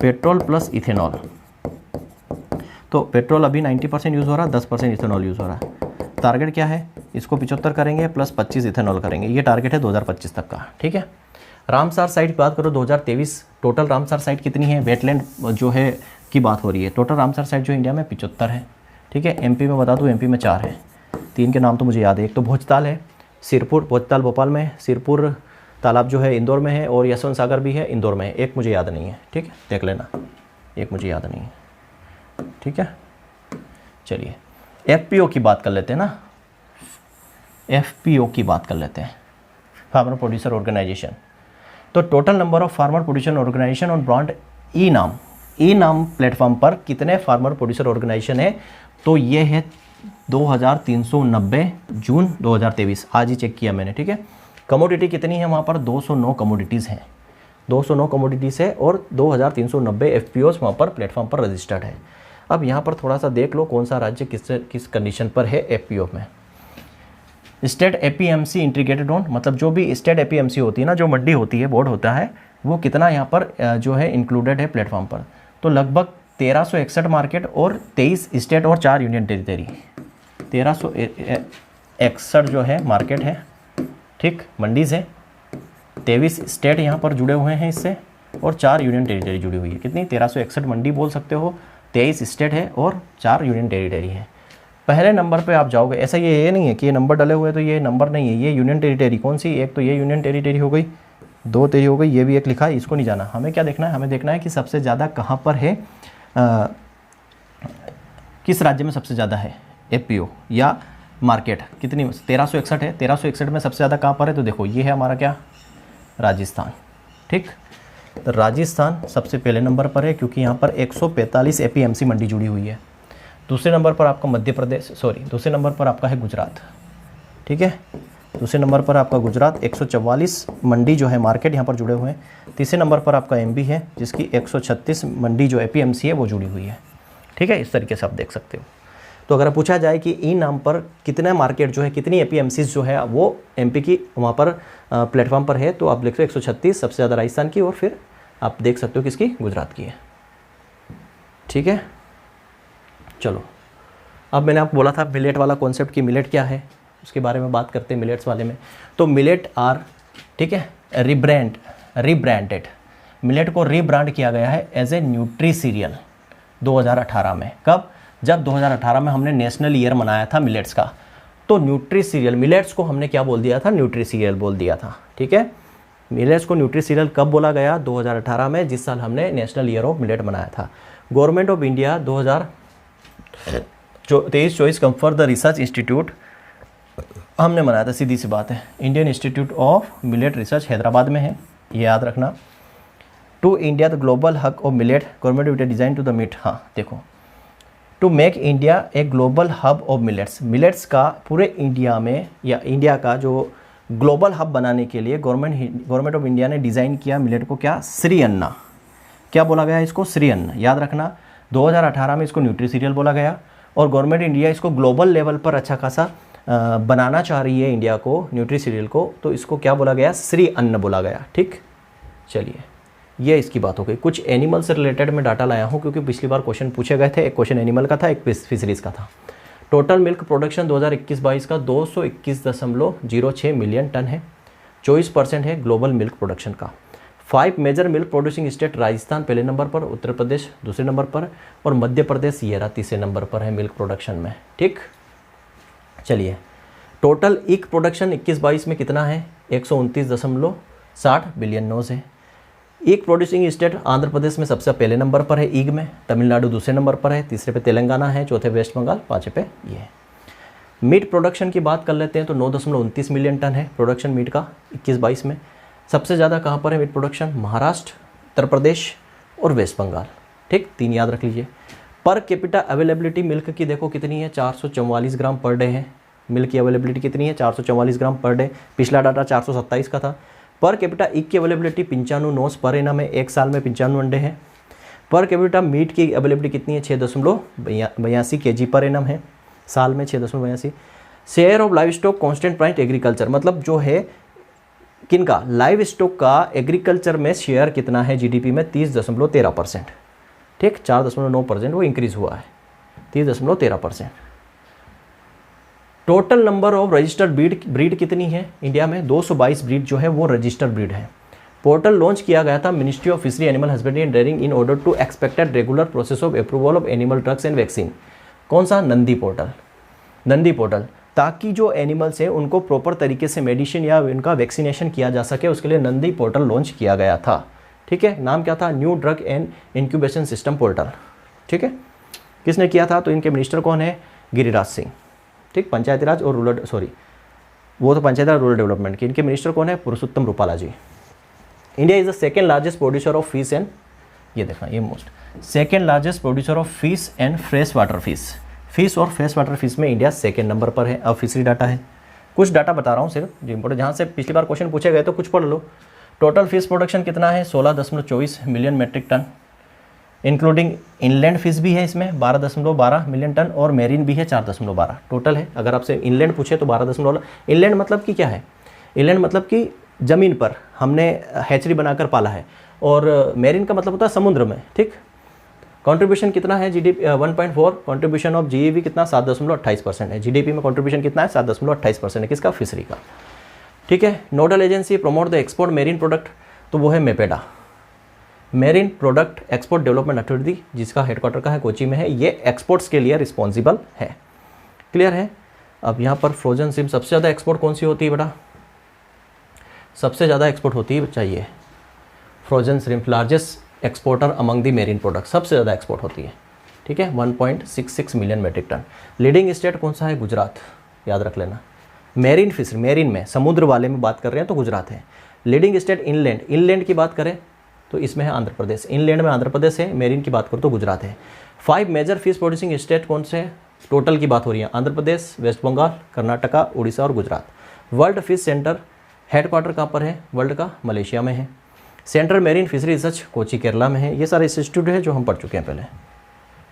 Petrol plus ethanol. तो पेट्रोल अभी 90% यूज़ हो रहा है, 10% इथेनॉल यूज़ हो रहा है। टारगेट क्या है? इसको 75 करेंगे प्लस 25 इथेनॉल करेंगे, ये टारगेट है 2025 तक का। ठीक है। रामसार साइट की बात करो 2023 टोटल रामसार साइट कितनी है? वेटलैंड जो है की बात हो रही है। टोटल रामसार साइट जो इंडिया में 75 है। ठीक है, एमपी में बता दूँ, एमपी में 4 है। 3 के नाम तो मुझे याद है, एक तो भोजताल है, सिरपुर, भोजताल भोपाल में, सिरपुर तालाब जो है इंदौर में है, और यशवंत सागर भी है इंदौर में है। एक मुझे याद नहीं है, ठीक है, देख लेना, एक मुझे याद नहीं है। ठीक है, चलिए एफपीओ की बात कर लेते हैं ना। एफपीओ की बात कर लेते हैं, फार्मर प्रोड्यूसर ऑर्गेनाइजेशन। तो total number of farmer producer organisation on brand e NAM platform पर कितने फार्मर प्रोड्यूसर ऑर्गेनाइजेशन है? तो ये है 2390 जून 2023, आज ही चेक किया मैंने। ठीक है, कमोडिटी कितनी है वहाँ पर? 209 कमोडिटीज़ हैं, 209 कमोडिटीज़ है, और 2390 एफपीओज वहाँ पर प्लेटफॉर्म पर रजिस्टर्ड है। अब यहाँ पर थोड़ा सा देख लो कौन सा राज्य किस कंडीशन पर है एफपीओ में। स्टेट एपीएमसी इंटीग्रेटेड ऑन, मतलब जो भी स्टेट एपीएमसी होती है ना, जो मंडी होती है, बोर्ड होता है, वो कितना यहाँ पर जो है इंक्लूडेड है प्लेटफॉर्म पर? तो लगभग 1361 मार्केट और 23 स्टेट और 4 यूनियन टेरिटरी। 1361 जो है मार्केट है, ठीक, मंडीज़ है, 23 स्टेट यहाँ पर जुड़े हुए हैं इससे, और 4 यूनियन टेरिटरी जुड़ी हुई है। कितनी? 1361 मंडी बोल सकते हो, 23 स्टेट है और 4 यूनियन टेरिटरी है। पहले नंबर पे आप जाओगे, ऐसा ये नहीं है कि ये नंबर डले हुए तो ये नंबर नहीं है, ये यूनियन टेरिटरी कौन सी, एक तो ये यूनियन टेरिटरी हो गई, 2 तेरी हो गई, ये भी एक लिखा है, इसको नहीं जाना। हमें क्या देखना है, हमें देखना है कि सबसे ज़्यादा कहाँ पर है, किस राज्य में सबसे ज़्यादा है एफपीओ या मार्केट कितनी, 1361 है, 1361 में सबसे ज़्यादा कहाँ पर है, तो देखो ये है हमारा क्या, राजस्थान। ठीक, तो राजस्थान सबसे पहले नंबर पर है क्योंकि यहाँ पर 145 एपीएमसी मंडी जुड़ी हुई है। दूसरे नंबर पर आपका मध्य प्रदेश, दूसरे नंबर पर आपका है गुजरात। ठीक है, दूसरे नंबर पर आपका गुजरात, 144 मंडी जो है मार्केट यहाँ पर जुड़े हुए हैं। तीसरे नंबर पर आपका एमपी है जिसकी 136 मंडी जो एपीएमसी है वो जुड़ी हुई है। ठीक है, इस तरीके से आप देख सकते हो। तो अगर पूछा जाए कि ई नाम पर कितने मार्केट जो है, कितनी एपीएमसीज जो है वो एमपी की वहाँ पर प्लेटफॉर्म पर है, तो आप लिखते हो 136, सबसे ज़्यादा राजस्थान की, और फिर आप देख सकते हो किसकी, गुजरात की है। ठीक है, चलो अब मैंने आपको बोला था मिलेट वाला कॉन्सेप्ट कि मिलेट क्या है, उसके बारे में बात करते हैं मिलेट्स वाले में। तो मिलेट आर, ठीक है, रिब्रांडेड, मिलेट को रीब्रांड किया गया है एज ए न्यूट्री सीरियल 2018 में। कब, जब 2018 में हमने नेशनल ईयर मनाया था मिलेट्स का, तो न्यूट्री सीरियल, मिलेट्स को हमने क्या बोल दिया था, न्यूट्री सीरियल बोल दिया था। ठीक है, मिलेट्स को न्यूट्री सीरियल कब बोला गया, 2018 में, जिस साल हमने नेशनल ईयर ऑफ मिलेट मनाया था। Government of India 2023-24 confer the research institute हमने मनाया था, सीधी सी बात है। Indian institute of millet research Hyderabad में है, ये याद रखना। To India the global hub of millet, government of India design to the meet, हाँ देखो, to make India a global hub of millets, millets का पूरे इंडिया में या इंडिया का जो ग्लोबल हब बनाने के लिए गवर्नमेंट ऑफ इंडिया ने डिज़ाइन किया मिलेट को, क्या, श्री अन्ना, क्या बोला गया इसको, श्री अन्न, याद रखना। 2018 में इसको न्यूट्री सीरियल बोला गया, और गवर्नमेंट इंडिया इसको ग्लोबल लेवल पर अच्छा खासा बनाना चाह रही है इंडिया को, न्यूट्री सीरियल को, तो इसको क्या बोला गया, श्री अन्न बोला गया। ठीक, चलिए ये इसकी बात हो गई। कुछ एनिमल से रिलेटेड मैं डाटा लाया हूँ क्योंकि पिछली बार क्वेश्चन पूछे गए थे, एक क्वेश्चन एनिमल का था, एक फिशरीज का था। टोटल मिल्क प्रोडक्शन 2021-22 का 221.06 मिलियन टन है, 24% है ग्लोबल मिल्क प्रोडक्शन का। 5 major milk producing state, Rajasthan पहले नंबर पर, उत्तर प्रदेश दूसरे नंबर पर, और मध्य प्रदेश ये रहा तीसरे नंबर पर है मिल्क प्रोडक्शन में। ठीक, चलिए टोटल ईक प्रोडक्शन 21-22 में कितना है, 129.60 बिलियन नोज है। ईक प्रोड्यूसिंग स्टेट आंध्र प्रदेश में सबसे पहले नंबर पर है ईग में, तमिलनाडु दूसरे नंबर पर है, तीसरे पे तेलंगाना है, चौथे वेस्ट बंगाल, पाँचवें पे ये है। मीट प्रोडक्शन की बात कर लेते हैं तो 9.29 मिलियन टन है प्रोडक्शन मीट का 21-22 में। सबसे ज़्यादा कहाँ पर है मीट प्रोडक्शन, महाराष्ट्र, उत्तर प्रदेश और वेस्ट बंगाल। ठीक, 3 याद रख लीजिए। पर कैपिटा अवेलेबिलिटी मिल्क की देखो कितनी है, 444 ग्राम पर डे है। मिल्क की अवेलेबिलिटी कितनी है, 444 ग्राम पर डे। पिछला डाटा 427 का था। पर कैपिटा ईक की अवेलेबिलिटी 95 नोस पर एनम है, एक साल में 95 अंडे हैं। पर कैपिटा मीट की अवेलेबिलिटी कितनी है, 6.82 kg पर एनम है, साल में 6.82। Share of live stock constant price agriculture, मतलब जो है किनका, लाइव स्टॉक का एग्रीकल्चर में शेयर कितना है जीडीपी में, 30.13%। ठीक, 4.9% वो इंक्रीज हुआ है, 30.13%। Total number of registered breed कितनी है इंडिया में, 222 ब्रीड जो है वो रजिस्टर्ड ब्रीड है। पोर्टल लॉन्च किया गया था ministry of fishery animal husbandry and dairying in order to expected regular process of approval of animal drugs and vaccine. कौन सा, नंदी पोर्टल, नंदी पोर्टल, ताकि जो एनिमल्स हैं उनको प्रॉपर तरीके से मेडिसिन या उनका वैक्सीनेशन किया जा सके, उसके लिए नंदी पोर्टल लॉन्च किया गया था। ठीक है, नाम क्या था, new drug and incubation system portal. ठीक है, किसने किया था, तो इनके मिनिस्टर कौन है, गिरिराज सिंह। ठीक, पंचायती राज और रूरल, वो तो पंचायती राज रूरल डेवलपमेंट के, इनके मिनिस्टर कौन है, Purushottam Rupala ji. India is the second largest producer of fish and, ये देखना ये most, second largest producer of fish and fresh water fish. Fish और फ्रेश वाटर फिश में इंडिया सेकेंड नंबर पर है। अब फिशरी डाटा है, कुछ डाटा बता रहा हूँ सिर्फ जो इंपॉर्टेंट, जहाँ से पिछली बार क्वेश्चन पूछे गए तो कुछ पढ़ लो। टोटल फिश प्रोडक्शन कितना है, 16.24 million metric tonne, including inland fish भी है इसमें 12.12 मिलियन टन, और मेरीन भी है 4.12 टोटल है। अगर आपसे इनलैंड पूछे तो 12.12। इनलैंड मतलब कि क्या है, इनलैंड मतलब कि ज़मीन पर हमने हैचरी बनाकर पाला है, और मेरीन का मतलब होता है समुद्र में। ठीक, कंट्रीब्यूशन कितना है, जीडीपी 1.4, कंट्रीब्यूशन ऑफ जीईवी कितना, 7.28% है। जीडीपी में कंट्रीब्यूशन कितना है, 7.28% है, किसका, फिशरी का। ठीक है, nodal agency promote the export marine product, तो वो है MPEDA, marine product export development authority, जिसका हेडक्वार्टर का है कोची में है, ये एक्सपोर्ट्स के लिए रिस्पॉन्सिबल है। क्लियर है। अब यहाँ पर फ्रोजन श्रिम्प सबसे ज़्यादा एक्सपोर्ट कौन सी होती है बेटा, सबसे ज़्यादा एक्सपोर्ट होती है बच्चा ये frozen shrimp, largest exporter among the marine product, सबसे ज़्यादा एक्सपोर्ट होती है, ठीक है, 1.66 million metric tonne. Leading state कौन सा है, गुजरात, याद रख लेना। मेरीन फिशरी, मेरीन में समुद्र वाले में बात कर रहे हैं तो गुजरात है। लीडिंग स्टेट इनलैंड, इनलैंड की बात करें तो इसमें है आंध्र प्रदेश, इनलैंड में आंध्र प्रदेश है, मेरीन की बात करो तो गुजरात है। 5 मेजर फिश प्रोड्यूसिंग स्टेट कौन से है, टोटल की बात हो रही है, आंध्र प्रदेश, वेस्ट बंगाल, कर्नाटका, उड़ीसा और Gujarat. World fish centre headquarter कहाँ पर है, वर्ल्ड का मलेशिया में है। Central marine fishery research Kochi Kerala में है। ये सारे इंस्टीट्यूट है जो हम पढ़ चुके हैं पहले।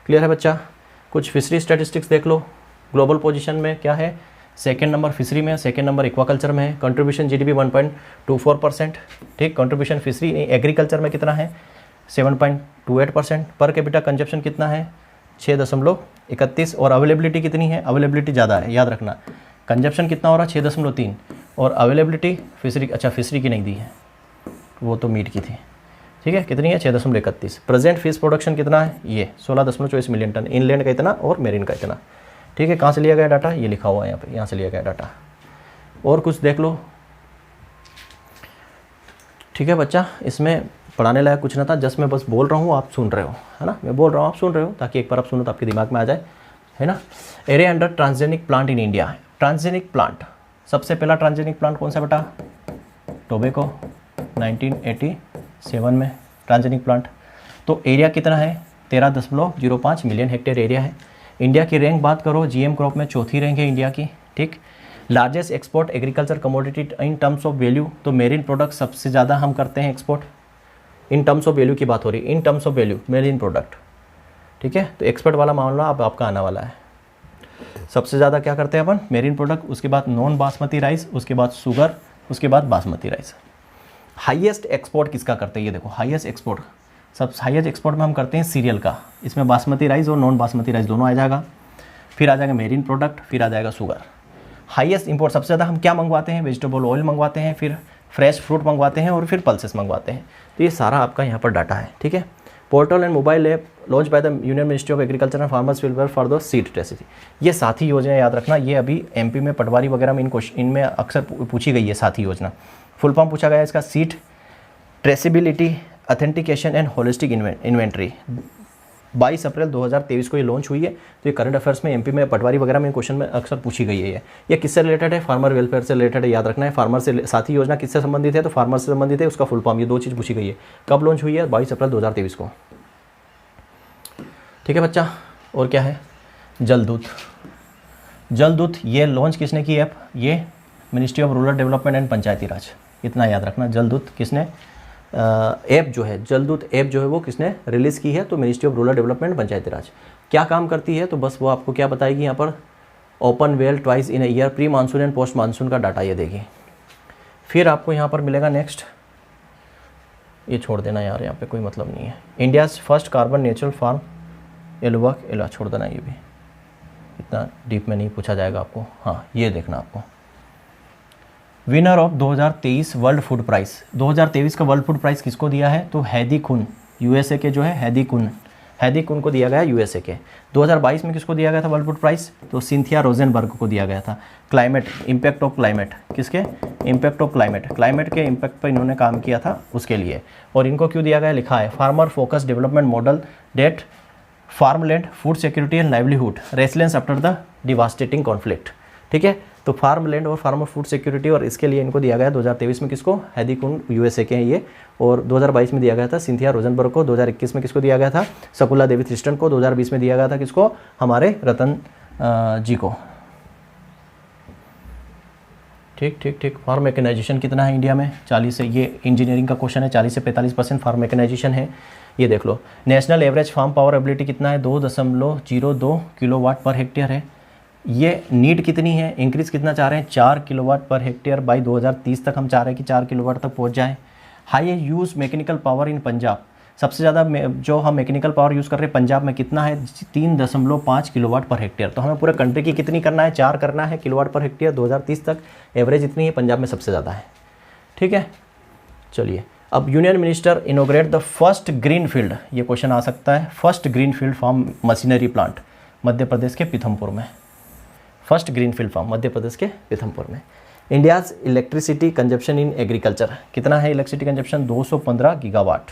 क्लियर है बच्चा। कुछ फिशरी स्टैटिस्टिक्स देख लो, ग्लोबल पोजीशन में क्या है, सेकेंड नंबर फिशरी में, सेकेंड नंबर एक्वाकल्चर में है। कंट्रीब्यूशन जीडीपी 1.24%, ठीक। कंट्रीब्यूशन फिशरी एग्रीकल्चर में कितना है, 7.28%। पर कैपिटा कंजप्शन कितना है, 6.31। और अवेलेबिलिटी कितनी है, अवेलेबिलिटी ज़्यादा है, याद रखना। कंजप्शन कितना हो रहा है, 6.3। और अवेलेबिलिटी फिशरी, अच्छा फिशरी की नहीं दी है, वो तो मीट की थी, ठीक है। कितनी है, 6.31। प्रेजेंट फिश प्रोडक्शन कितना है, ये 16.24 मिलियन टन, इनलैंड का इतना और मेरीन का इतना, ठीक है। कहाँ से लिया गया डाटा, ये लिखा हुआ है यहाँ पे, यहाँ से लिया गया डाटा। और कुछ देख लो, ठीक है बच्चा। इसमें पढ़ाने लायक कुछ ना था, जस्ट मैं बस बोल रहा हूँ, आप सुन रहे हो, है ना। मैं बोल रहा हूँ, आप सुन रहे हो, ताकि एक बार आप सुनो तो आपके दिमाग में आ जाए, है ना। Area under transgenic plant in India. Transgenic plant, सबसे पहला ट्रांसजेनिक प्लांट कौन सा बेटा, टोबैको, 1987 में ट्रांसजेनिक प्लांट। तो एरिया कितना है, 13.05 मिलियन हेक्टेयर एरिया है। इंडिया की रैंक बात करो, जीएम क्रॉप में चौथी रैंक है इंडिया की, ठीक। Largest export agriculture commodity in terms of value, तो मेरीन प्रोडक्ट सबसे ज़्यादा हम करते हैं export. In terms of value की बात हो रही है, in terms of value marine product, ठीक है। तो एक्सपर्ट वाला मामला अब आपका आने वाला है। सबसे ज़्यादा क्या करते हैं अपन, मेरीन प्रोडक्ट, उसके बाद नॉन बासमती राइस, उसके बाद शुगर, उसके बाद बासमती राइस। हाईएस्ट एक्सपोर्ट किसका करते हैं, ये देखो हाईएस्ट एक्सपोर्ट, सब हाईएस्ट एक्सपोर्ट में हम करते हैं सीरियल का। इसमें बासमती राइस और नॉन बासमती राइस दोनों आ जाएगा, फिर आ जाएगा मेरीन प्रोडक्ट, फिर आ जाएगा शुगर। हाईएस्ट इंपोर्ट सबसे ज़्यादा हम क्या मंगवाते हैं, वेजिटेबल ऑयल मंगवाते हैं, फिर फ्रेश फ्रूट मंगवाते हैं और फिर पल्सेस मंगवाते हैं। तो ये सारा आपका यहाँ पर डाटा है, ठीक है। Portal and mobile app launch by the union ministry of agriculture and farmers welfare for the seed traceability. ये साथी योजना याद रखना, ये अभी एमपी में पटवारी वगैरह में इनमें अक्सर पूछी गई है साथी योजना। फुल फॉर्म पूछा गया है इसका, seed traceability authentication and holistic inventory. 22 अप्रैल 2023 को ये लॉन्च हुई है। तो ये करंट अफेयर्स में एमपी में पटवारी वगैरह में क्वेश्चन में अक्सर पूछी गई है। ये किससे रिलेटेड है, फार्मर वेलफेयर से रिलेटेड है, याद रखना है। फार्मर से साथी योजना किससे संबंधित है, तो फार्मर से संबंधित है, उसका फुल फॉर्म, ये दो चीज़ पूछी गई है। कब लॉन्च हुई है, 22 अप्रैल 2023 को, ठीक है बच्चा। और क्या है, जलदूत। जलदूत ये लॉन्च किसने की ऐप, ये ministry of rural development and Panchayati Raj, इतना याद रखना। जलदूत किसने ऐप जो है, जलदूत ऐप जो है वो किसने रिलीज़ की है, तो मिनिस्ट्री ऑफ रूरल डेवलपमेंट पंचायती राज। क्या काम करती है, तो बस वो आपको क्या बताएगी यहाँ पर, open well twice in a year, pre monsoon and post monsoon का डाटा ये देगी। फिर आपको यहाँ पर मिलेगा नेक्स्ट, ये छोड़ देना यार, यहाँ पे कोई मतलब नहीं है। India's first carbon natural farm, Aluva छोड़ देना, ये भी इतना डीप में नहीं पूछा जाएगा आपको। हाँ ये देखना आपको, winner of 2023 world food price. 2023 का वर्ल्ड फूड प्राइस किसको दिया है, तो हैदी कुन, यूएसए के जो है हैदी कुन को दिया गया यूएसए के। 2022 में किसको दिया गया था वर्ल्ड फूड प्राइस, तो सिंथिया रोजेनबर्ग को दिया गया था। क्लाइमेट, इम्पैक्ट ऑफ क्लाइमेट, किसके, इम्पैक्ट ऑफ क्लाइमेट के इम्पैक्ट पर इन्होंने काम किया था उसके लिए। और इनको क्यों दिया गया, लिखा है farmer focus development model that farmland food security and livelihood resilience after the devastating conflict, ठीक है। तो फार्मलैंड और फार्मर फूड सिक्योरिटी, और इसके लिए इनको दिया गया 2023 में किसको, हैदी कुन, यूएसए के हैं ये। और 2022 में दिया गया था सिंथिया रोजनबर्ग को। 2021 में किसको दिया गया था, शकुला देवी थ्रिस्टन को। 2020 में दिया गया था किसको, हमारे रतन जी को, ठीक। फार्म मैकेनाइजेशन कितना है इंडिया में, 40 से, ये इंजीनियरिंग का क्वेश्चन है, 40 से 45% फार्म मैकेनाइजेशन है। ये देख लो, national average farm power ability कितना है, 2.02 किलोवाट पर हेक्टेयर है। ये नीड कितनी है, इंक्रीज़ कितना चाह रहे हैं, 4 किलोवाट पर हेक्टेयर बाई 2030 तक हम चाह रहे हैं कि 4 किलोवाट तक पहुंच जाए। High use mechanical power in Punjab, सबसे ज़्यादा जो हम मैकेनिकल पावर यूज़ कर रहे हैं पंजाब में कितना है, 3.5 किलोवाट पर हेक्टेयर। तो हमें पूरे कंट्री की कितनी करना है, 4 करना है किलोवाट पर हेक्टेयर 2030 तक। एवरेज इतनी है, पंजाब में सबसे ज़्यादा है, ठीक है। चलिए, अब union minister inaugurate the first green field, ये क्वेश्चन आ सकता है, first green field farm machinery plant Madhya Pradesh के पीथमपुर में। First greenfield farm Madhya Pradesh के पीथमपुर में। India's electricity consumption in agriculture, कितना है इलेक्ट्रिसिटी कंजप्शन? 215 गीगावाट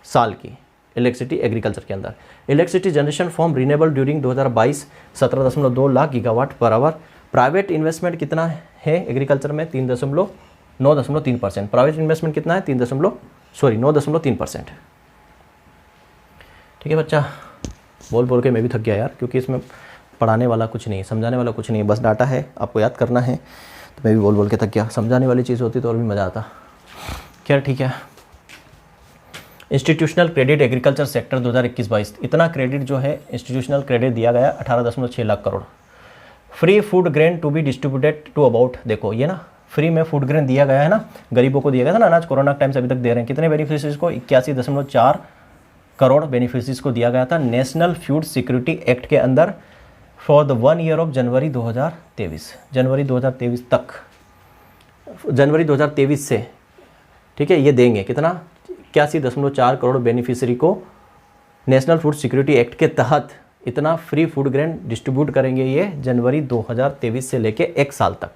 साल की इलेक्ट्रिसिटी एग्रीकल्चर के अंदर। Electricity generation from renewable during 2022 17.2 lakh gigawatt per hour. Private investment कितना है एग्रीकल्चर में? 9.3%। प्राइवेट इन्वेस्टमेंट कितना है? 9.3%। ठीक है बच्चा, बोल बोल के मैं भी थक गया यार, क्योंकि इसमें पढ़ाने वाला कुछ नहीं, समझाने वाला कुछ नहीं, बस डाटा है, आपको याद करना है। तो मैं भी बोल बोल के थक गया, समझाने वाली चीज़ होती तो और भी मज़ा आता। खैर ठीक है। इंस्टीट्यूशनल क्रेडिट एग्रीकल्चर सेक्टर 2021-22, इतना क्रेडिट जो है इंस्टीट्यूशनल क्रेडिट दिया गया 18.6 lakh crore. Free food grain to be distributed to about, देखो ये ना फ्री में फूड ग्रेन दिया गया है ना, गरीबों को दिया गया था ना अनाज, कोरोना टाइम से अभी तक दे रहे हैं। कितने बेनिफिशरीज को? 81.4 करोड़ बेनिफिशरीज को दिया गया था नेशनल फूड सिक्योरिटी एक्ट के अंदर for the 1 year of January 2023, जनवरी 2023 तक, जनवरी 2023 से, ठीक है, ये देंगे कितना? 81.4 करोड़ बेनिफिशरी को नेशनल फूड सिक्योरिटी एक्ट के तहत इतना फ्री फूड ग्रेन डिस्ट्रीब्यूट करेंगे ये जनवरी 2023 से लेके 1 साल तक।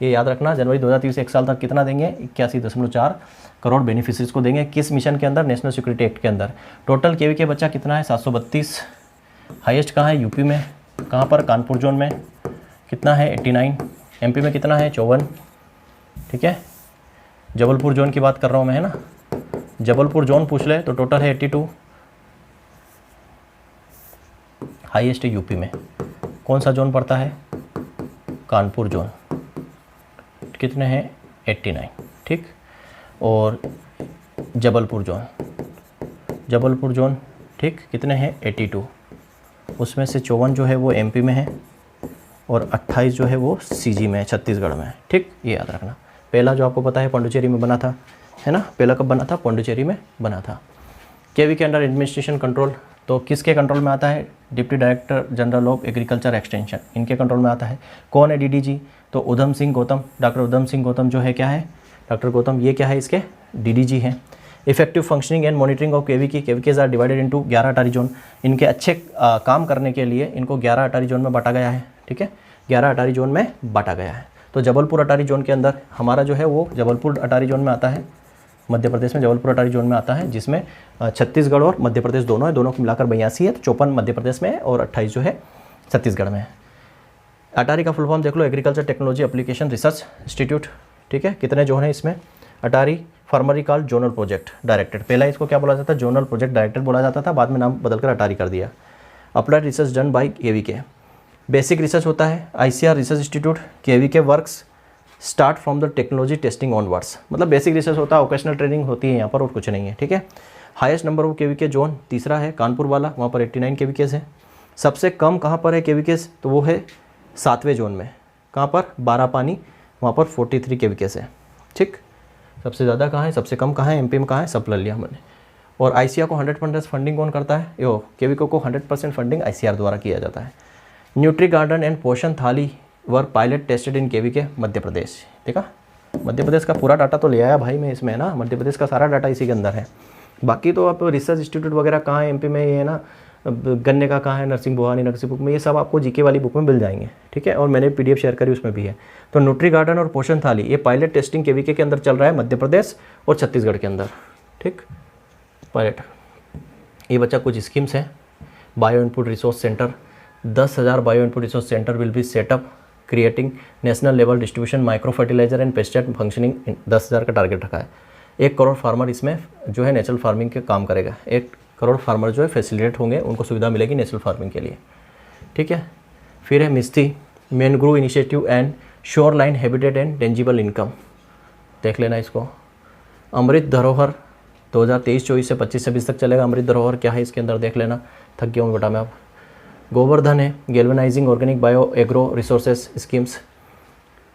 ये याद रखना, जनवरी 2023 से 1 साल तक कितना देंगे? 81.4 करोड़ बेनिफिशरीज को देंगे। किस मिशन के अंदर? नेशनल सिक्योरिटी एक्ट के अंदर। टोटल केवी के बच्चा कितना है? 732। हाईएस्ट कहाँ है? यूपी में। कहाँ पर? कानपुर जोन में। कितना है? 89। एमपी में कितना है? 54। ठीक है, जबलपुर जोन की बात कर रहा हूँ मैं, है ना, जबलपुर जोन पूछ ले तो टोटल है 82। हाईएस्ट है यूपी में। कौन सा जोन पड़ता है? कानपुर जोन। कितने हैं? 89। ठीक, और जबलपुर जोन, जबलपुर जोन ठीक कितने हैं? 82। उसमें से 54 जो है वो एमपी में है और 28 जो है वो सीजी में है, छत्तीसगढ़ में है। ठीक, ये याद रखना। पहला जो आपको पता है पांडुचेरी में बना था, है ना, पहला कब बना था? पांडुचेरी में बना था। केवी के अंडर एडमिनिस्ट्रेशन कंट्रोल, तो किसके कंट्रोल में आता है? Deputy director general of agriculture extension, इनके कंट्रोल में आता है। कौन है डीडीजी? तो उधम सिंह गौतम, डॉक्टर उधम सिंह गौतम जो है क्या है? डॉक्टर गौतम, ये क्या है? इसके डीडीजी हैं। Effective functioning and monitoring of KVKs are divided into 11 ATARI zone. इनके अच्छे काम करने के लिए इनको 11 अटारी जोन में बांटा गया है। ठीक है, 11 अटारी जोन में बांटा गया है। तो जबलपुर अटारी जोन के अंदर हमारा जो है वो जबलपुर अटारी जोन में आता है, मध्य प्रदेश में जबलपुर अटारी जोन में आता है, जिसमें छत्तीसगढ़ और मध्य प्रदेश दोनों है, दोनों को मिलाकर 82 है। तो 54 मध्य प्रदेश में है और 28 जो है छत्तीसगढ़ में है। अटारी का फुल फॉर्म देख लो, agriculture technology application research institute. ठीक है, कितने जोन है इसमें? ATARI formerly called zonal project director, पहला इसको क्या बोला जाता था? जोनल प्रोजेक्ट डायरेक्टर बोला जाता था, बाद में नाम बदलकर अटारी कर दिया। Applied research done by KVK. Basic research होता है ICR research institute. KVK works start from the technology testing onwards, मतलब बेसिक रिसर्च होता है, वोकेशनल ट्रेनिंग होती है यहाँ पर और कुछ नहीं है। ठीक है, highest number of KVK zone तीसरा है कानपुर वाला, वहाँ पर 89 केवीकेस है। सबसे कम कहाँ पर है केवीकेस? तो वो है 7वें जोन में, कहाँ पर? 12 पानी, वहाँ पर 43 केवीकेस है। ठीक, सबसे ज़्यादा कहाँ है? सबसे कम कहाँ है? एमपी में कहाँ है? सब ले लिया हमने। और आईसीआर को 100% फंडिंग कौन करता है? यो केवीके को 100% फंडिंग आईसीआर द्वारा किया जाता है। न्यूट्री गार्डन एंड पोषण थाली वर pilot tested in KVK Madhya Pradesh. देखा, मध्य प्रदेश का पूरा डाटा तो ले आया भाई मैं इसमें, ना, मध्य प्रदेश का सारा डाटा इसी के अंदर है। बाकी तो आप रिसर्च इंस्टीट्यूट वगैरह कहाँ है एमपी में, ये है ना, गन्ने का कहाँ है? नरसिंह भुवानी नरसिंह बुक में, ये सब आपको जीके वाली बुक में मिल जाएंगे। ठीक है, और मैंने पीडीएफ शेयर करी, उसमें भी है। तो न्यूट्री गार्डन और पोषण थाली ये पायलट टेस्टिंग केवीके के अंदर चल रहा है मध्य प्रदेश और छत्तीसगढ़ के अंदर। ठीक, पायलट। ये बच्चा कुछ स्कीम्स हैं। Bio input resource centre, 10,000 bio input resource centre will be set up creating national level distribution micro fertiliser and pesticide functioning. 10,000 का टारगेट रखा है। 1 करोड़ फार्मर इसमें जो है नेचुरल फार्मिंग के काम करेगा। 1 करोड़ फार्मर जो है फैसिलिटेट होंगे, उनको सुविधा मिलेगी नेचुरल फार्मिंग के लिए। ठीक है, फिर है MISHTI mangrove initiative and shore line habitat and tangible income, देख लेना इसको। अमृत धरोहर 2023-24 से 25-26 तक चलेगा। अमृत धरोहर क्या है इसके अंदर देख लेना, थक गया हूँ बेटा मैं अब। गोवर्धन है, galvanising organic bio agro resources schemes.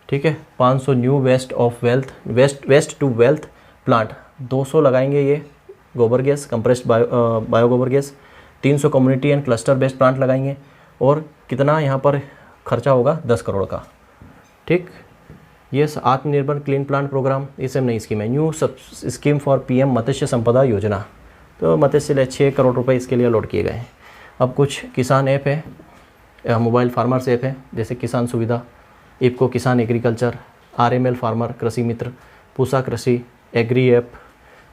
ठीक है, 500 new waste to wealth plant, 200 लगाएंगे ये गोबर गैस, कंप्रेस्ड बायो गोबर gas. 300 community and cluster based plant लगाएंगे। और कितना यहाँ पर खर्चा होगा? 10 करोड़ का। ठीक, ये आत्मनिर्भर क्लीन प्लांट प्रोग्राम, ये सब नई स्कीम है। न्यू सब स्कीम फॉर पीएम मत्स्य संपदा योजना, तो मत्स्य 6 करोड़ रुपए इसके लिए अलॉट किए गए हैं। अब कुछ किसान ऐप है, मोबाइल फार्मर्स ऐप है, जैसे किसान सुविधा, इफ्को किसान एग्रीकल्चर, RML फार्मर, कृषि मित्र, पूसा कृषि, एग्री ऐप,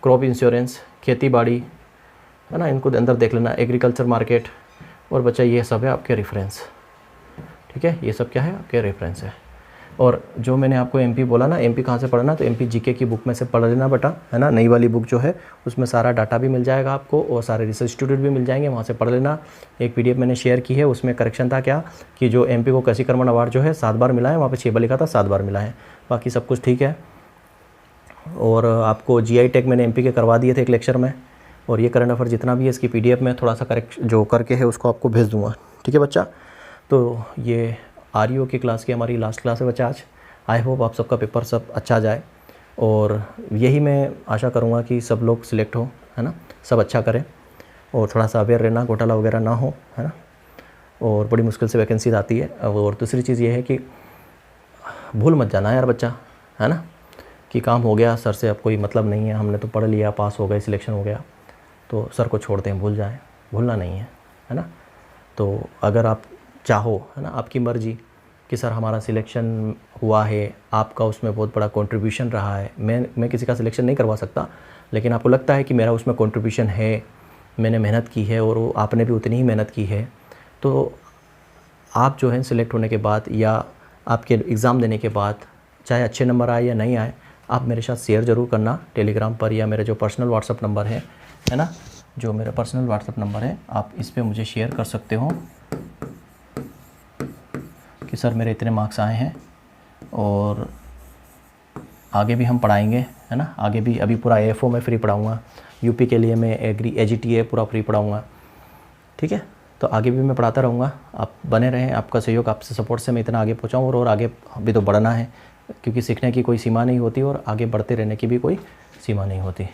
क्रॉप इंश्योरेंस, खेती बाड़ी, है ना, इनको अंदर देख लेना, एग्रीकल्चर मार्केट। और बच्चा ये सब है आपके रेफरेंस, ठीक है, ये सब क्या है आपके रेफरेंस है। और जो मैंने आपको MP बोला ना, MP कहाँ से पढ़ना, तो MP GK की बुक में से पढ़ लेना बेटा, है ना, नई वाली बुक जो है उसमें सारा डाटा भी मिल जाएगा आपको और सारे रिसर्च इंस्टीट्यूट भी मिल जाएंगे, वहाँ से पढ़ लेना। एक PDF मैंने शेयर की है, उसमें करेक्शन था क्या कि जो MP को कृषि कर्मण अवार्ड जो है 7 बार मिला है, वहाँ पर 6 बार लिखा था, 7 बार मिला है, बाकी सब कुछ ठीक है। और आपको GI टैग मैंने MP के करवा दिए थे एक लेक्चर में, और ये करंट अफेयर जितना भी है इसकी PDF में थोड़ा सा करेक्ट जो करके है उसको आपको भेज दूँगा, ठीक है बच्चा। तो ये REO की क्लास की हमारी लास्ट क्लास है बच्चा आज। आई होप आप सबका पेपर सब अच्छा जाए, और यही मैं आशा करूँगा कि सब लोग सिलेक्ट हो, है ना, सब अच्छा करें और थोड़ा सा अवेयर रहना, घोटाला वगैरह ना हो, है ना। और बड़ी मुश्किल से वैकेंसी आती है। और दूसरी चीज़ ये है कि भूल मत जाना यार बच्चा, है ना, कि काम हो गया सर से अब कोई मतलब नहीं है, हमने तो पढ़ लिया, पास हो गए, सिलेक्शन हो गया, तो सर को छोड़ दें, भूल जाएं, भूलना नहीं है ना। तो अगर आप चाहो, है ना, आपकी मर्ज़ी कि सर हमारा सिलेक्शन हुआ है, आपका उसमें बहुत बड़ा कंट्रीब्यूशन रहा है, मैं किसी का सिलेक्शन नहीं करवा सकता, लेकिन आपको लगता है कि मेरा उसमें कंट्रीब्यूशन है, मैंने मेहनत की है और आपने भी उतनी ही मेहनत की है, तो आप जो है सिलेक्ट होने के बाद या आपके एग्ज़ाम देने के बाद, चाहे अच्छे नंबर आए या नहीं आए, आप मेरे साथ शेयर ज़रूर करना टेलीग्राम पर, या मेरा जो पर्सनल व्हाट्सअप नंबर है ना, जो मेरा पर्सनल व्हाट्सअप नंबर है, आप इस पर मुझे शेयर कर सकते हो कि सर मेरे इतने मार्क्स आए हैं और आगे भी हम पढ़ाएंगे, है ना, आगे भी। अभी पूरा AFO में फ्री पढ़ाऊँगा, UP के लिए मैं AGTA पूरा फ्री पढ़ाऊँगा, ठीक है। तो आगे भी मैं पढ़ाता रहूँगा, आप बने रहें, आपका सहयोग, आपसे सपोर्ट से मैं इतना आगे पहुँचाऊँ, और आगे भी तो बढ़ना है, क्योंकि सीखने की कोई सीमा नहीं होती और आगे बढ़ते रहने की भी कोई सीमा नहीं होती।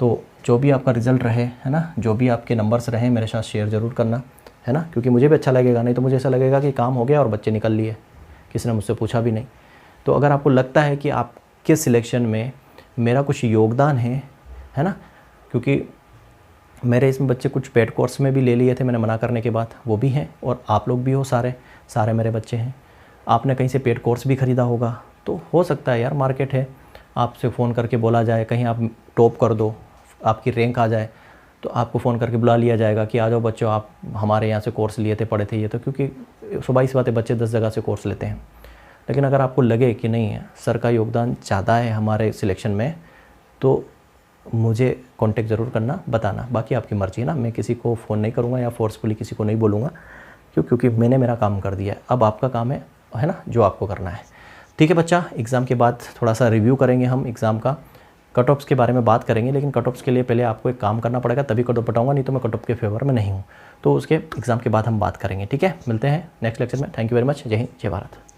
तो जो भी आपका रिज़ल्ट रहे, है ना, जो भी आपके नंबर्स रहे, मेरे साथ शेयर ज़रूर करना, है ना, क्योंकि मुझे भी अच्छा लगेगा, नहीं तो मुझे ऐसा लगेगा कि काम हो गया और बच्चे निकल लिए, किसी ने मुझसे पूछा भी नहीं। तो अगर आपको लगता है कि आपके सिलेक्शन में मेरा कुछ योगदान है ना, क्योंकि मेरे इसमें बच्चे कुछ पेड कोर्स में भी ले लिए थे मैंने मना करने के बाद, वो भी हैं, और आप लोग भी हो, सारे मेरे बच्चे हैं। आपने कहीं से पेड कोर्स भी ख़रीदा होगा, तो हो सकता है यार, मार्केट है, आपसे फ़ोन करके बोला जाए, कहीं आप टॉप कर दो, आपकी रैंक आ जाए, तो आपको फ़ोन करके बुला लिया जाएगा कि आ जाओ बच्चों, आप हमारे यहाँ से कोर्स लिए थे, पढ़े थे ये, तो क्योंकि सुबह इस बात है, बच्चे 10 जगह से कोर्स लेते हैं। लेकिन अगर आपको लगे कि नहीं है, सर का योगदान ज़्यादा है हमारे सिलेक्शन में, तो मुझे कांटेक्ट ज़रूर करना, बताना, बाकी आपकी मर्ज़ी है ना। मैं किसी को फ़ोन नहीं करूँगा या फोर्सफुली किसी को नहीं बोलूँगा, क्योंकि मैंने मेरा काम कर दिया है, अब आपका काम है ना, जो आपको करना है, ठीक है बच्चा। एग्ज़ाम के बाद थोड़ा सा रिव्यू करेंगे हम एग्ज़ाम का, कट ऑफ्स के बारे में बात करेंगे, लेकिन कट ऑफ्स के लिए पहले आपको एक काम करना पड़ेगा, तभी कट ऑफ बताऊँगा, नहीं तो मैं कट ऑफ के फेवर में नहीं हूँ। तो उसके एग्ज़ाम के बाद हम बात करेंगे, ठीक है। मिलते हैं नेक्स्ट लेक्चर में। Thank you very much. जय हिंद, जय भारत।